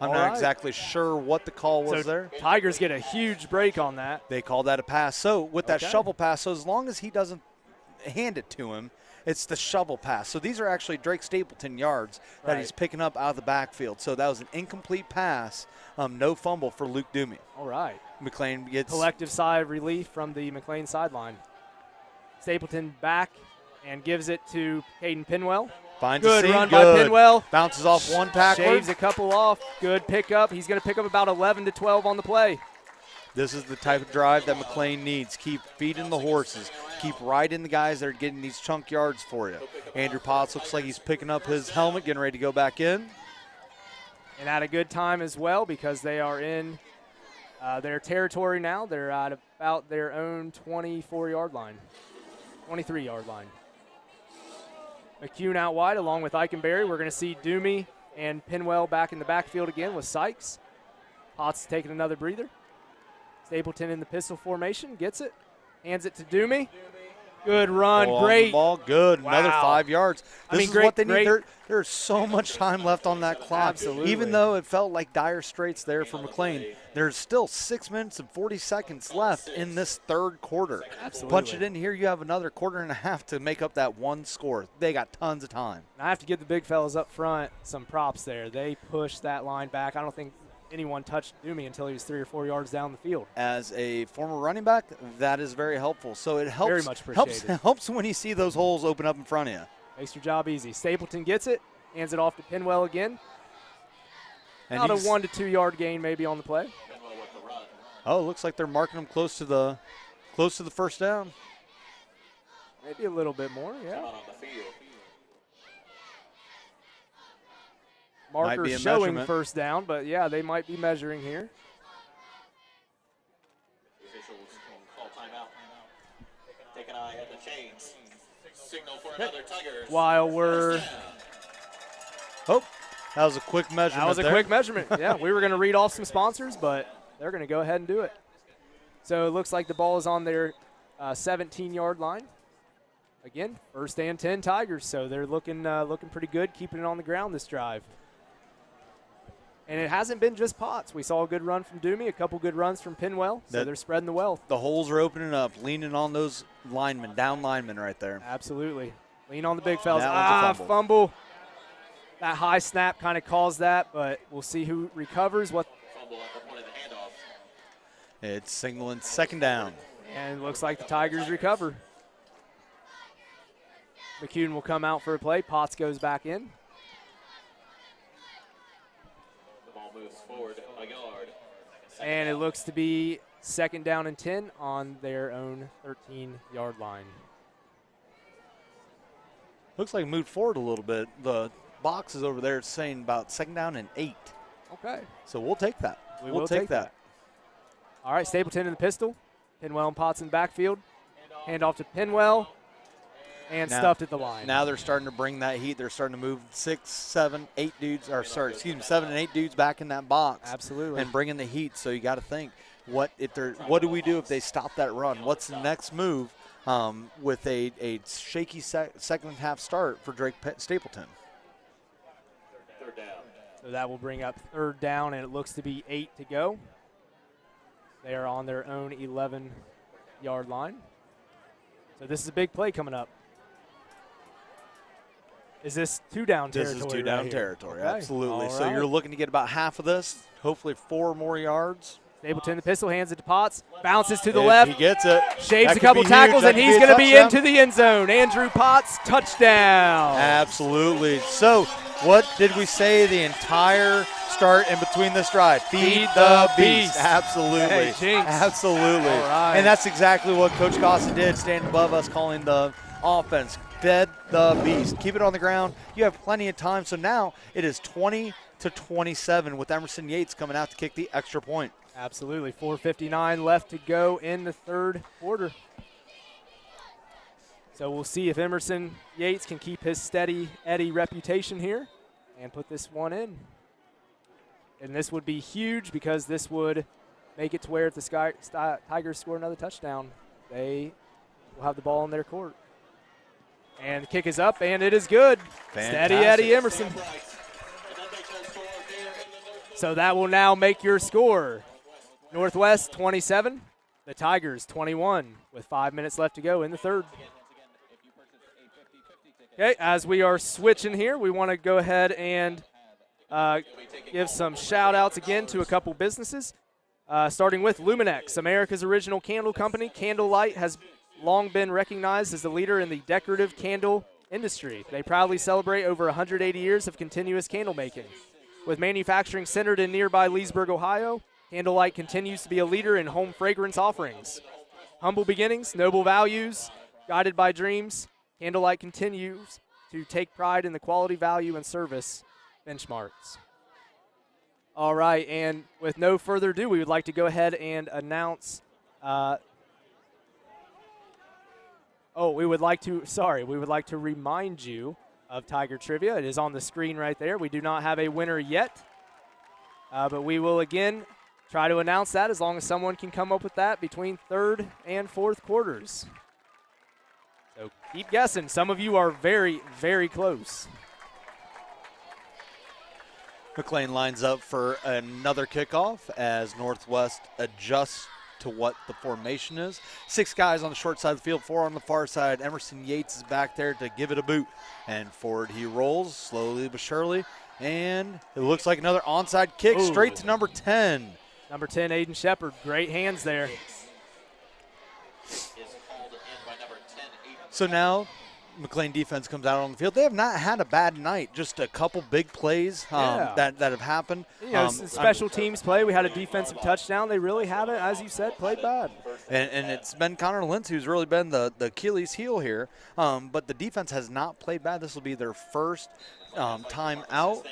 I'm not exactly sure what the call was so there. Tigers get a huge break on that. They call that a pass. So with that shovel pass, so as long as he doesn't hand it to him, it's the shovel pass. So these are actually Drake Stapleton yards that he's picking up out of the backfield. So that was an incomplete pass, no fumble for Luke Doomie. All right. McLean gets collective sigh of relief from the McLean sideline. Stapleton back and gives it to Caden Pinwell. Finds good a seam. Run by Pinwell. Bounces off one tackler. Shaves a couple off. Good pickup. He's going to pick up about 11 to 12 on the play. This is the type of drive that McLean needs. Keep feeding the horses. Keep riding the guys that are getting these chunk yards for you. Andrew Potts looks like he's picking up his helmet, getting ready to go back in. And at a good time as well because they are in their territory now. They're at about their own 24-yard line, 23-yard line. McCune out wide along with Eichenberry. We're going to see Doomie and Pinwell back in the backfield again with Sykes. Potts taking another breather. Stapleton in the pistol formation, gets it, hands it to Doomie. Good run, great. Ball, good, wow. Another 5 yards. This is what they need. Great. There's so much time left on that clock. Absolutely. Even though it felt like dire straits there for McLean, there's still 6 minutes and 40 seconds left in this third quarter. Absolutely. Punch it in here, you have another quarter and a half to make up that one score. They got tons of time. I have to give the big fellas up front some props there. They pushed that line back. I don't think anyone touched Doomie until he was 3 or 4 yards down the field. As a former running back, that is very helpful. So it helps. Very much appreciated. Helps when you see those holes open up in front of you. Makes your job easy. Stapleton gets it, hands it off to Pinwell again. And about a 1 to 2 yard gain maybe on the play. Oh, it looks like they're marking him close to the first down. Maybe a little bit more, yeah. Marker showing first down, but yeah, they might be measuring here. Officials call timeout. Take an eye at the chains. Signal for another Tiger. While we're that was a quick measurement. That was a quick measurement. Yeah, we were going to read off some sponsors, but they're going to go ahead and do it. So it looks like the ball is on their 17-yard line. Again, first and 10 Tigers, so they're looking pretty good, keeping it on the ground this drive. And it hasn't been just Potts. We saw a good run from Doomie, a couple good runs from Pinwell, so they're spreading the wealth. The holes are opening up, leaning on those linemen, down linemen right there. Absolutely. Lean on the big fellas. That one's a fumble. That high snap kind of caused that, but we'll see who recovers. Fumble at the point of the handoff. It's signaling second down. And it looks like the Tigers recover. McCune will come out for a play. Potts goes back in. The ball moves forward a yard. And it looks to be second down and 10 on their own 13-yard line. Looks like it moved forward a little bit. The box is over there saying about second down and 8. Okay. So we'll take that. We'll take that. All right, Stapleton in the pistol. Pinwell and Potts in the backfield. Hand off to Pinwell. And stuffed at the line. Now they're starting to bring that heat. They're starting to move 6, 7, 8 dudes, 7 and 8 dudes back in that box. Absolutely. And bringing the heat. So you got to think, what do we do if they stop that run? What's the next move with a shaky second half start for Drake Stapleton? Third down. So that will bring up third down, and it looks to be 8 to go. They are on their own 11-yard line. So this is a big play coming up. Is this two-down territory? This is two-down right territory, okay. absolutely. All So right. you're looking to get about half of this, hopefully 4 more yards. Stapleton, the pistol, hands it to Potts, bounces to the If left, he gets it. shaves that a could couple be tackles, huge. and That he's could going to be touchdown. into the end zone. Andrew Potts, touchdown. Absolutely. So what did we say the entire start in between this drive? Feed the beast. Absolutely. Hey, Jinx. Absolutely. All right. And that's exactly what Coach Gossen did, standing above us, calling the offense. Fed the beast. Keep it on the ground. You have plenty of time. So now it is 20-27 with Emerson Yates coming out to kick the extra point. Absolutely. 4:59 left to go in the third quarter. So we'll see if Emerson Yates can keep his steady Eddie reputation here and put this one in. And this would be huge because this would make it to where if the Tigers score another touchdown, they will have the ball in their court. And the kick is up, and it is good. Steady Eddie Emerson. So that will now make your score. Northwest 27, the Tigers 21 with 5 minutes left to go in the third. Okay, as we are switching here, we want to go ahead and give some shout outs again to a couple businesses, starting with Luminex, America's original candle company. Candlelight has long been recognized as the leader in the decorative candle industry. They proudly celebrate over 180 years of continuous candle making. With manufacturing centered in nearby Leesburg, Ohio, Candlelight continues to be a leader in home fragrance offerings. Humble beginnings, noble values, guided by dreams, Candlelight continues to take pride in the quality, value, and service benchmarks. All right, and with no further ado, we would like to go ahead and announce we would like to remind you of Tiger Trivia. It is on the screen right there. We do not have a winner yet, but we will again try to announce that as long as someone can come up with that between third and fourth quarters. So keep guessing. Some of you are very, very close. McLean lines up for another kickoff as Northwest adjusts to what the formation is. 6 guys on the short side of the field, 4 on the far side. Emerson Yates is back there to give it a boot. And forward he rolls, slowly but surely. And it looks like another onside kick straight to number 10. Number 10, Aiden Shepard. Great hands there. So now McLean defense comes out on the field. They have not had a bad night, just a couple big plays that have happened. You know, special teams play. We had a defensive touchdown. They really haven't, as you said, played bad. And it's been Connor Lentz who's really been the Achilles heel here. But the defense has not played bad. This will be their first time out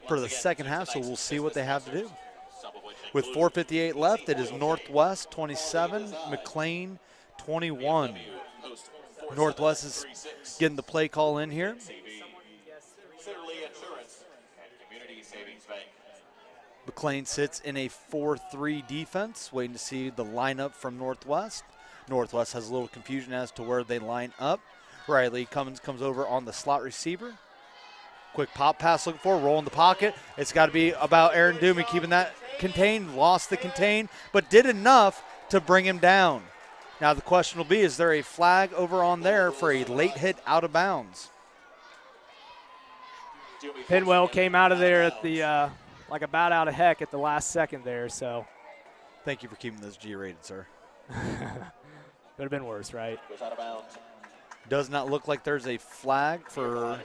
for the second half, so we'll see what they have to do. With 4:58 left, it is Northwest 27, McLean 21. Northwest is getting the play call in here. McLean sits in a 4-3 defense, waiting to see the lineup from Northwest. Northwest has a little confusion as to where they line up. Riley Cummins comes over on the slot receiver. Quick pop pass looking for, roll in the pocket. It's got to be about Aaron Doomey keeping that contained, lost the contain, but did enough to bring him down. Now the question will be, is there a flag over on there for a late hit out of bounds? Pinwell came out of there at the like a bat out of heck at the last second there, so. Thank you for keeping this G-rated, sir. Could have been worse, right? Does not look like there's a flag for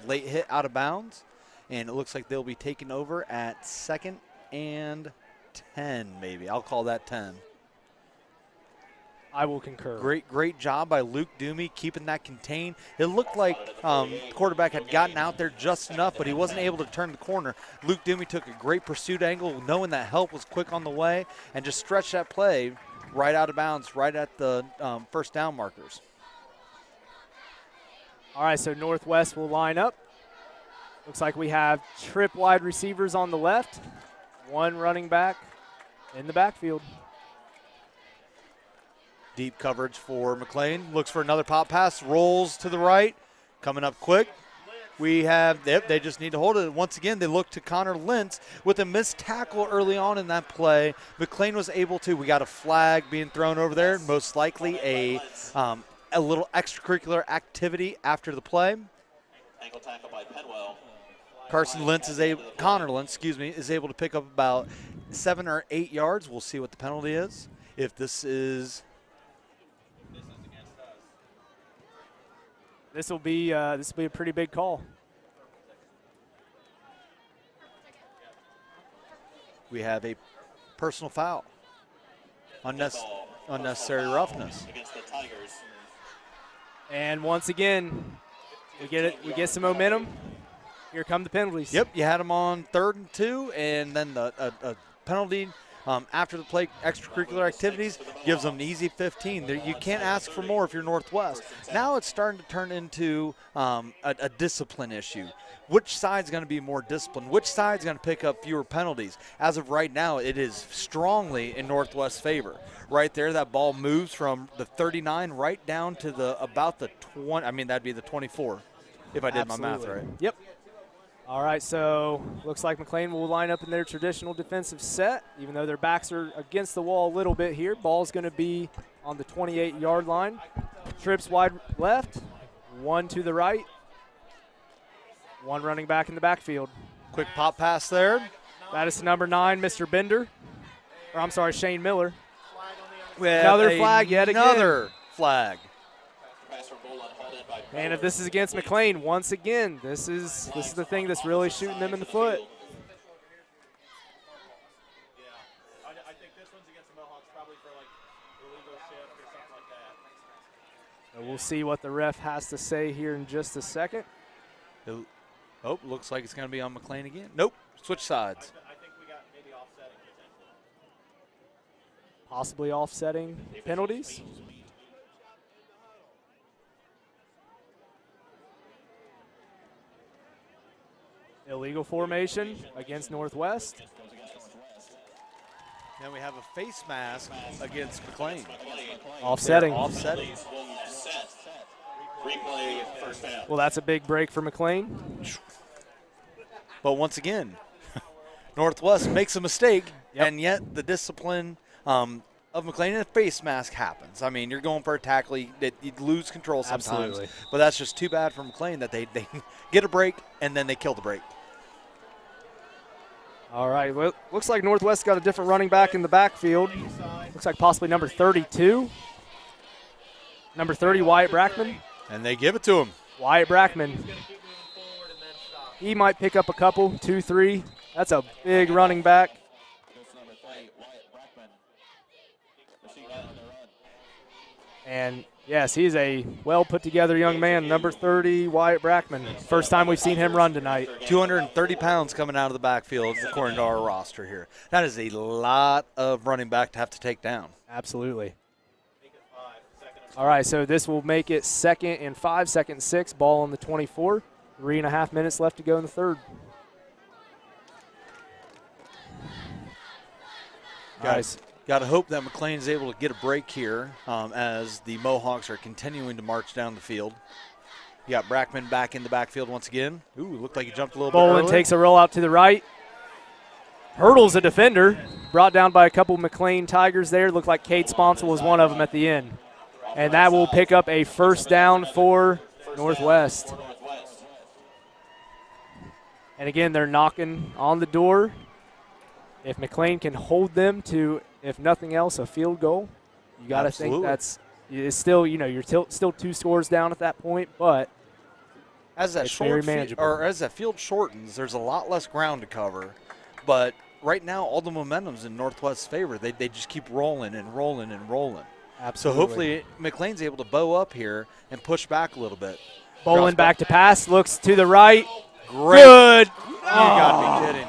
late hit out of bounds, and it looks like they'll be taking over at 2nd and 10, maybe. I'll call that 10. I will concur. Great job by Luke Doomey keeping that contained. It looked like the quarterback had gotten out there just enough, but he wasn't able to turn the corner. Luke Doomey took a great pursuit angle, knowing that help was quick on the way, and just stretched that play right out of bounds, right at the first down markers. All right, so Northwest will line up. Looks like we have trip wide receivers on the left, 1 running back in the backfield. Deep coverage for McLean. Looks for another pop pass, rolls to the right, coming up quick. We have, they just need to hold it. Once again, they look to Connor Lentz with a missed tackle early on in that play. McLean was able to, we got a flag being thrown over there, most likely a little extracurricular activity after the play. Ankle tackle by Penwell. Connor Lentz, is able to pick up about 7 or 8 yards. We'll see what the penalty is. If this is This will be a pretty big call. we have a personal foul, unnecessary roughness. Against the Tigers. And once again, we get some momentum. Here come the penalties. Yep, you had them on 3rd and 2, and then a penalty after the play, extracurricular activities, gives them an easy 15. You can't ask for more if you're Northwest. Now it's starting to turn into a discipline issue. Which side's going to be more disciplined? Which side's going to pick up fewer penalties? As of right now, it is strongly in Northwest's favor. Right there, that ball moves from the 39 right down to about the 20. I mean, that'd be the 24, if I did my math right. Yep. All right, so looks like McLean will line up in their traditional defensive set, even though their backs are against the wall a little bit here. Ball's going to be on the 28-yard line. Trips wide left, one to the right, one running back in the backfield. Quick pop pass there. That is number 9, Mr. Bender. Or I'm sorry, Shane Miller. Another flag yet again. Another flag. And if this is against McLean, once again, this is the thing that's really shooting them in the foot. I think this one's against the Mohawks probably for like illegal shift or something like that. So we'll see what the ref has to say here in just a second. Oh, looks like it's going to be on McLean again. Nope, switch sides. I think we got maybe offsetting potentially. Possibly offsetting penalties. Illegal formation against Northwest. Then we have a face mask against McLean. Offsetting. Offsetting. Replay first down. Well, that's a big break for McLean. But once again, Northwest makes a mistake, Yep. and yet the discipline of McLean and a face mask happens. I mean, you're going for a tackle, you lose control sometimes. Absolutely. But that's just too bad for McLean that they get a break and then they kill the break. All right, well, looks like Northwest got a different running back in the backfield. Looks like possibly number 32. Number 30, Wyatt Brackman. And they give it to him. Wyatt Brackman. He might pick up a couple, 2, 3. That's a big running back. And, yes, he's a well-put-together young man, number 30, Wyatt Brackman. First time we've seen him run tonight. 230 pounds coming out of the backfield according to our roster here. That is a lot of running back to have to take down. Absolutely. All right, so this will make it 2nd and 5, 2nd and 6, ball on the 24. 3.5 minutes left to go in the third. Guys, got to hope that McLean is able to get a break here as the Mohawks are continuing to march down the field. You got Brackman back in the backfield once again. Ooh, looked like he jumped a little bit Bolin early. takes a roll out to the right. Hurdles a defender. Brought down by a couple McLean Tigers there. Looked like Cade Sponsel was one of them at the end. And that will pick up a first down for Northwest. And again, they're knocking on the door. If McLean can hold them to, if nothing else, a field goal, you got to think it's still, you're still 2 scores down at that point, but as that it's very short manageable. or as that field shortens, there's a lot less ground to cover. But right now, all the momentum's in Northwest's favor. They just keep rolling and rolling and rolling. Absolutely. So hopefully McLean's able to bow up here and push back a little bit. Bolin back to pass, looks to the right. Great. Good. You got to be kidding.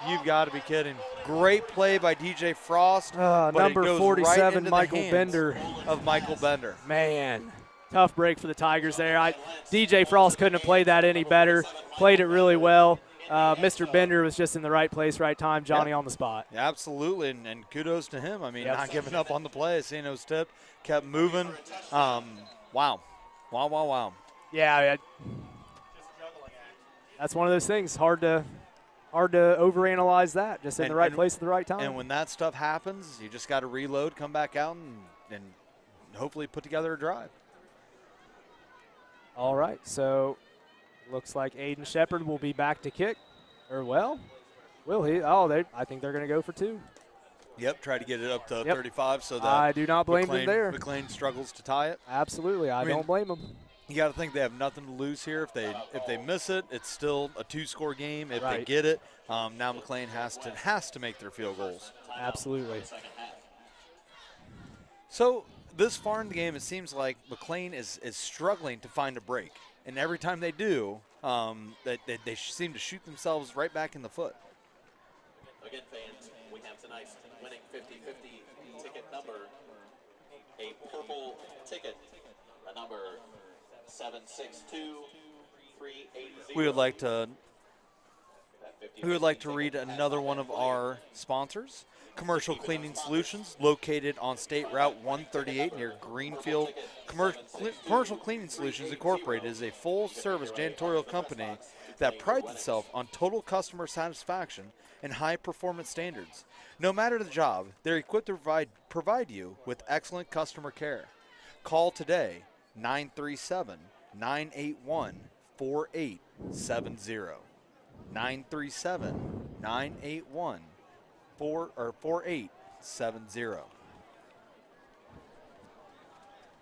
You've got to be kidding. Great play by DJ Frost. but it Number goes 47, right into the Michael hands Bender. Of Michael Bender. Man, tough break for the Tigers there. DJ Frost couldn't have played that any better. Played it really well. Mr. Bender was just in the right place, right time. Johnny on the spot. Yeah, absolutely, and kudos to him. I mean, not giving up on the play. Seeing those tip, kept moving. Wow. Yeah, that's one of those things. Hard to overanalyze that. Just in the right place at the right time. And when that stuff happens, you just got to reload, come back out, and hopefully put together a drive. All right, so Looks like Aiden Shepard will be back to kick. Or, well, will he? Oh, I think they're going to go for 2. Yep, try to get it up to Yep. 35 so that I do not blame them there. McLean struggles to tie it. Absolutely. I mean, don't blame them. You got to think they have nothing to lose here. If they miss it, it's still a 2-score game. If Right. they get it, now McLean has to make their field goals. Absolutely. So this far in the game, it seems like McLean is struggling to find a break, and every time they do, they seem to shoot themselves right back in the foot. Again, fans, we have tonight's winning 50-50 ticket number, a purple ticket, a number 762-380. We would like to read another one of our sponsors. Commercial Cleaning Solutions, located on State Route 138 near Greenfield. Commercial Cleaning Solutions Incorporated is a full-service janitorial company that prides itself on total customer satisfaction and high-performance standards. No matter the job, they're equipped to provide you with excellent customer care. Call today, 937-981-4870. 937-981-4870.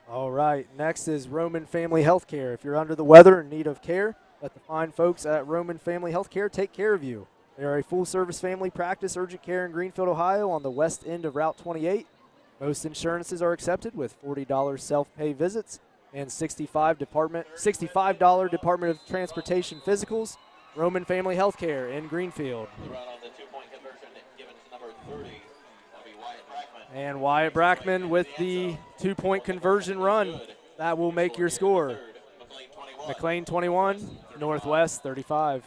All right. Next is Roman Family Healthcare. If you're under the weather and in need of care, let the fine folks at Roman Family Healthcare take care of you. They are a full-service family practice, urgent care in Greenfield, Ohio, on the west end of Route 28. Most insurances are accepted with $40 self-pay visits and $65 Department of Transportation physicals. Roman Family Healthcare in Greenfield. The run on the 2-point conversion given to number 30. That'll be Wyatt Brackman. And Wyatt Brackman with the 2-point conversion run. That will make your score. McLean 21, Northwest 35.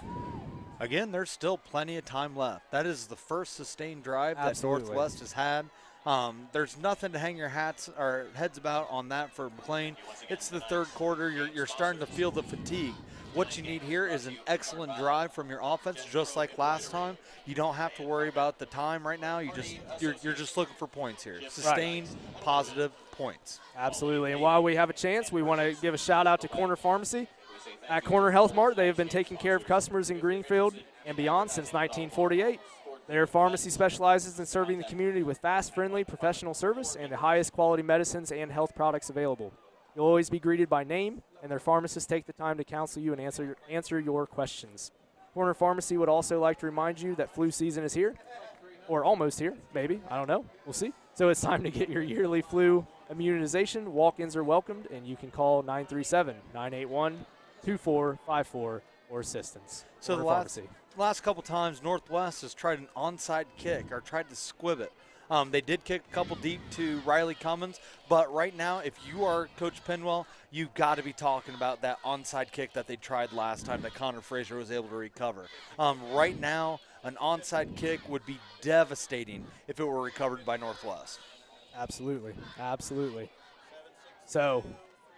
Again, there's still plenty of time left. That is the first sustained drive Absolutely. that Northwest has had. There's nothing to hang your heads about on that for McLean. It's the third quarter. You're starting to feel the fatigue. What you need here is an excellent drive from your offense, just like last time. You don't have to worry about the time right now. You're just looking for points here. Sustained, positive points. Absolutely. And while we have a chance, we want to give a shout out to Corner Pharmacy. At Corner Health Mart, they have been taking care of customers in Greenfield and beyond since 1948. Their pharmacy specializes in serving the community with fast, friendly, professional service and the highest quality medicines and health products available. You'll always be greeted by name, and their pharmacists take the time to counsel you and answer your questions. Corner Pharmacy would also like to remind you that flu season is here, or almost here, maybe. I don't know. We'll see. So it's time to get your yearly flu immunization. Walk-ins are welcomed, and you can call 937-981-2454 for assistance. So Corner the Pharmacy. last couple times, Northwest has tried an onside kick or tried to squib it. They did kick a couple deep to Riley Cummins, but right now, if you are Coach Penwell, you've got to be talking about that onside kick that they tried last time that Connor Frazier was able to recover. Right now, an onside kick would be devastating if it were recovered by Northwest. Absolutely. Absolutely. So,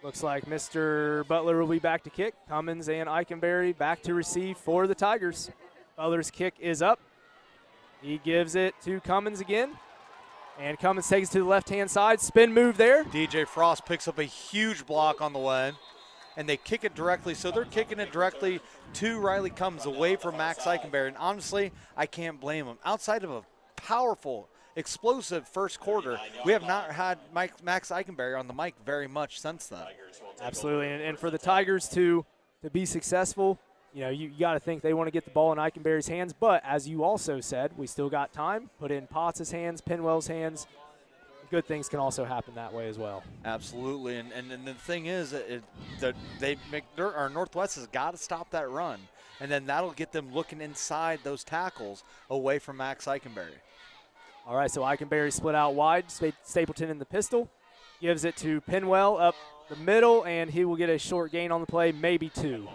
looks like Mr. Butler will be back to kick. Cummins and Eikenberry back to receive for the Tigers. Butler's kick is up. He gives it to Cummins again. And Cummins takes it to the left-hand side. Spin move there. DJ Frost picks up a huge block on the way, and they kick it directly. So they're kicking it directly to Riley Cummins away from Max Eikenberry. And honestly, I can't blame him. Outside of a powerful, explosive first quarter, we have not had Max Eikenberry on the mic very much since then. Absolutely. And for the Tigers to be successful, you know, you got to think they want to get the ball in Eikenberry's hands. But as you also said, we still got time. Put in Potts' hands, Penwell's hands. Good things can also happen that way as well. Absolutely. And the thing is, Northwest has got to stop that run. And then that'll get them looking inside those tackles away from Max Eikenberry. All right, so Eikenberry split out wide. Stapleton in the pistol. Gives it to Penwell up the middle, and he will get a short gain on the play, maybe 2.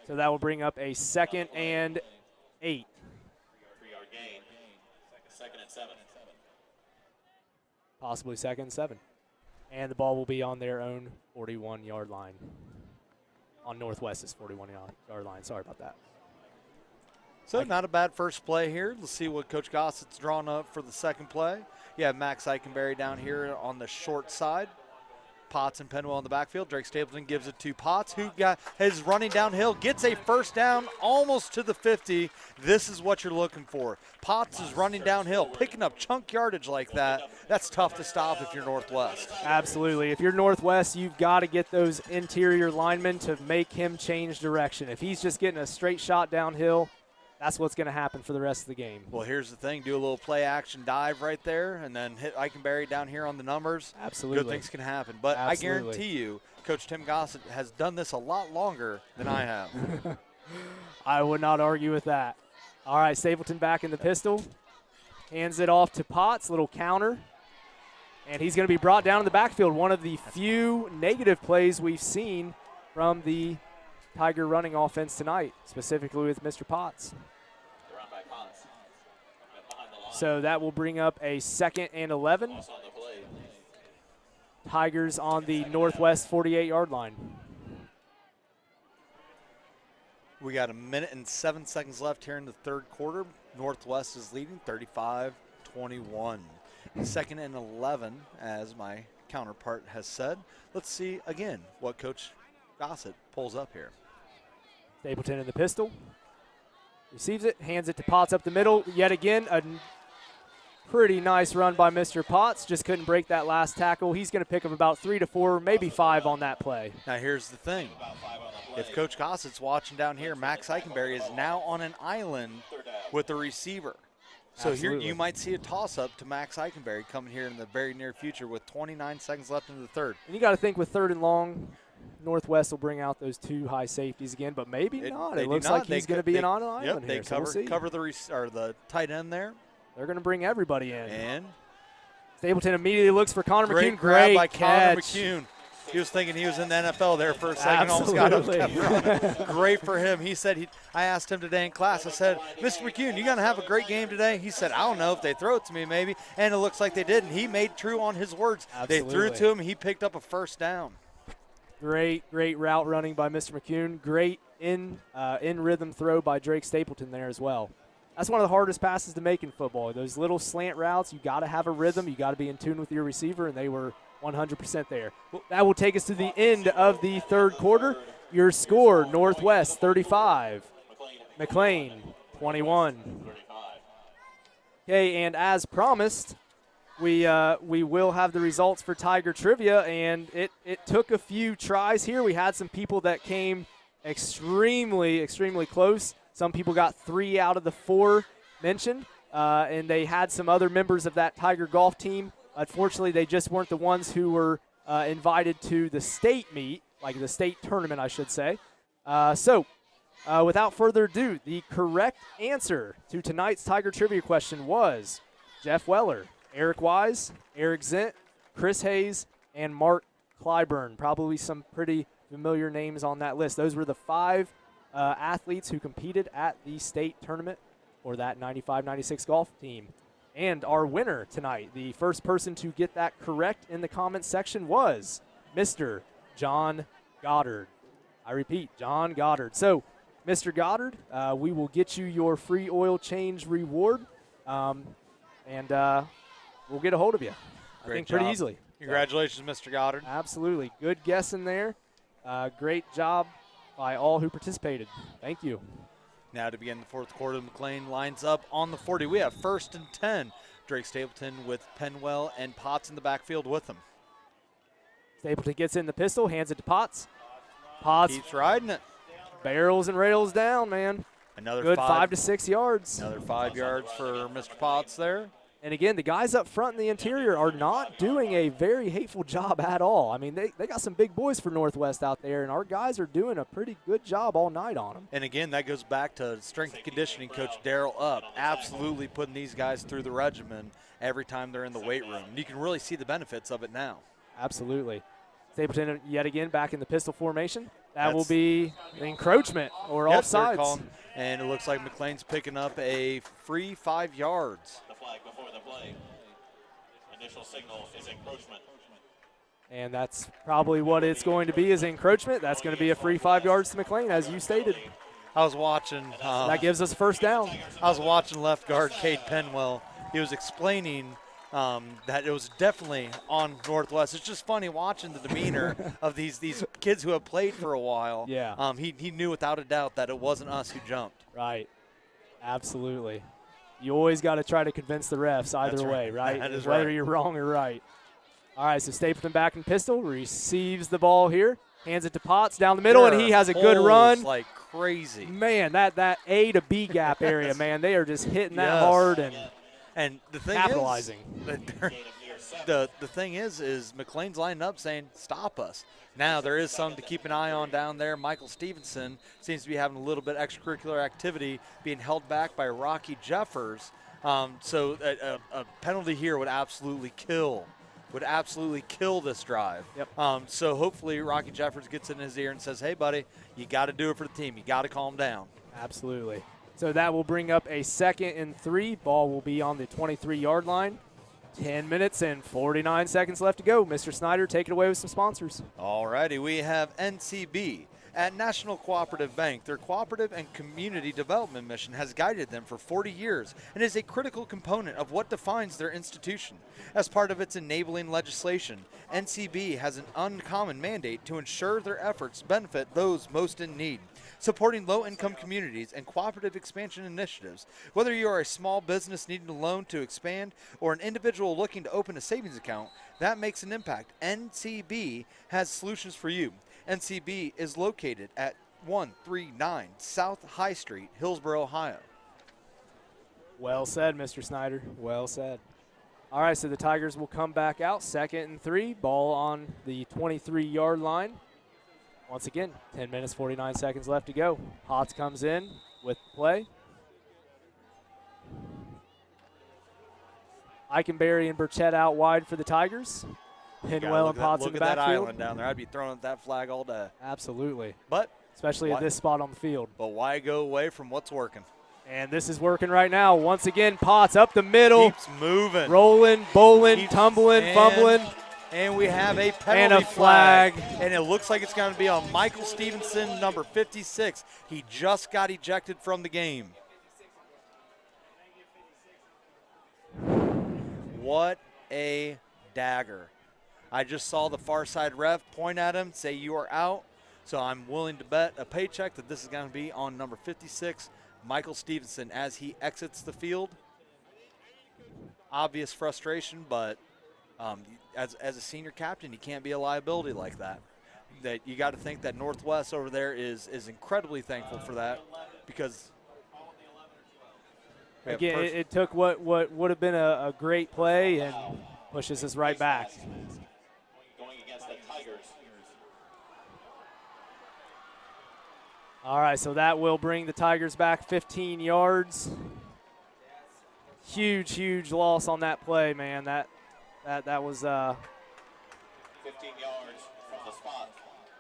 So that will bring up a 2nd and 8. 3-yard gain. 2nd and 7. Possibly 2nd and 7. And the ball will be on their own 41-yard line. On Northwest's 41-yard line. Sorry about that. So not a bad first play here. Let's see what Coach Gossett's drawn up for the second play. You have Max Eikenberry down here on the short side. Potts and Penwell in the backfield. Drake Stapleton gives it to Potts, who is running downhill, gets a first down almost to the 50. This is what you're looking for. Potts is running downhill, picking up chunk yardage like that. That's tough to stop if you're Northwest. Absolutely. If you're Northwest, you've got to get those interior linemen to make him change direction. If he's just getting a straight shot downhill, that's what's going to happen for the rest of the game. Well, here's the thing. Do a little play-action dive right there and then hit Eichenberry down here on the numbers. Absolutely. Good things can happen. But Absolutely. I guarantee you, Coach Tim Gossett has done this a lot longer than I have. I would not argue with that. All right, Stapleton back in the pistol. Hands it off to Potts, little counter. And he's going to be brought down in the backfield. One of the few negative plays we've seen from the Tiger running offense tonight, specifically with Mr. Potts. So that will bring up a 2nd and 11. Tigers on the Northwest 48-yard line. We got 1 minute and 7 seconds left here in the third quarter. Northwest is leading 35-21. 2nd and 11, as my counterpart has said. Let's see again what Coach Gossett pulls up here. Stapleton in the pistol. Receives it, hands it to Potts up the middle. Yet again, a pretty nice run by Mr. Potts. Just couldn't break that last tackle. He's going to pick up about 3 to 4, maybe 5 on that play. Now here's the thing. If Coach Gossett's watching down here, Max Eichenberry is now on an island with the receiver. So Absolutely. Here you might see a toss-up to Max Eichenberry coming here in the very near future with 29 seconds left in the third. And you got to think with 3rd and long, Northwest will bring out those 2 high safeties again, but maybe not. It looks like he's going to be on an island here. They cover the tight end there. They're going to bring everybody in. And Stapleton immediately looks for Connor McCune. Grab by catch. Connor McCune. He was thinking he was in the NFL there for a second. Almost got up, kept running. Great for him. He said, I asked him today in class, I said, Mr. McCune, you going to have a great game today? He said, I don't know if they throw it to me maybe. And it looks like they did. And he made true on his words. Absolutely. They threw it to him. He picked up a first down. Great route running by Mr. McCune. Great in rhythm throw by Drake Stapleton there as well. That's one of the hardest passes to make in football. Those little slant routes, you got to have a rhythm. You got to be in tune with your receiver, and they were 100% there. That will take us to the end of the third quarter. Your score, Northwest 35, McLean 21. Okay, and as promised, we will have the results for Tiger Trivia, and it took a few tries here. We had some people that came extremely close. Some people got 3 out of the 4 mentioned, and they had some other members of that Tiger golf team. Unfortunately, they just weren't the ones who were invited to the state meet, like the state tournament, I should say. So without further ado, the correct answer to tonight's Tiger Trivia question was Jeff Weller, Eric Wise, Eric Zent, Chris Hayes, and Mark Clyburn. Probably some pretty familiar names on that list. Those were the 5 athletes who competed at the state tournament for that 95-96 golf team. And our winner tonight, the first person to get that correct in the comments section was Mr. John Goddard. I repeat, John Goddard. So, Mr. Goddard, we will get you your free oil change reward, and we'll get a hold of you. I think pretty easily. Congratulations, Mr. Goddard. Absolutely. Good guess in there. Great job by all who participated. Thank you. Now to begin the fourth quarter, McLean lines up on the 40. We have 1st and 10. Drake Stapleton with Penwell and Potts in the backfield with him. Stapleton gets in the pistol, hands it to Potts. Potts keeps riding it. Barrels and rails down, man. Another good 5 to 6 yards. Another 5 yards for Mr. Potts there. And again, the guys up front in the interior are not doing a very hateful job at all. I mean, they got some big boys for Northwest out there, and our guys are doing a pretty good job all night on them. And again, that goes back to strength and conditioning coach Darryl Upp, absolutely putting these guys through the regimen every time they're in the weight room. And you can really see the benefits of it now. Absolutely. Stapleton yet again back in the pistol formation. That will be encroachment or offsides. And it looks like McLean's picking up a free 5 yards. The flag before the play. Initial signal is encroachment. And that's probably what it's going to be is encroachment. That's going to be a free 5 yards to McLean, as you stated. I was watching. That gives us a first down. I was watching left guard Cade Penwell. He was explaining that it was definitely on Northwest. It's just funny watching the demeanor of these kids who have played for a while. Yeah. He knew without a doubt that it wasn't us who jumped. Right. Absolutely. You always got to try to convince the refs either That's way, right? That is Whether right. you're wrong or right. All right, so Stapleton back in pistol, receives the ball here, hands it to Potts down the middle, and he has a good Holes run. like crazy. Man, that A to B gap area, man, they are just hitting that Yes. hard and the thing capitalizing. is, the thing is McLean's lining up saying, stop us. Now there is something to keep an eye on down there. Michael Stevenson seems to be having a little bit extracurricular activity, being held back by Rocky Jeffers. So a penalty here would absolutely kill this drive. Yep. So hopefully Rocky Jeffers gets in his ear and says, hey, buddy, you got to do it for the team. You got to calm down. Absolutely. So that will bring up a 2nd and 3. Ball will be on the 23-yard line. 10 minutes and 49 seconds left to go. Mr. Snyder, take it away with some sponsors. All righty, we have NCB. At National Cooperative Bank, their cooperative and community development mission has guided them for 40 years and is a critical component of what defines their institution. As part of its enabling legislation, NCB has an uncommon mandate to ensure their efforts benefit those most in need, supporting low-income communities and cooperative expansion initiatives. Whether you are a small business needing a loan to expand or an individual looking to open a savings account, that makes an impact. NCB has solutions for you. NCB is located at 139 South High Street, Hillsborough, Ohio. Well said, Mr. Snyder. Well said. All right, so the Tigers will come back out. 2nd and 3. Ball on the 23-yard line. Once again, 10 minutes, 49 seconds left to go. Potts comes in with the play. Eikenberry and Burchett out wide for the Tigers. Pinwell and Potts in the Look at that backfield. island down there. I'd be throwing at that flag all day. Absolutely. But Especially at this spot on the field. But why go away from what's working? And this is working right now. Once again, Potts up the middle. Keeps moving. Rolling, bowling, tumbling, fumbling. And we have a penalty And a flag. And it looks like it's going to be on Michael Stevenson, number 56. He just got ejected from the game. What a dagger. I just saw the far side ref point at him, say you are out. So I'm willing to bet a paycheck that this is going to be on number 56, Michael Stevenson, as he exits the field. Obvious frustration, but as a senior captain, you can't be a liability like that. That you got to think that Northwest over there is incredibly thankful for that, because again, it took what would have been a great play and pushes us right back. Going against the Tigers. All right, so that will bring the Tigers back 15 yards. Huge loss on that play, man. That was 15 yards from the spot.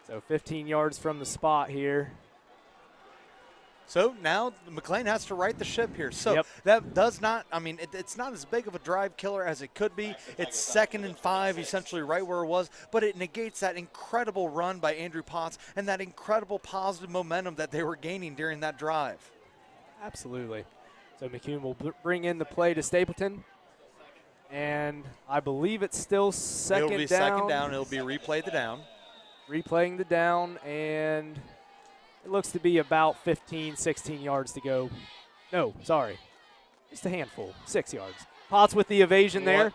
so 15 yards from the spot here. So now McLean has to right the ship here. So that does not, I mean, it's not as big of a drive killer as it could be. It's 2nd and 5, essentially right where it was, but it negates that incredible run by Andrew Potts and that incredible positive momentum that they were gaining during that drive. Absolutely. So McCune will bring in the play to Stapleton. And I believe it's still second down. It'll be second down. It'll be replay the down. Replaying the down, and it looks to be about 15, 16 yards to go. No, sorry. Just a handful, 6 yards. Potts with the evasion there.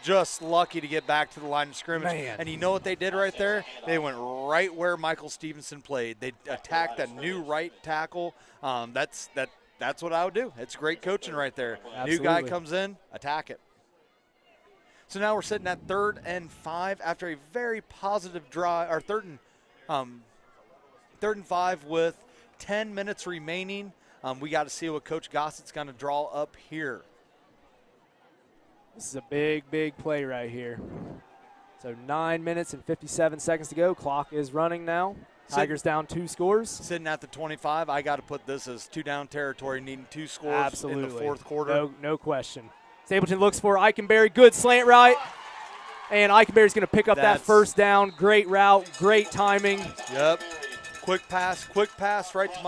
Just lucky to get back to the line of scrimmage. Man. And you know what they did right there? They went right where Michael Stevenson played. They attacked that new right tackle. That's what I would do. It's great coaching right there. Absolutely. New guy comes in, attack it. So now we're sitting at 3rd and 5 after a very positive drive, or 3rd and 5 with 10 minutes remaining. We got to see what Coach Gossett's going to draw up here. This is a big play right here. So 9 minutes and 57 seconds to go. Clock is running now. Tigers down 2 scores. Sitting at the 25, I got to put this as 2-down territory, needing 2 scores in the 4th quarter. No question. Stapleton looks for Eikenberry. Good slant right. And Eikenberry's going to pick up that first down. Great route, great timing. Yep. Quick pass right to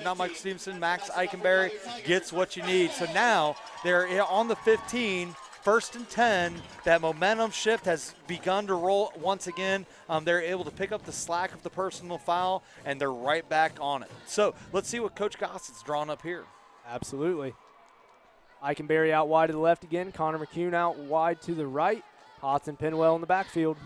not Michael Stevenson, Max Eikenberry gets what you need. So now they're on the 15, 1st and 10. That momentum shift has begun to roll once again. They're able to pick up the slack of the personal foul, and they're right back on it. So let's see what Coach Gossett's drawn up here. Absolutely. Eikenberry out wide to the left again. Connor McCune out wide to the right. Potts and Penwell in the backfield.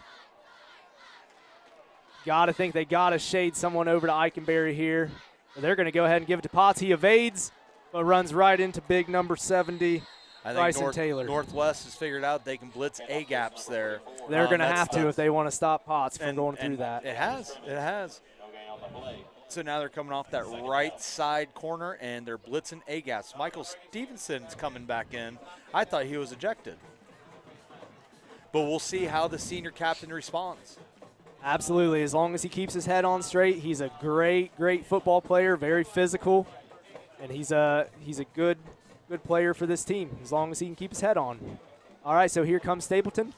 Got to think they got to shade someone over to Eikenberry here. They're going to go ahead and give it to Potts. He evades, but runs right into big number 70, Bryson Taylor. Northwest has figured out they can blitz A-gaps there. They're going to have to if they want to stop Potts from going through that. It has. So now they're coming off that right side corner, and they're blitzing A-gaps. Michael Stevenson's coming back in. I thought he was ejected. But we'll see how the senior captain responds. Absolutely. As long as he keeps his head on straight, he's a great football player, very physical, and he's a good player for this team as long as he can keep his head on. All right, so here comes Stapleton.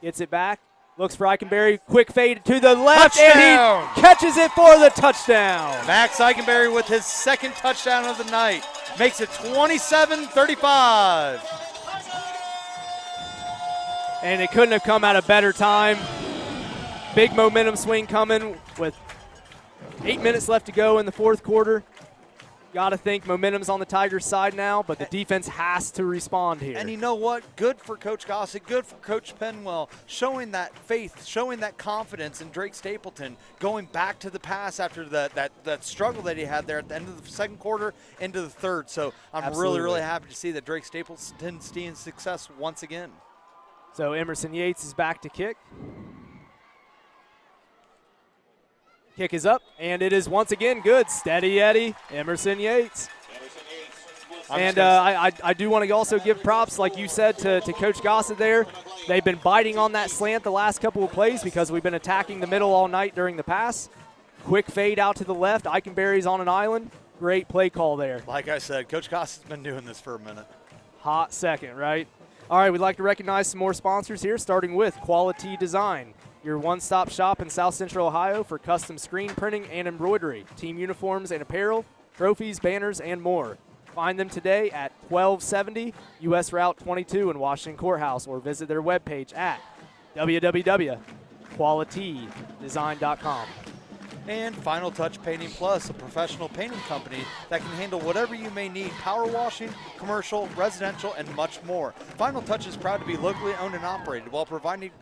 Gets it back. Looks for Eikenberry. Quick fade to the left, touchdown! And he catches it for the touchdown. Max Eikenberry with his 2nd touchdown of the night. Makes it 27-35. And it couldn't have come at a better time. Big momentum swing coming with 8 minutes left to go in the 4th quarter. Got to think momentum's on the Tigers' side now, but the defense has to respond here. And you know what? Good for Coach Gossett, good for Coach Penwell, showing that faith, showing that confidence in Drake Stapleton, going back to the pass after that struggle that he had there at the end of the 2nd quarter into the 3rd. So I'm really happy to see that Drake Stapleton's seeing success once again. So Emerson Yates is back to kick. Kick is up, and it is once again good. Steady Eddie, Emerson Yates. And I do want to also give props, like you said, to Coach Gossett there. They've been biting on that slant the last couple of plays because we've been attacking the middle all night during the pass. Quick fade out to the left. Eikenberry's on an island. Great play call there. Like I said, Coach Gossett's been doing this for a minute. Hot second, right? All right, we'd like to recognize some more sponsors here, starting with Quality Design, your one-stop shop in South Central Ohio for custom screen printing and embroidery, team uniforms and apparel, trophies, banners, and more. Find them today at 1270 U.S. Route 22 in Washington Courthouse, or visit their webpage at www.qualitydesign.com. And Final Touch Painting Plus, a professional painting company that can handle whatever you may need: power washing, commercial, residential, and much more. Final Touch is proud to be locally owned and operated while providing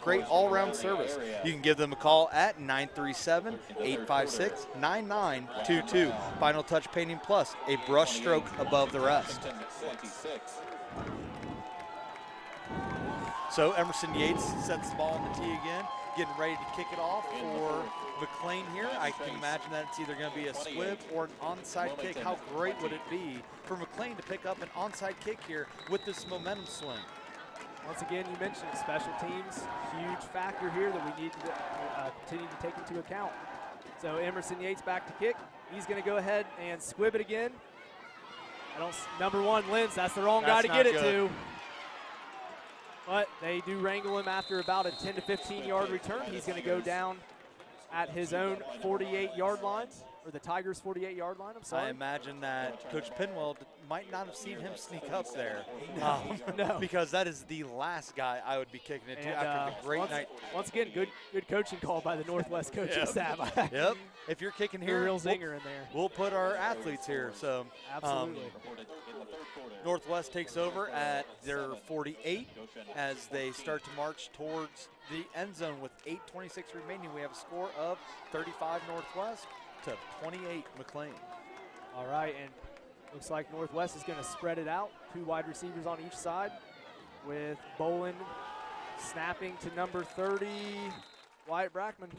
great all-around service. You can give them a call at 937-856-9922. Final Touch Painting Plus, a brush stroke above the rest. So Emerson Yates sets the ball on the tee again, getting ready to kick it off for McLean here. I can imagine that it's either going to be a squib or an onside kick. How great would it be for McLean to pick up an onside kick here with this momentum swing? Once again, you mentioned special teams, huge factor here that we need to continue to take into account. So Emerson Yates back to kick. He's going to go ahead and squib it again. Number 1, Lentz, that's the wrong guy to get it to. But they do wrangle him after about a 10 to 15-yard return. He's going to go down at his own 48-yard line, or the Tigers' 48-yard line, I'm sorry. I imagine that Coach Penwell might not have seen him sneak up there. No. Because that is the last guy I would be kicking it to after the great night. Once again, good coaching call by the Northwest coaching staff. Yep. If you're kicking here, real zinger in there. We'll put our athletes here. So absolutely. Northwest takes over at their 48 as they start to march towards the end zone with 8:26 remaining. We have a score of 35 Northwest to 28 McLean. All right, and looks like Northwest is going to spread it out. 2 wide receivers on each side, with Bolin snapping to number 30, Wyatt Brackman.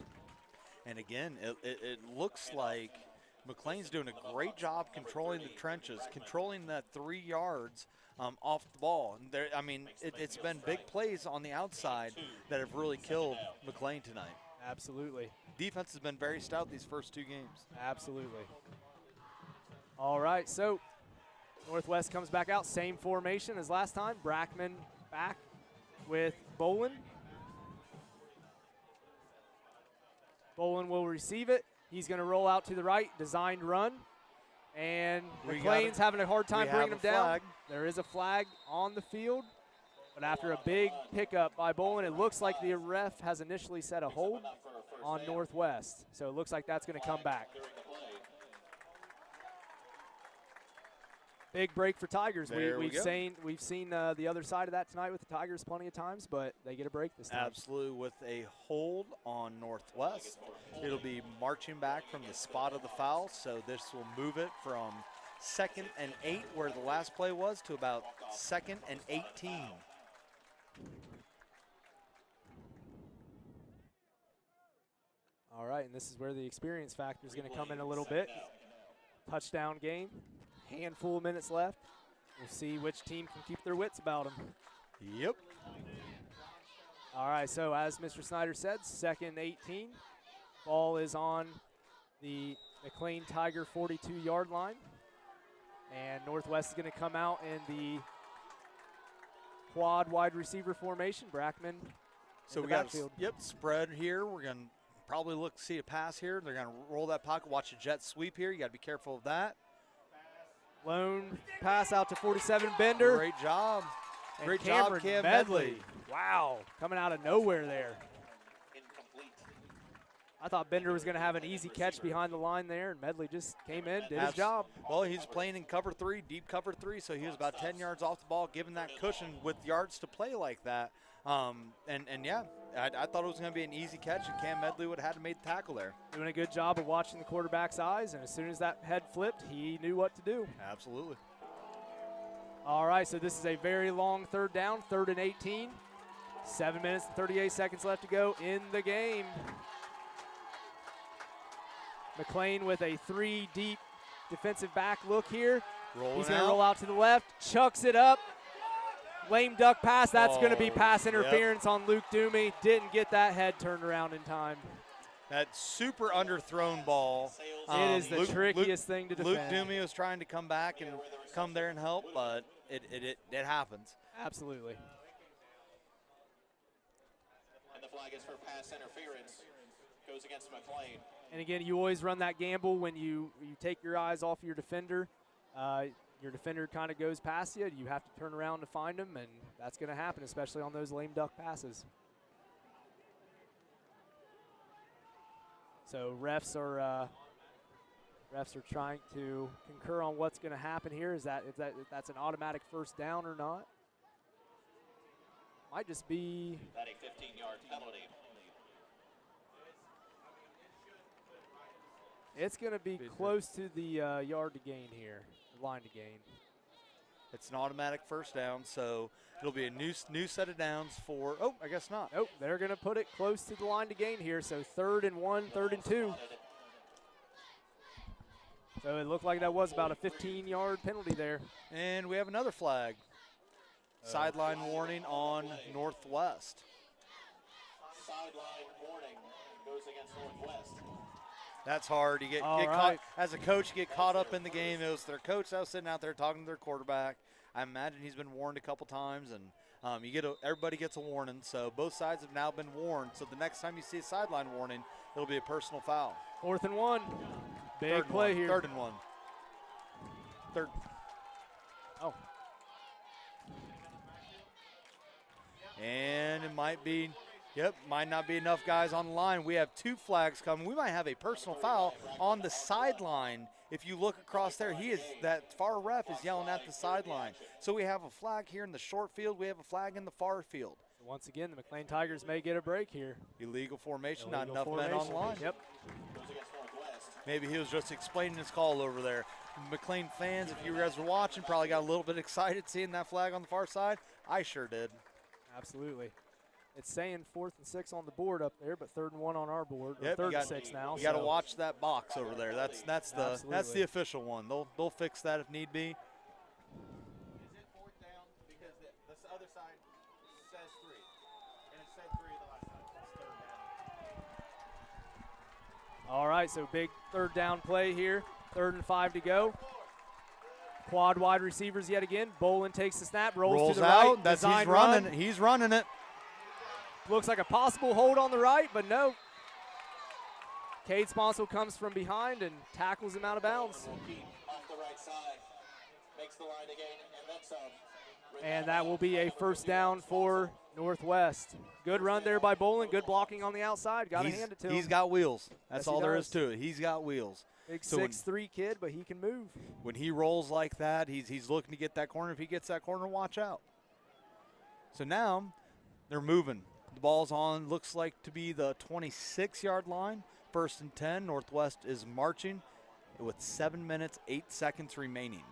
And again, it looks like McLean's doing a great job controlling the trenches, controlling that 3 yards off the ball. And it's been big plays on the outside that have really killed McLean tonight. Absolutely. Defense has been very stout these first 2 games. Absolutely. All right, so Northwest comes back out, same formation as last time. Brackman back with Bolin. Bolin will receive it. He's going to roll out to the right, designed run. And McLean's having a hard time bringing him down. There is a flag on the field. But after a big pickup by Bolin, it looks like the ref has initially set a hold on Northwest. So it looks like that's going to come back. Big break for Tigers. We've seen the other side of that tonight with the Tigers plenty of times, but they get a break this time. Absolutely, with a hold on Northwest. It'll be marching back from the spot of the foul, so this will move it from 2nd and 8, where the last play was, to about 2nd and 18. All right, and this is where the experience factor is going to come in a little bit. Touchdown game, handful of minutes left. We'll see which team can keep their wits about them. Yep. All right, so as Mr. Snyder said, 2nd and 18. Ball is on the McLean Tiger 42-yard line. And Northwest is going to come out in the quad wide receiver formation. Brackman So in we the got backfield. spread here. We're going to probably look to see a pass here. They're going to roll that pocket, watch a jet sweep here. You got to be careful of that. Lone pass out to 47, Bender. Great job. And Great Cameron job, Cam Medley. Medley. Wow, coming out of nowhere there. Incomplete. I thought Bender was going to have an easy catch behind the line there, and Medley just came in, did his job. Well, he's playing in cover 3, deep cover 3, so he was about 10 yards off the ball, given that cushion with yards to play like that. Yeah, I thought it was going to be an easy catch, and Cam Medley would have had to make the tackle there. Doing a good job of watching the quarterback's eyes, and as soon as that head flipped, he knew what to do. Absolutely. All right, so this is a very long third down, 3rd and 18. 7 minutes and 38 seconds left to go in the game. McClain with a 3-deep defensive back look here. He's going to roll out to the left, chucks it up. Lame duck pass. That's going to be pass interference on Luke Doomey. Didn't get that head turned around in time. That super underthrown ball. It is the trickiest thing to defend. Luke Doomey was trying to come back and come there and help, but it happens. Absolutely. And the flag is for pass interference. Goes against McLean. And again, you always run that gamble when you take your eyes off your defender. Your defender kind of goes past you. You have to turn around to find him, and that's going to happen, especially on those lame duck passes. So refs are trying to concur on what's going to happen here. Is that if that's an automatic first down or not? Might just be That a 15-yard penalty. It's going to be close to the yard to gain here, the line to gain. It's an automatic first down, so it'll be a new set of downs for – oh, I guess not. Nope, they're going to put it close to the line to gain here, so 3rd and 1, 3rd and 2. So it looked like that was about a 15-yard penalty there. And we have another flag. Sideline warning on Northwest. Sideline warning goes against Northwest. That's hard. You get caught as a coach. You get caught up in the game. It was their coach that was sitting out there talking to their quarterback. I imagine he's been warned a couple times, and everybody gets a warning. So both sides have now been warned. So the next time you see a sideline warning, it'll be a personal foul. 4th and 1. Big play here. 3rd and 1. Third. Oh. And it might not be enough guys on the line. We have 2 flags coming. We might have a personal foul on the sideline. If you look across there, that far ref is yelling at the sideline. So we have a flag here in the short field. We have a flag in the far field. Once again, the McLean Tigers may get a break here. Illegal formation, not enough men on the line. Yep. Maybe he was just explaining his call over there. McLean fans, if you guys were watching, probably got a little bit excited seeing that flag on the far side. I sure did. Absolutely. It's saying 4th and 6 on the board up there, but 3rd and 1 on our board. Yep, 3rd and 6 now. You got to watch that box over there. That's the official one. They'll fix that if need be. Is it 4th down? Because this other side says 3, and it said 3 the last time. It's 3rd down. All right, so big 3rd down play here. 3rd and 5 to go. Quad wide receivers yet again. Bolin takes the snap, rolls to the out. right. He's running it. Looks like a possible hold on the right, but no. Cade Sponsel comes from behind and tackles him out of bounds. Off the right side. Makes the line again, and then some. And that will be a first down for Northwest. Good run there by Bolin. Good blocking on the outside. Got to hand it to him. He's got wheels. That's Yes, all he there does. is to it. He's got wheels. Big So 6'3" kid, but he can move. When he rolls like that, he's looking to get that corner. If he gets that corner, watch out. So now they're moving. The ball's on, looks like to be the 26-yard line. 1st and 10. Northwest is marching with 7 minutes, 8 seconds remaining.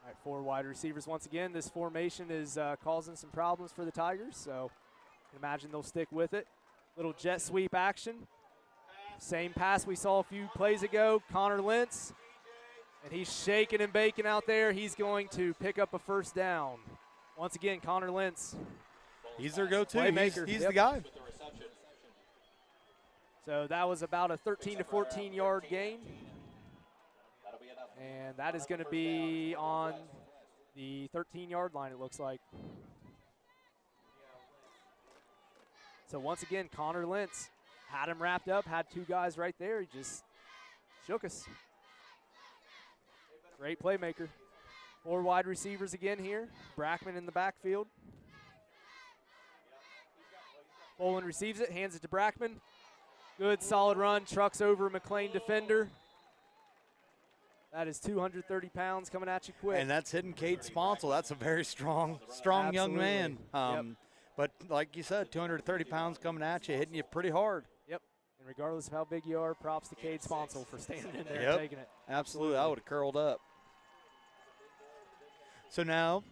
All right, 4 wide receivers once again. This formation is causing some problems for the Tigers, so I can imagine they'll stick with it. Little jet sweep action. Same pass we saw a few plays ago. Connor Lentz, and he's shaking and baking out there. He's going to pick up a first down. Once again, Connor Lentz. He's their go-to. Playmaker. He's Yep. the guy. So that was about a 13 to 14-yard gain. And that is going to be on the 13-yard line, it looks like. So once again, Connor Lentz had him wrapped up, had 2 guys right there. He just shook us. Great playmaker. 4 wide receivers again here. Brackman in the backfield. Bolin receives it, hands it to Brackman. Good solid run, trucks over a McClain defender. That is 230 pounds coming at you quick. And that's hitting Cade Sponsel. That's a very strong young man. Yep. But like you said, 230 pounds coming at you, hitting you pretty hard. Yep. And regardless of how big you are, props to Cade Sponsel for standing in there Yep. and taking it. Absolutely. I would have curled up. So now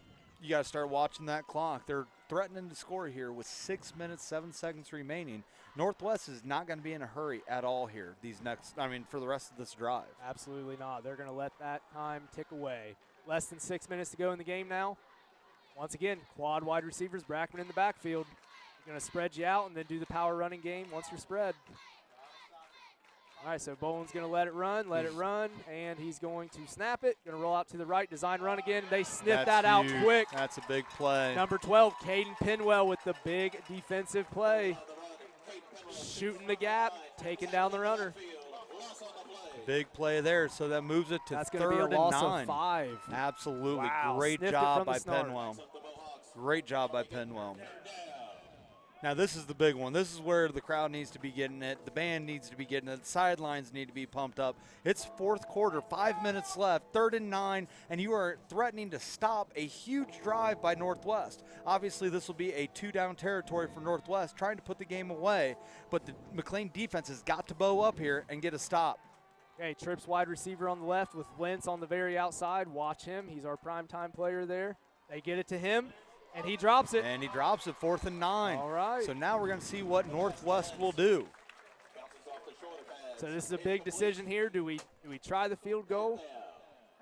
you got to start watching that clock. They're threatening to score here with 6 minutes, 7 seconds remaining. Northwest is not going to be in a hurry at all here for the rest of this drive. Absolutely not. They're going to let that time tick away. Less than 6 minutes to go in the game now. Once again, quad wide receivers, Brackman in the backfield. They're going to spread you out and then do the power running game once you're spread. All right, so Bolin's going to let it run, and he's going to snap it. Going to roll out to the right, design run again. They sniff that out huge. quick. That's a big play. Number 12, Caden Pinwell with the big defensive play. Shooting the gap, taking down the runner. Big play there, so that moves it to That's 3rd going to be a and loss 9. of 5. Absolutely. Wow, Great sniffed it job from the by start. Penwell. Great job by Penwell. Now this is the big one. This is where the crowd needs to be getting it. The band needs to be getting it. The sidelines need to be pumped up. It's 4th quarter, 5 minutes left, 3rd and 9, and you are threatening to stop a huge drive by Northwest. Obviously, this will be a 2-down territory for Northwest, trying to put the game away, but the McLean defense has got to bow up here and get a stop. Okay, Trips wide receiver on the left with Lentz on the very outside. Watch him. He's our primetime player there. They get it to him, and he drops it. And he drops it, 4th and 9. All right. So now we're going to see what Northwest will do. So this is a big decision here. Do we try the field goal?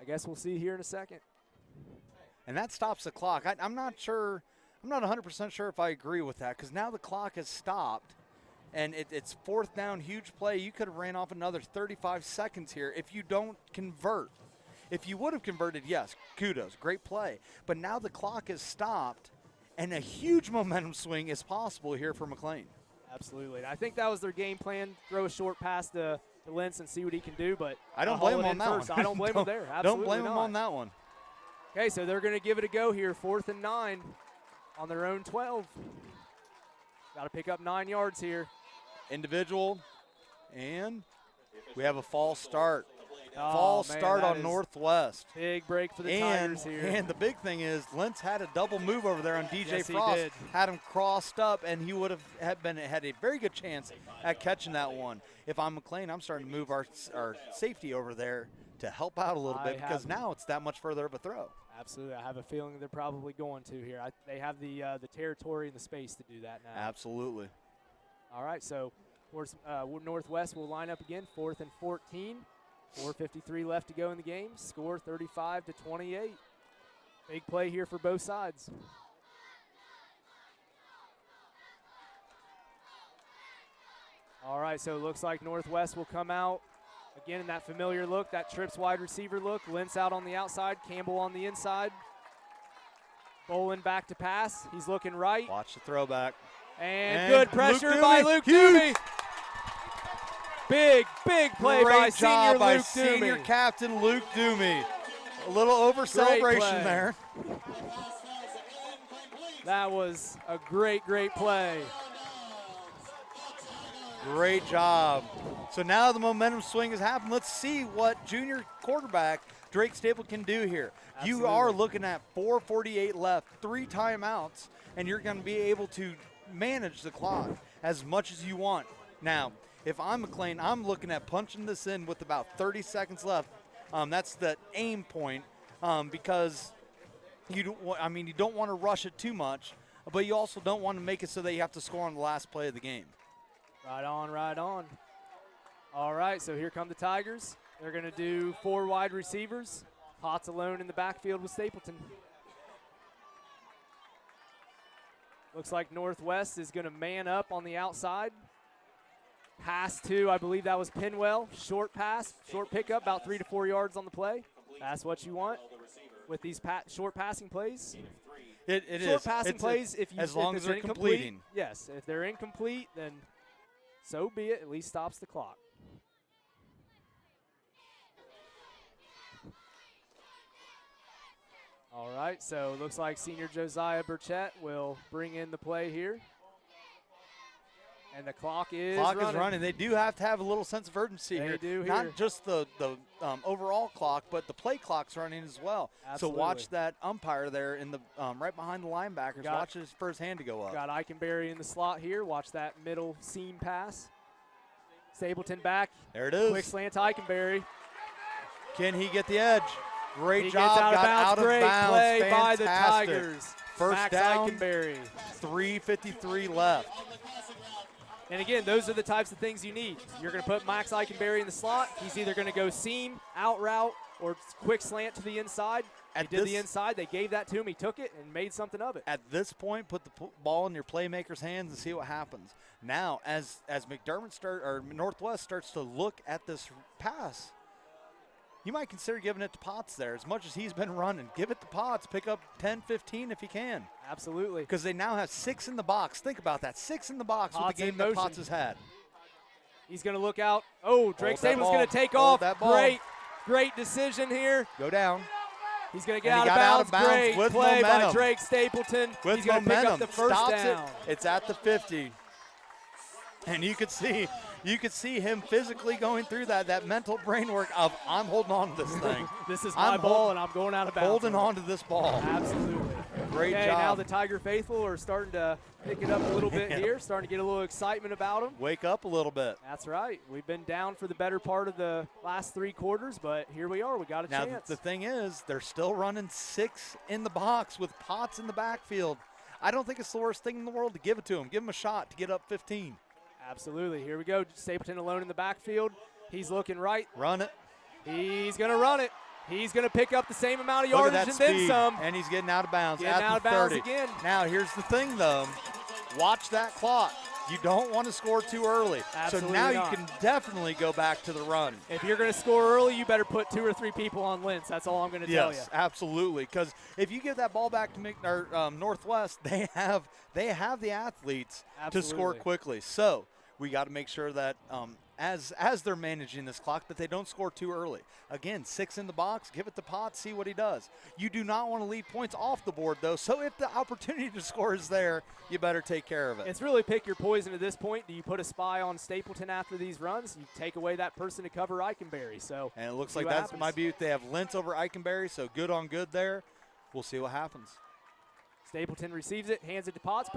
I guess we'll see here in a second. And that stops the clock. I'm not sure. I'm not 100% sure if I agree with that, because now the clock has stopped. And it's 4th down, huge play. You could have ran off another 35 seconds here if you don't convert. If you would have converted, yes, kudos, great play. But now the clock has stopped, and a huge momentum swing is possible here for McLean. Absolutely. I think that was their game plan, throw a short pass to Lentz and see what he can do. But I don't blame him on that first. one. I don't blame him there. Absolutely don't blame him not. on that one. Okay, so they're going to give it a go here, 4th and 9 on their own 12. Got to pick up 9 yards here. Individual, and we have a false start. Oh, man, start that on is Northwest. Big break for the Tigers here. And the big thing is Lentz had a double move over there on DJ Yes, he Frost. did. Had him crossed up, and he would have had a very good chance at catching that one. If I'm McLean, I'm starting to move our safety over there to help out a little bit, because now it's that much further of a throw. Absolutely. I have a feeling they're probably going to here. They have the territory and the space to do that now. Absolutely. All right, so of course, Northwest will line up again, 4th and 14. 4:53 left to go in the game. Score 35-28. Big play here for both sides. All right, so it looks like Northwest will come out again in that familiar look, that Trips wide receiver look. Lentz out on the outside, Campbell on the inside. Bolin back to pass. He's looking right. Watch the throwback. And good pressure Luke by Doomey. Luke Huge. Doomey. Big play by Great job by Luke senior Doomey. captain Luke Doomey. A little over celebration play. there. That was a great, great play. Great job. So now the momentum swing has happened. Let's see what junior quarterback Drake Staple can do here. Absolutely. You are looking at 4:48 left, 3 timeouts, and you're going to be able to manage the clock as much as you want. Now, if I'm McLean, I'm looking at punching this in with about 30 seconds left. That's the aim point because you don't want to rush it too much, but you also don't want to make it so that you have to score on the last play of the game. Right on, right on. All right, so here come the Tigers. They're going to do 4 wide receivers. Potts alone in the backfield with Stapleton. Looks like Northwest is going to man up on the outside. Pass to, I believe that was Pinwell. Short pass, short pickup, about 3 to 4 yards on the play. That's what you want with these short passing plays. It short is. passing plays, as long as they're completing. Yes, if they're incomplete, then so be it. At least stops the clock. All right, so looks like senior Josiah Burchett will bring in the play here. And the clock is running. They do have to have a little sense of urgency They here. do here. Not just the overall clock, but the play clock's running as well. Absolutely. So watch that umpire there in the right behind the linebackers. Watch his first hand to go up. Got Eichenberry in the slot here. Watch that middle seam pass. Stapleton back. There it is. Quick slant to Eichenberry. Can he get the edge? Great He job. gets Got out of Great bounds. play Fantastic. by the Tigers. First Max down. Eichenberry. 3:53 left. And again, those are the types of things you need. You're going to put Max Eichenberry in the slot. He's either going to go seam, out route, or quick slant to the inside. He did the inside. They gave that to him. He took it and made something of it. At this point, put the ball in your playmaker's hands and see what happens. Now, as Northwest starts to look at this pass, you might consider giving it to Potts there. As much as he's been running, give it to Potts. Pick up 10, 15 if you can. Absolutely. Because they now have 6 in the box. Think about that. 6 in the box Potts with the game that Potts has had. He's going to look out. Oh, Drake Stapleton's going to take off. Great decision here. Go down. He's going to get out of bounds. Great with play momentum. by Drake Stapleton. With He's going to pick up the first down. It's at the 50. And you could see him physically going through that mental brain work of, I'm holding on to this thing. This is my ball, and I'm going out of bounds. Holding on to this ball. Absolutely. Great job. Now the Tiger faithful are starting to pick it up a little bit here, starting to get a little excitement about them. Wake up a little bit. That's right. We've been down for the better part of the last 3 quarters, but here we are. We got a chance. Now, the thing is, they're still running 6 in the box with Potts in the backfield. I don't think it's the worst thing in the world to give it to him. Give him a shot to get up 15. Absolutely. Here we go. Stapleton alone in the backfield. He's looking right. Run it. He's going to run it. He's going to pick up the same amount of yardage and then some. And he's getting out of bounds. Getting out of bounds again. Now, here's the thing, though. Watch that clock. You don't want to score too early. Absolutely so now not. you can definitely go back to the run. If you're going to score early, you better put 2 or 3 people on Lentz. That's all I'm going to tell you. Yes, absolutely. Because if you give that ball back to Northwest, they have the athletes to score quickly. So we got to make sure that as they're managing this clock, that they don't score too early. Again, 6 in the box, give it to Potts, see what he does. You do not want to leave points off the board, though, so if the opportunity to score is there, you better take care of it. It's really pick your poison at this point. Do you put a spy on Stapleton after these runs? You take away that person to cover Eichenberry. And it looks like that might be, they have Lentz over Eichenberry, so good on good there. We'll see what happens. Stapleton receives it, hands it to Potts.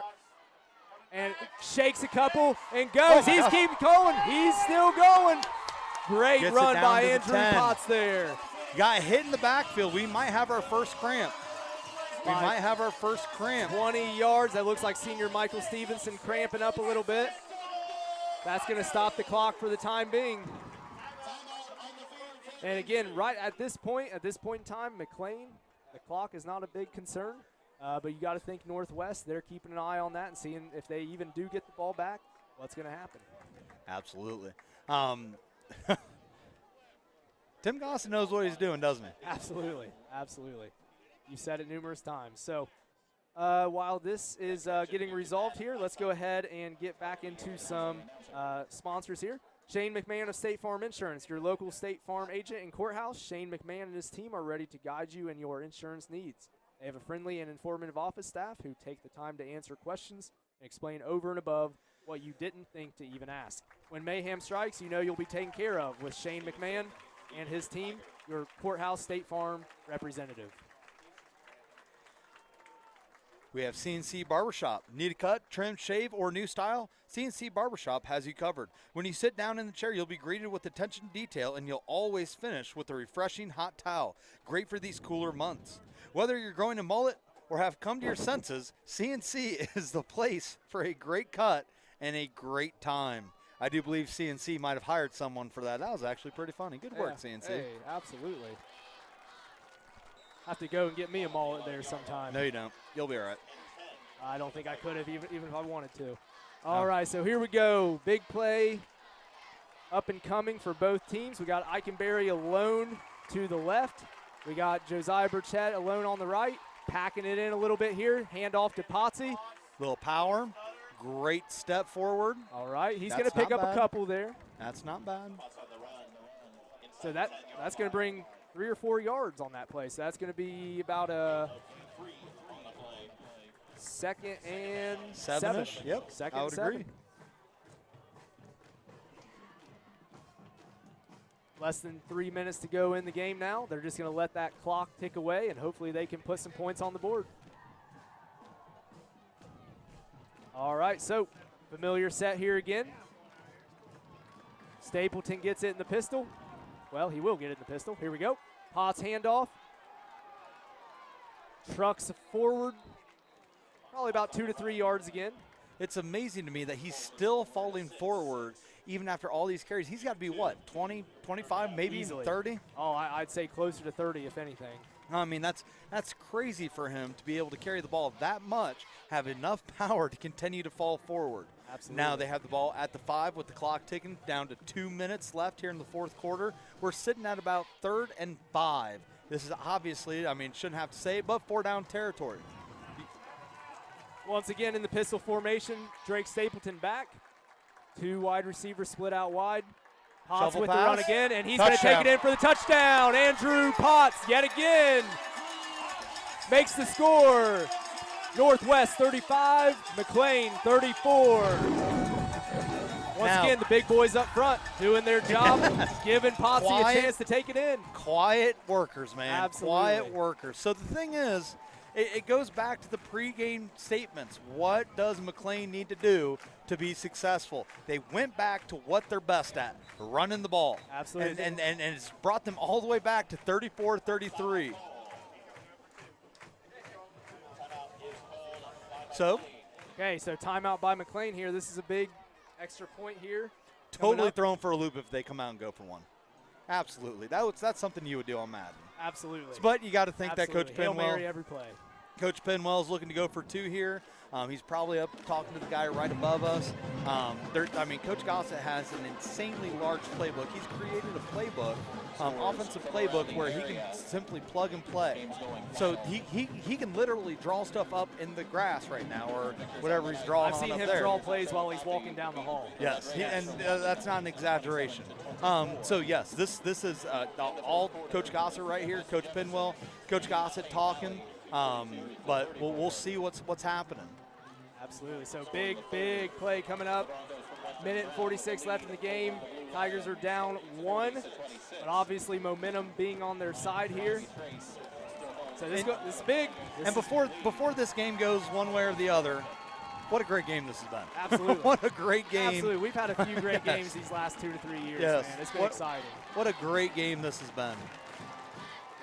And shakes a couple and goes. He's keeping going. He's still going. Great run by Andrew Potts there. Got hit in the backfield. We might have our first cramp. 20 yards. That looks like senior Michael Stevenson cramping up a little bit. That's going to stop the clock for the time being. And again, right at this point in time, McLean, the clock is not a big concern. But you got to think Northwest, they're keeping an eye on that and seeing if they even do get the ball back, what's going to happen. Absolutely. Tim Gossen knows what he's doing, doesn't he? Absolutely. Absolutely. You said it numerous times. So while this is getting resolved here, let's go ahead and get back into some sponsors here. Shane McMahon of State Farm Insurance, your local State Farm agent in Courthouse. Shane McMahon and his team are ready to guide you in your insurance needs. They have a friendly and informative office staff who take the time to answer questions and explain over and above what you didn't think to even ask. When mayhem strikes, you know you'll be taken care of with Shane McMahon and his team, your Courthouse State Farm representative. We have CNC Barbershop. Need a cut, trim, shave, or new style? CNC Barbershop has you covered. When you sit down in the chair, you'll be greeted with attention to detail, and you'll always finish with a refreshing hot towel. Great for these cooler months. Whether you're growing a mullet or have come to your senses, CNC is the place for a great cut and a great time. I do believe CNC might have hired someone for that. That was actually pretty funny. Good work, CNC. Hey, absolutely. Have to go and get me a mullet there sometime. No, you don't. You'll be all right. I don't think I could have even if I wanted to. All right, so here we go. Big play up and coming for both teams. We got Eikenberry alone to the left. We got Josiah Burchett alone on the right. Packing it in a little bit here. Hand off to Potsy. Little power. Great step forward. All right, he's going to pick up a couple there. That's not bad. So that's going to bring 3 or 4 yards on that play. So that's going to be about a second and 7-ish. Yep, second I would and 7. agree. Less than 3 minutes to go in the game now. They're just going to let that clock tick away, and hopefully they can put some points on the board. All right, so familiar set here again. Stapleton gets it in the pistol. Well, he will get it in the pistol. Here we go. Potts handoff. Trucks forward. Probably about 2 to 3 yards again. It's amazing to me that he's still falling forward even after all these carries. He's got to be, what, 20, 25, maybe Easily. even 30? Oh, I'd say closer to 30, if anything. I mean, that's crazy for him to be able to carry the ball that much, have enough power to continue to fall forward. Absolutely. Now they have the ball at the 5 with the clock ticking down to 2 minutes left here in the fourth quarter. We're sitting at about 3rd and 5. This is obviously, I mean, shouldn't have to say it, but 4-down territory. Once again in the pistol formation, Drake Stapleton back. 2 wide receivers split out wide. Potts Shovel with pass. the run again, and he's going to take it in for the touchdown. Andrew Potts yet again makes the score. Northwest 35, McLean 34. Once again, the big boys up front doing their job, giving Potsy a chance to take it in. Quiet workers, man. Absolutely. Quiet workers. So the thing is, it goes back to the pregame statements. What does McLean need to do to be successful? They went back to what they're best at, running the ball. Absolutely. And it's brought them all the way back to 34-33. So? Okay, so timeout by McLean here. This is a big extra point here. Totally thrown for a loop if they come out and go for one. Absolutely. That's something you would do on Madden. Absolutely. But you got to think Absolutely. that Coach Hail Penwell. Mary every play. Coach Penwell is looking to go for 2 here. He's probably up talking to the guy right above us. Coach Gossett has an insanely large playbook. He's created a playbook, offensive playbook, where he can simply plug and play. So he can literally draw stuff up in the grass right now, or whatever he's drawing I've on seen up him there. draw plays while he's walking down the hall. Yes, that's not an exaggeration. So yes, this is all Coach Gossett right here. Coach Penwell, Coach Gossett talking. But we'll see what's happening. Absolutely. So big play coming up. Minute and 46 left in the game. Tigers are down 1, but obviously momentum being on their side here. So this is big. Before this game goes one way or the other, what a great game this has been. Absolutely. What a great game. Absolutely. We've had a few great games these last 2 to 3 years, Yes. man. It's been exciting. What a great game this has been.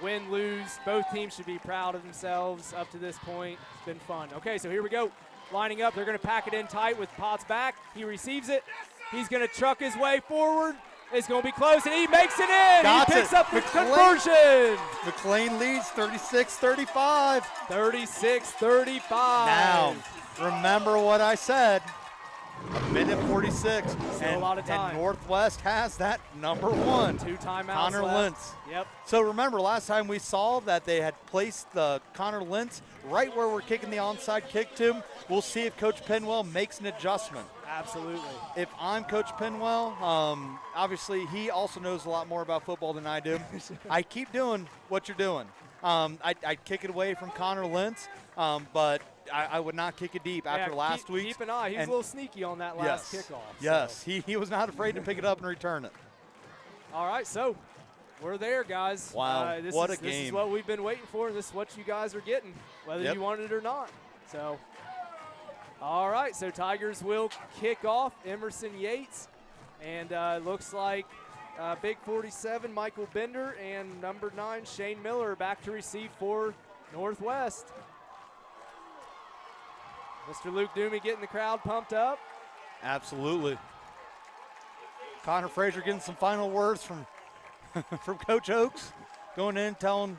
Win, lose, both teams should be proud of themselves up to this point. It's been fun. Okay, so here we go. Lining up, they're going to pack it in tight with Potts back. He receives it. He's going to truck his way forward. It's going to be close, and he makes it in. He picks up the conversion. McLean leads 36-35. 36-35. Now, remember what I said. A minute 46. Still a lot of time. And Northwest has that number 1. 2 timeouts Connor left. Lentz. Yep. So remember, last time we saw that they had placed the Connor Lentz right where we're kicking the onside kick to. We'll see if Coach Penwell makes an adjustment. Absolutely. If I'm Coach Penwell, obviously he also knows a lot more about football than I do. I keep doing what you're doing. I'd kick it away from Connor Lentz, but I would not kick it deep after last week. Keep an eye. He was a little sneaky on that last kickoff. Yes, so. he was not afraid to pick it up and return it. All right, so we're there, guys. Wow, what a game. This is what we've been waiting for. This is what you guys are getting, whether you want it or not. So, all right, so Tigers will kick off. Emerson Yates, and looks like big 47, Michael Bender, and number 9, Shane Miller, are back to receive for Northwest. Mr. Luke Doomey getting the crowd pumped up. Absolutely. Connor Frazier getting some final words from from Coach Oakes, going in telling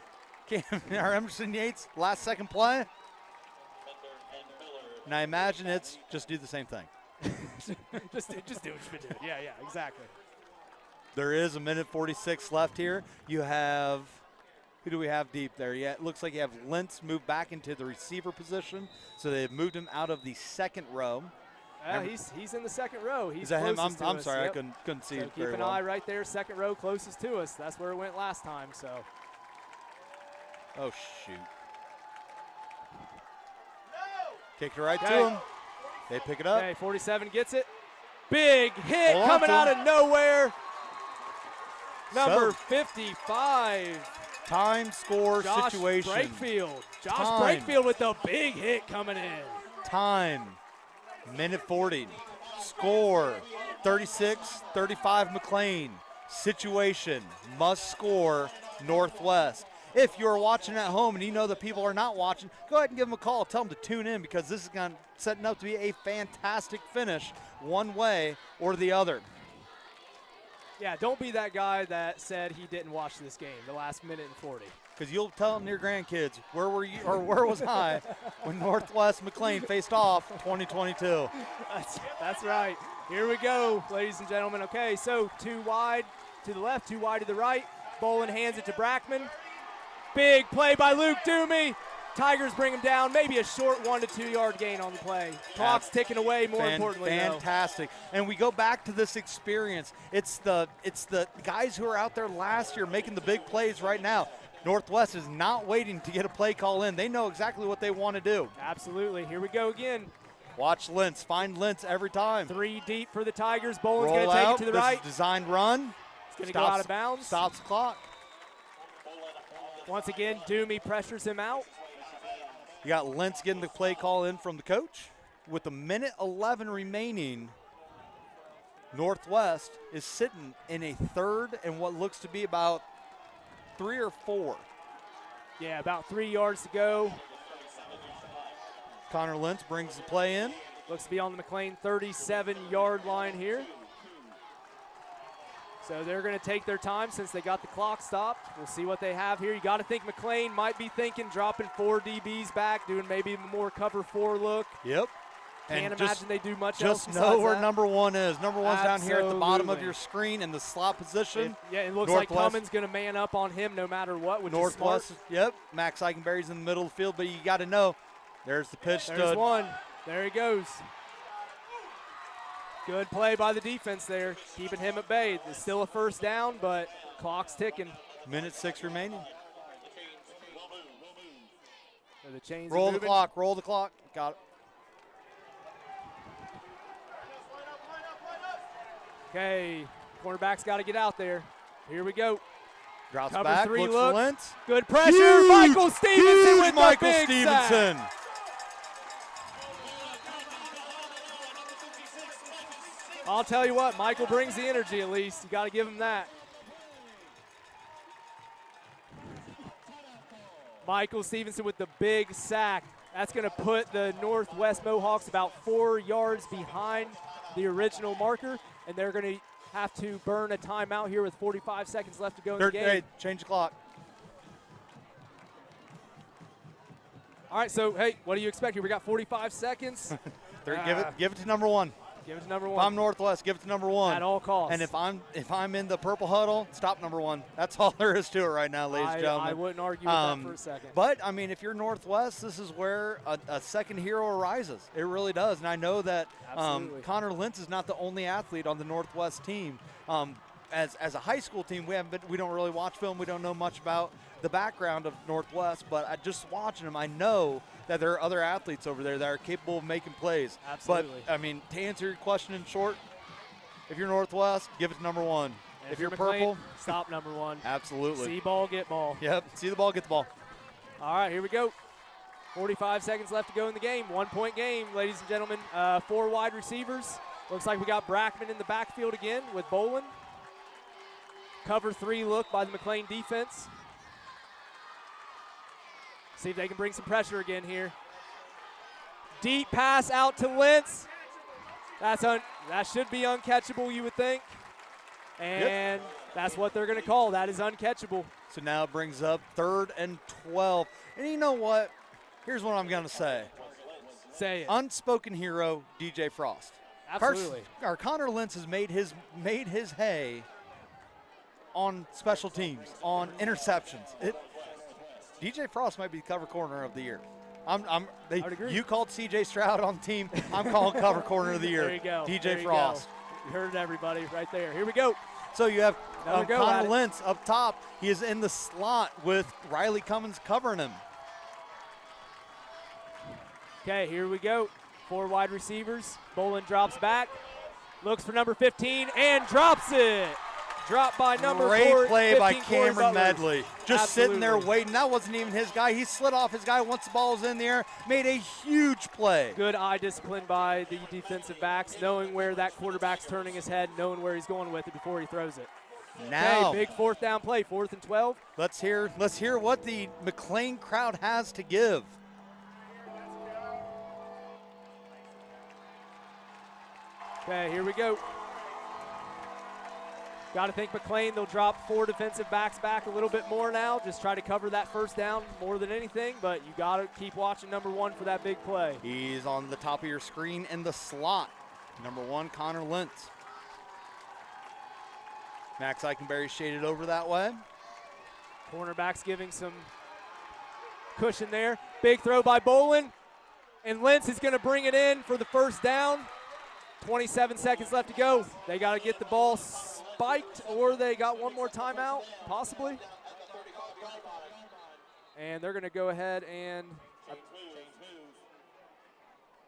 our Emerson Yates last second play. And I imagine it's just do the same thing. just do what you've been doing. Yeah, exactly. There is a minute 46 left here. You have, who do we have deep there? Yeah, it looks like you have Lentz moved back into the receiver position. So they've moved him out of the second row. He's in the second row. He's is that him? I'm us. sorry, Yep. I couldn't see so it keep very an well. eye right there, second row closest to us. That's where it went last time. So. Oh, shoot. Kicked it right to him. They pick it up. Okay, 47 gets it. Big hit Hold coming on out to of nowhere. Number So, 55. time score Josh situation. Brakefield. Josh Time. Brakefield with the big hit coming in. Time, minute 40. Score, 36-35 McLean. Situation, must score Northwest. If you're watching at home and you know that people are not watching, go ahead and give them a call. Tell them to tune in because this is setting up to be a fantastic finish one way or the other. Yeah, don't be that guy that said he didn't watch this game, the last minute and 40. Because you'll tell them to your grandkids, where were you or where was I when Northwest McLean faced off 2022? That's right. Here we go, ladies and gentlemen. Okay, so 2 wide to the left, 2 wide to the right. Bolin hands it to Brackman. Big play by Luke Doomey. Tigers bring him down. Maybe a short 1 to 2 yard gain on the play. Clock's ticking away. More importantly, fantastic. And we go back to this experience. It's the guys who are out there last year making the big plays right now. Northwest is not waiting to get a play call in. They know exactly what they want to do. Absolutely. Here we go again. Watch Lentz. Find Lentz every time. 3 deep for the Tigers. Bolin's Roll going to take out. it to the This right. is designed run. It's going to go out of bounds. Stops the clock. Once again, Doomey pressures him out. You got Lentz getting the play call in from the coach. With a minute 11 remaining, Northwest is sitting in a third and what looks to be about 3 or 4. Yeah, about 3 yards to go. Connor Lentz brings the play in. Looks to be on the McLean 37-yard line here. So they're going to take their time since they got the clock stopped. We'll see what they have here. You got to think McLean might be thinking dropping 4 DBs back, doing maybe a more cover 4 look. Yep. Can't imagine they do much Just else know besides where that. number 1 is. Number 1's down here at the bottom of Absolutely. your screen in the slot position. It looks Northwest, like Cummins going to man up on him no matter what, which Northwest, is smart. yep. Max Eichenberry's in the middle of the field, but you got to know. There's the pitch. There's one. There he goes. Good play by the defense there, keeping him at bay. It's still a first down, but clock's ticking. Minute 6 remaining. So the chains Roll are the moving. clock. Roll the clock. Got it. Okay, cornerback's got to get out there. Here we go. Drops Cover back. 3 Looks look. for Lentz. Good pressure. Huge, Michael Stevenson huge with Michael the big Stevenson. sack. I'll tell you what, Michael brings the energy at least. You got to give him that. Michael Stevenson with the big sack. That's going to put the Northwest Mohawks about 4 yards behind the original marker, and they're going to have to burn a timeout here with 45 seconds left to go in the game. Hey, change the clock. All right, so, hey, what do you expect here? We got 45 seconds. Give it to number 1. Give it to number If 1. I'm Northwest, give it to number 1. At all costs. And if I'm in the purple huddle, stop number 1. That's all there is to it right now, ladies and gentlemen. I wouldn't argue with that for a second. But, I mean, if you're Northwest, this is where a second hero arises. It really does. And I know that Absolutely. Connor Lentz is not the only athlete on the Northwest team. as a high school team, we don't really watch film. We don't know much about the background of Northwest, but just watching them, I know that there are other athletes over there that are capable of making plays. Absolutely. But, I mean, to answer your question in short, if you're Northwest, give it to number one. And if you're McLean, purple, stop number one. absolutely. See ball, get ball. Yep, see the ball, get the ball. All right, here we go. 45 seconds left to go in the game. 1-point game, ladies and gentlemen. 4 wide receivers. Looks like we got Brackman in the backfield again with Bolin. Cover 3 look by the McLean defense. See if they can bring some pressure again here. Deep pass out to Lentz. That should be uncatchable, you would think. And that's what they're going to call. That is uncatchable. So now it brings up 3rd and 12. And you know what? Here's what I'm going to say. Say it. Unspoken hero, DJ Frost. Absolutely. Our Connor Lentz has made his hay on special teams, on interceptions. DJ Frost might be cover corner of the year. I would agree. You called CJ Stroud on the team. I'm calling cover corner of the year. There you go. DJ There you Frost. go. You heard it, everybody, right there. Here we go. So you have Another go at Connor it. Lentz up top. He is in the slot with Riley Cummins covering him. Okay, here we go. 4 wide receivers. Bolin drops back, looks for number 15, and drops it. Dropped by number 4. Great play by 15, Corey Cameron Butler. Medley. Just sitting there Absolutely. waiting. That wasn't even his guy. He slid off his guy once the ball was in the air. Made a huge play. Good eye discipline by the defensive backs, knowing where that quarterback's turning his head, knowing where he's going with it before he throws it. Now, Okay, big 4th down play, 4th and 12. let's hear what the McLean crowd has to give. Okay, here we go. Got to think McLean, they'll drop 4 defensive backs back a little bit more now. Just try to cover that 1st down more than anything, but you got to keep watching number 1 for that big play. He's on the top of your screen in the slot. Number 1, Connor Lentz. Max Eichenberry shaded over that way. Cornerback's giving some cushion there. Big throw by Bolin, and Lentz is going to bring it in for the 1st down. 27 seconds left to go. They got to get the ball spiked, or they got one more timeout, possibly. And they're going to go ahead and they're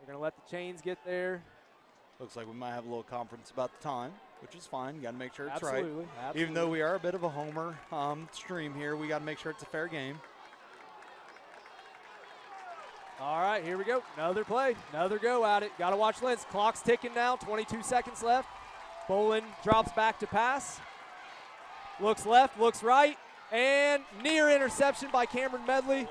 going to let the chains get there. Looks like we might have a little conference about the time, which is fine. You got to make sure it's Absolutely, right. absolutely. Even though we are a bit of a homer stream here, we got to make sure it's a fair game. All right, here we go. Another play, another go at it. Got to watch Lentz. Clock's ticking now, 22 seconds left. Bolin drops back to pass. Looks left, looks right, and near interception by Cameron Medley.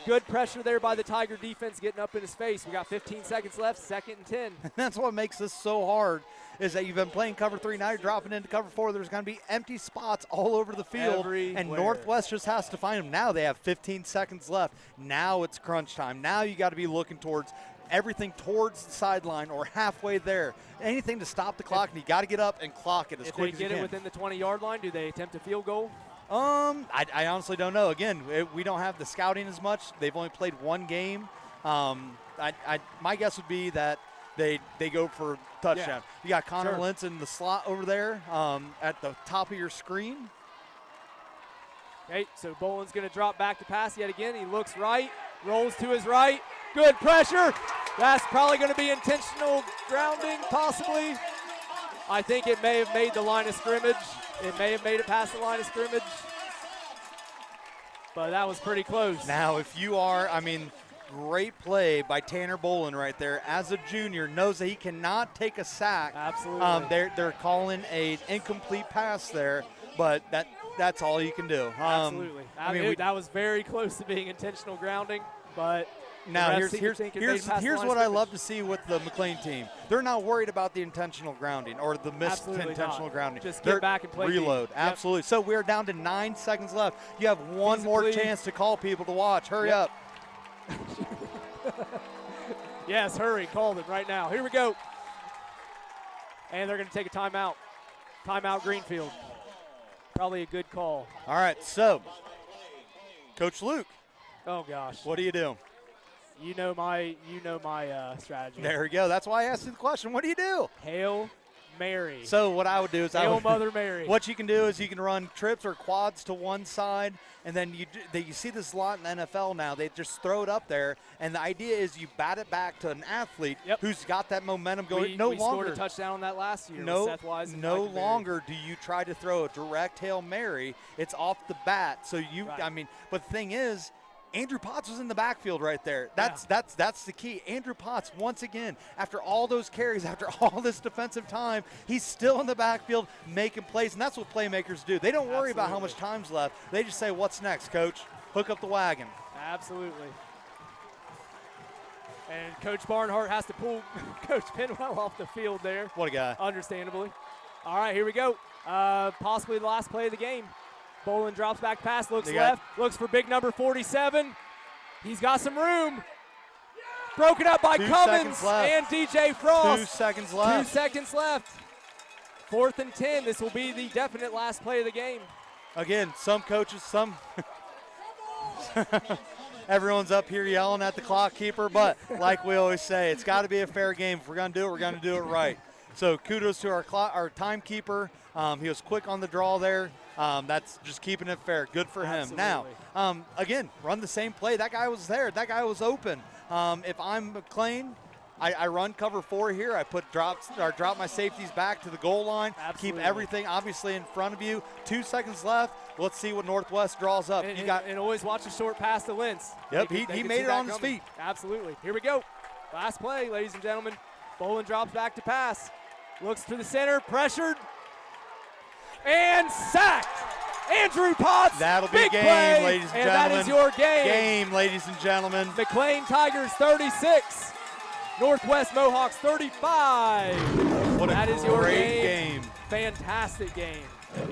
Good pressure there by the Tiger defense getting up in his face. We got 15 seconds left, 2nd and 10. That's what makes this so hard, is that you've been playing cover 3, now you're dropping into cover 4. There's going to be empty spots all over the field, and Everywhere. Northwest just has to find them. Now they have 15 seconds left. Now it's crunch time. Now you got to be looking towards everything towards the sideline or halfway there. Anything to stop the clock, and you got to get up and clock it as If quick they as you get it can. within the 20-yard line, do they attempt a field goal? I honestly don't know. Again, we don't have the scouting as much. They've only played 1 game. My guess would be that they go for touchdown. Yeah. You got Connor Sure. Lentz in the slot over there at the top of your screen. Okay, so Bolin's going to drop back to pass yet again. He looks right, rolls to his right. Good pressure. That's probably going to be intentional grounding, possibly. I think it may have made the line of scrimmage. It may have made it past the line of scrimmage. But that was pretty close. Now, if you are, great play by Tanner Bolin right there. As a junior, knows that he cannot take a sack. Absolutely. They're calling an incomplete pass there, but that's all you can do. Absolutely. That was very close to being intentional grounding, but now the refs seem to think it made it past the here's line what of I scrimmage. love to see with the McLean team. They're not worried about the intentional grounding or the missed Absolutely intentional not. grounding. Just get They're back and play reload. deep. Yep. Absolutely. So we're down to 9 seconds left. You have one more Feasibly. chance to call people to watch. Hurry Yep. up. Yes, hurry. Call it right now. Here we go. And they're going to take a timeout. Timeout Greenfield. Probably a good call. All right, so Coach Luke, Oh, gosh. what do you do? You know my strategy. There we go. That's why I asked you the question. What do you do? Hail Mary. So what I would do is Hail Mother Mary. What you can do is you can run trips or quads to one side, and then you see this a lot in the NFL now. They just throw it up there, and the idea is you bat it back to an athlete who's got that momentum going. We longer scored a touchdown on that last year with Seth Wise and no Michael Berry. longer do you try to throw a direct Hail Mary. It's off the bat. So but the thing is, Andrew Potts was in the backfield right there. That's the key. Andrew Potts, once again, after all those carries, after all this defensive time, he's still in the backfield making plays, and that's what playmakers do. They don't worry about how much time's left. They just say, what's next, coach? Hook up the wagon. Absolutely. And Coach Barnhart has to pull Coach Penwell off the field there. What a guy. Understandably. All right, here we go. Possibly the last play of the game. Bolin drops back pass, looks left, looks for big number 47. He's got some room. Broken up by Cummins and DJ Frost. 2 seconds left. 2 seconds left. 4th and 10. This will be the definite last play of the game. Again, some coaches, everyone's up here yelling at the clock keeper, but like we always say, it's got to be a fair game. If we're going to do it, we're going to do it right. So kudos to our timekeeper. He was quick on the draw there. That's just keeping it fair. Good for him. Now, again, run the same play. That guy was there. That guy was open. If I'm McLean, I run cover 4 here. I drop my safeties back to the goal line. Absolutely. Keep everything obviously in front of you. 2 seconds left. Let's see what Northwest draws up. And always watch a short pass to Lentz. Yep, he made it on his feet. Absolutely. Here we go. Last play, ladies and gentlemen. Bolin drops back to pass. Looks to the center, pressured, and sacked. Andrew Potts. That'll be big game, play, ladies and gentlemen. gentlemen. That is your game. Game, ladies and gentlemen. McClain Tigers 36, Northwest Mohawks 35. What that a is your great game. Fantastic game.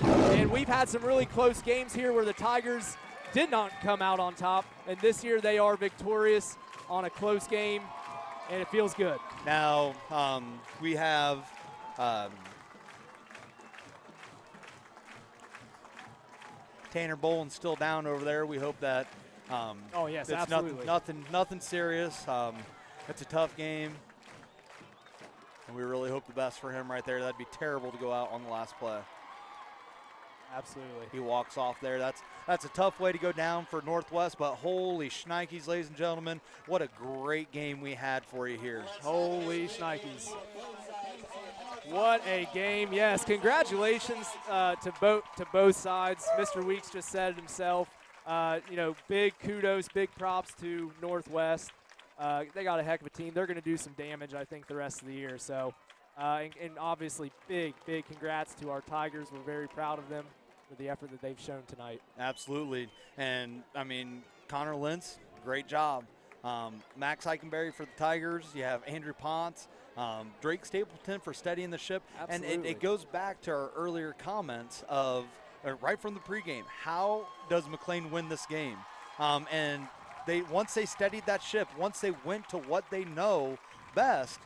And we've had some really close games here where the Tigers did not come out on top, and this year they are victorious on a close game, and it feels good. Now, we have Tanner Bolin still down over there. We hope that oh yes, it's absolutely. nothing serious. It's a tough game, and we really hope the best for him right there. That'd be terrible to go out on the last play. Absolutely. He walks off there. That's a tough way to go down for Northwest, but holy shnikes, ladies and gentlemen, what a great game we had for you here. Holy shnikes. What a game. Yes, congratulations to both sides. Mr. Weeks just said it himself. Big kudos, big props to Northwest. They got a heck of a team. They're going to do some damage, I think, the rest of the year. So, and obviously big congrats to our Tigers. We're very proud of them for the effort that they've shown tonight. Absolutely. And, Connor Lentz, great job. Max Eichenberry for the Tigers. You have Andrew Potts. Drake Stapleton for steadying the ship. Absolutely. And it goes back to our earlier comments of right from the pregame, how does McLean win this game? And once they steadied that ship, once they went to what they know best,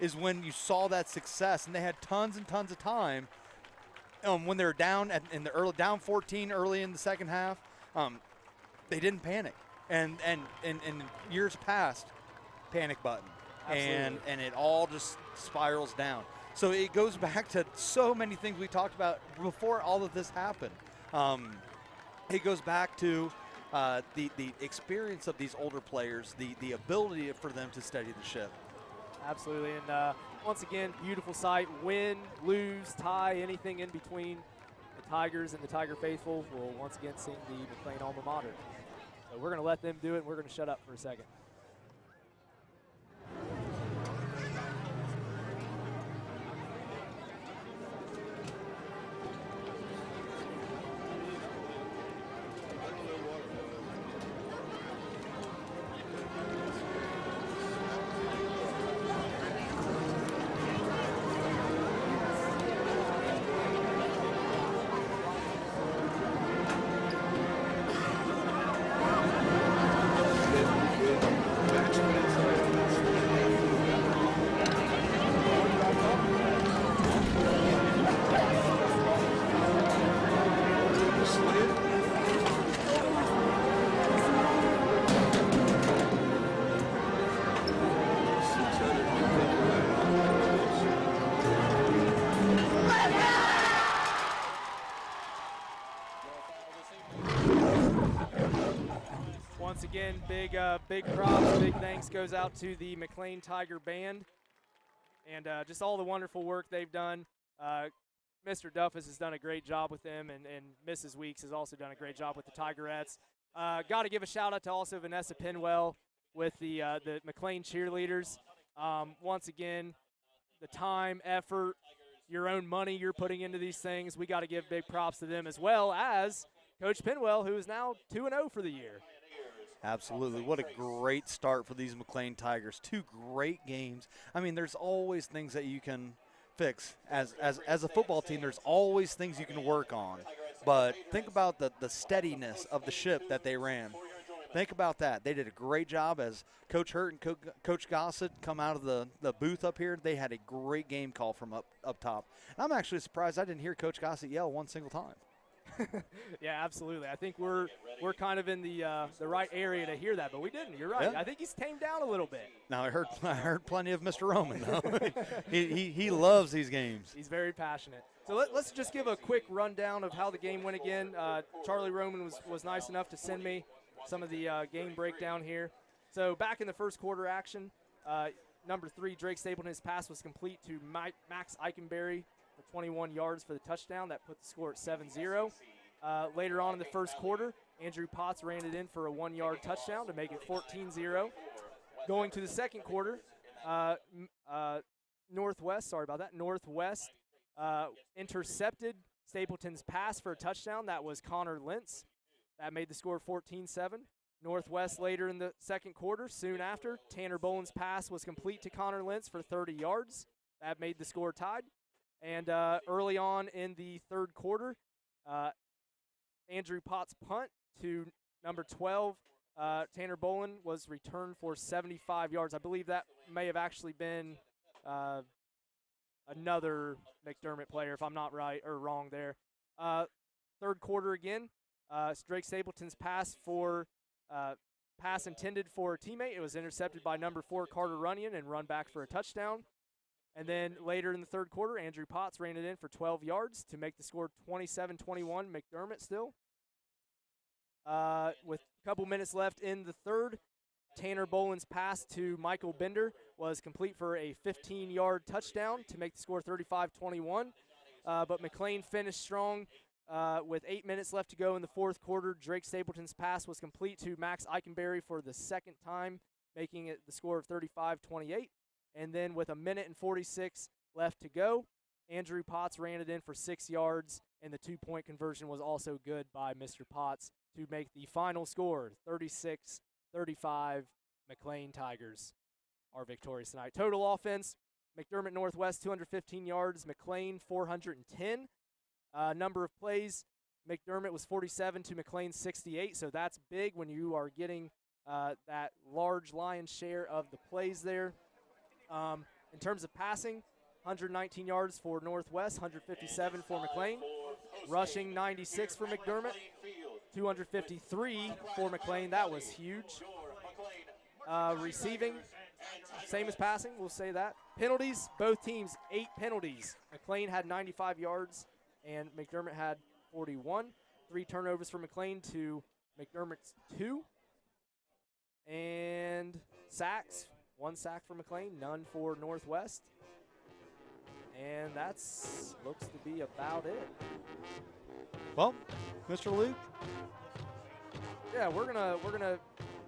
is when you saw that success. And they had tons and tons of time when they were down down 14 early in the second half. They didn't panic. And in years past, panic button. Absolutely. And it all just spirals down. So it goes back to so many things we talked about before all of this happened. It goes back to the experience of these older players, the ability for them to steady the ship. Absolutely. And once again, beautiful sight. Win, lose, tie, anything in between. The Tigers and the Tiger faithful will once again sing the McLean alma mater. So we're going to let them do it, and we're going to shut up for a second. again, big props, big thanks goes out to the McLean Tiger Band and just all the wonderful work they've done. Mr. Duffus has done a great job with them, and Mrs. Weeks has also done a great job with the Tigerettes. Got to give a shout out to also Vanessa Pinwell with the McLean cheerleaders. Once again, the time, effort, your own money you're putting into these things, we got to give big props to them, as well as Coach Pinwell, who is now 2-0 for the year. Absolutely. What a great start for these McLean Tigers. 2 great games. I mean, there's always things that you can fix. As a football team, there's always things you can work on. But think about the steadiness of the ship that they ran. Think about that. They did a great job as Coach Hurt and Coach Gossett come out of the booth up here. They had a great game call from up top. And I'm actually surprised I didn't hear Coach Gossett yell one single time. Yeah, absolutely. I think we're kind of in the right area to hear that, but we didn't. You're right. Yeah. I think he's tamed down a little bit. Now I heard plenty of Mr. Roman though. he loves these games. He's very passionate. So let's just give a quick rundown of how the game went again. Charlie Roman was nice enough to send me some of the game breakdown here. So back in the first quarter action, number 3 Drake Stapleton's pass was complete to Max Eikenberry for 21 yards for the touchdown. That put the score at 7-0. Later on in the first quarter, Andrew Potts ran it in for a 1-yard touchdown to make it 14-0. Going to the second quarter, Northwest intercepted Stapleton's pass for a touchdown. That was Connor Lentz. That made the score 14-7. Northwest later in the second quarter, soon after, Tanner Boland's pass was complete to Connor Lentz for 30 yards. That made the score tied. And early on in the third quarter, Andrew Potts' punt to number 12, Tanner Boland, was returned for 75 yards. I believe that may have actually been another McDermott player, if I'm not right or wrong there. Third quarter again, Drake Stapleton's pass intended for a teammate. It was intercepted by number 4, Carter Runyon, and run back for a touchdown. And then later in the third quarter, Andrew Potts ran it in for 12 yards to make the score 27-21, McDermott still. With a couple minutes left in the third, Tanner Boland's pass to Michael Bender was complete for a 15-yard touchdown to make the score 35-21. But McLean finished strong with 8 minutes left to go in the fourth quarter. Drake Stapleton's pass was complete to Max Eikenberry for the second time, making it the score of 35-28. And then with a minute and 46 left to go, Andrew Potts ran it in for 6 yards, and the 2-point conversion was also good by Mr. Potts to make the final score 36-35. McLean Tigers are victorious tonight. Total offense, McDermott Northwest 215 yards, McLean 410. Number of plays, McDermott was 47 to McLean 68, so that's big when you are getting that large lion's share of the plays there. In terms of passing, 119 yards for Northwest, 157 for McLean. Rushing, 96 for McDermott, 253 for McLean. That was huge. Receiving, same as passing, we'll say that. Penalties, both teams, 8 penalties. McLean had 95 yards, and McDermott had 41. 3 turnovers for McLean to McDermott's 2. And sacks. 1 sack for McLean, none for Northwest. And that's looks to be about it. Well, Mr. Luke? Yeah, we're gonna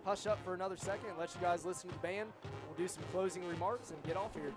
hush up for another second and let you guys listen to the band. We'll do some closing remarks and get off here.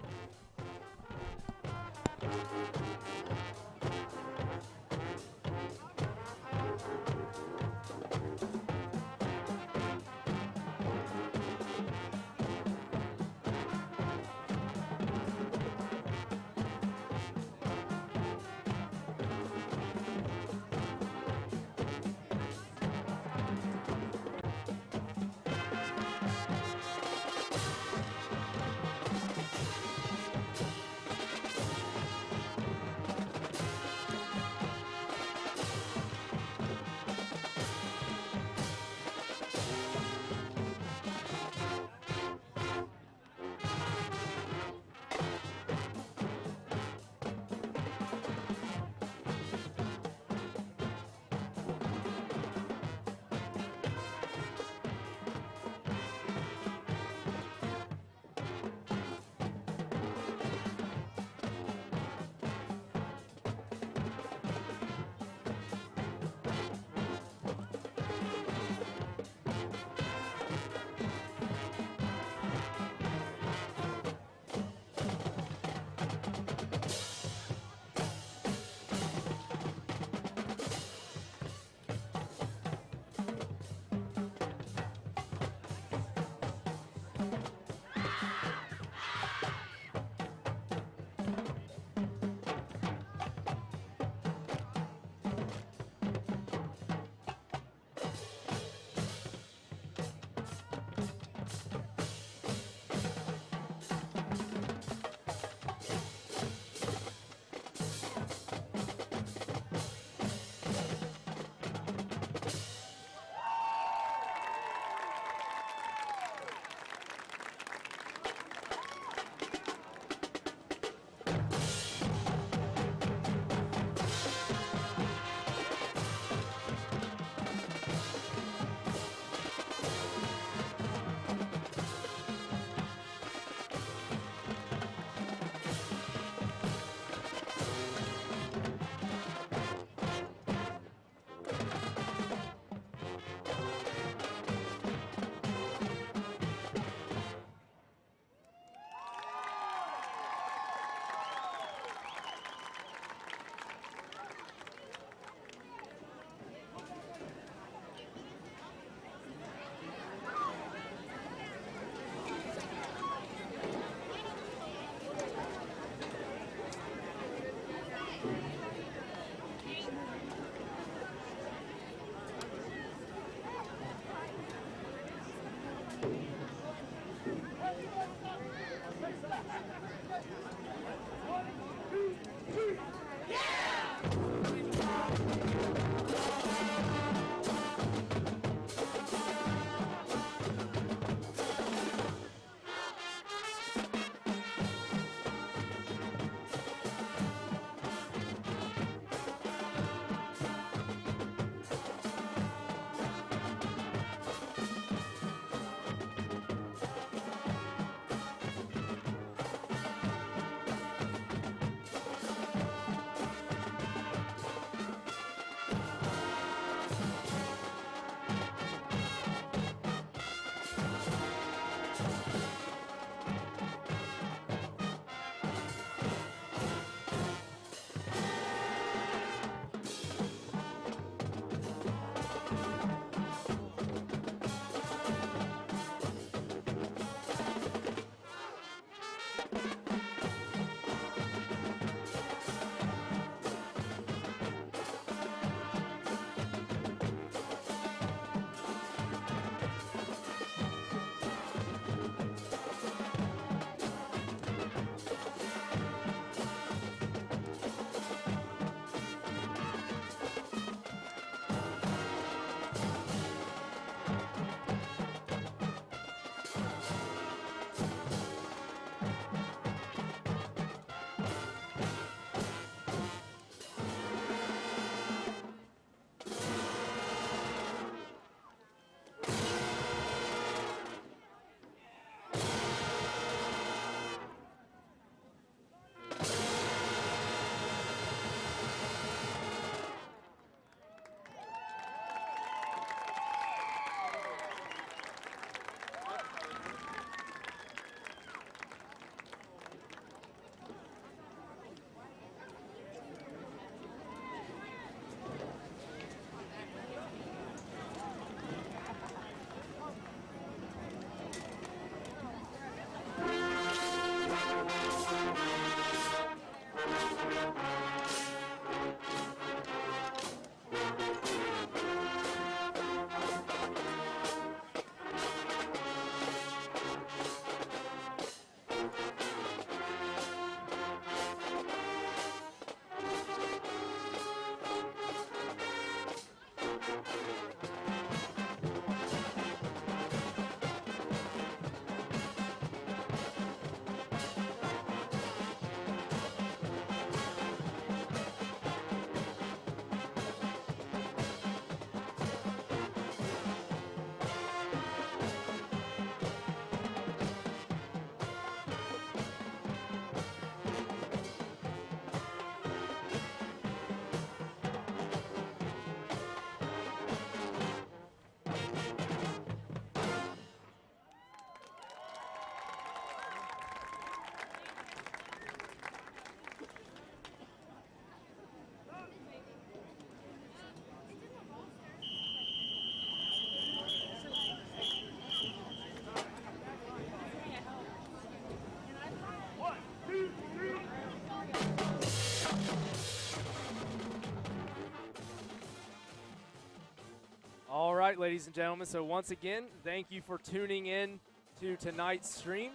right, ladies and gentlemen. So once again, thank you for tuning in to tonight's stream.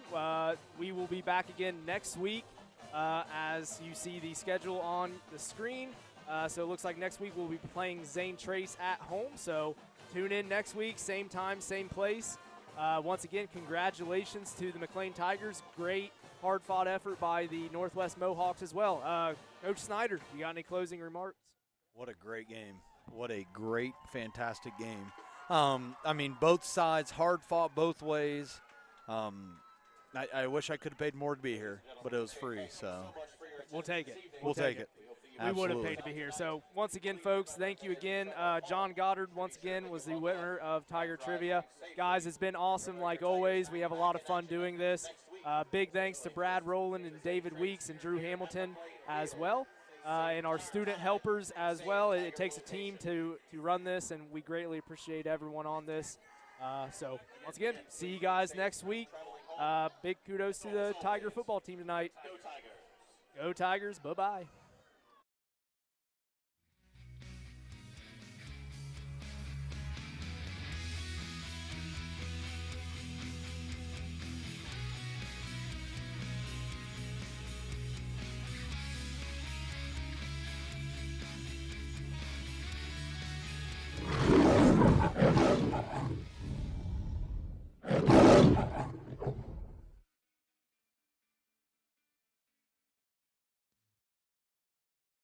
We will be back again next week as you see the schedule on the screen. So it looks like next week we'll be playing Zane Trace at home. So tune in next week, same time, same place. Once again, congratulations to the McLean Tigers. Great, hard-fought effort by the Northwest Mohawks as well. Coach Snyder, you got any closing remarks? What a great game. What a great, fantastic game. I mean, both sides, hard-fought both ways. I wish I could have paid more to be here, but it was free, so. We'll take it. We'll take it. We would have paid to be here. So once again, folks, thank you again. John Goddard, once again, was the winner of Tiger Trivia. Guys, it's been awesome like always. We have a lot of fun doing this. Big thanks to Brad Rowland and David Weeks and Drew Hamilton as well. And our student helpers as well. It takes a team to run this, and we greatly appreciate everyone on this. So once again, see you guys next week. Big kudos to the Tiger football team tonight. Go Tigers. Bye-bye.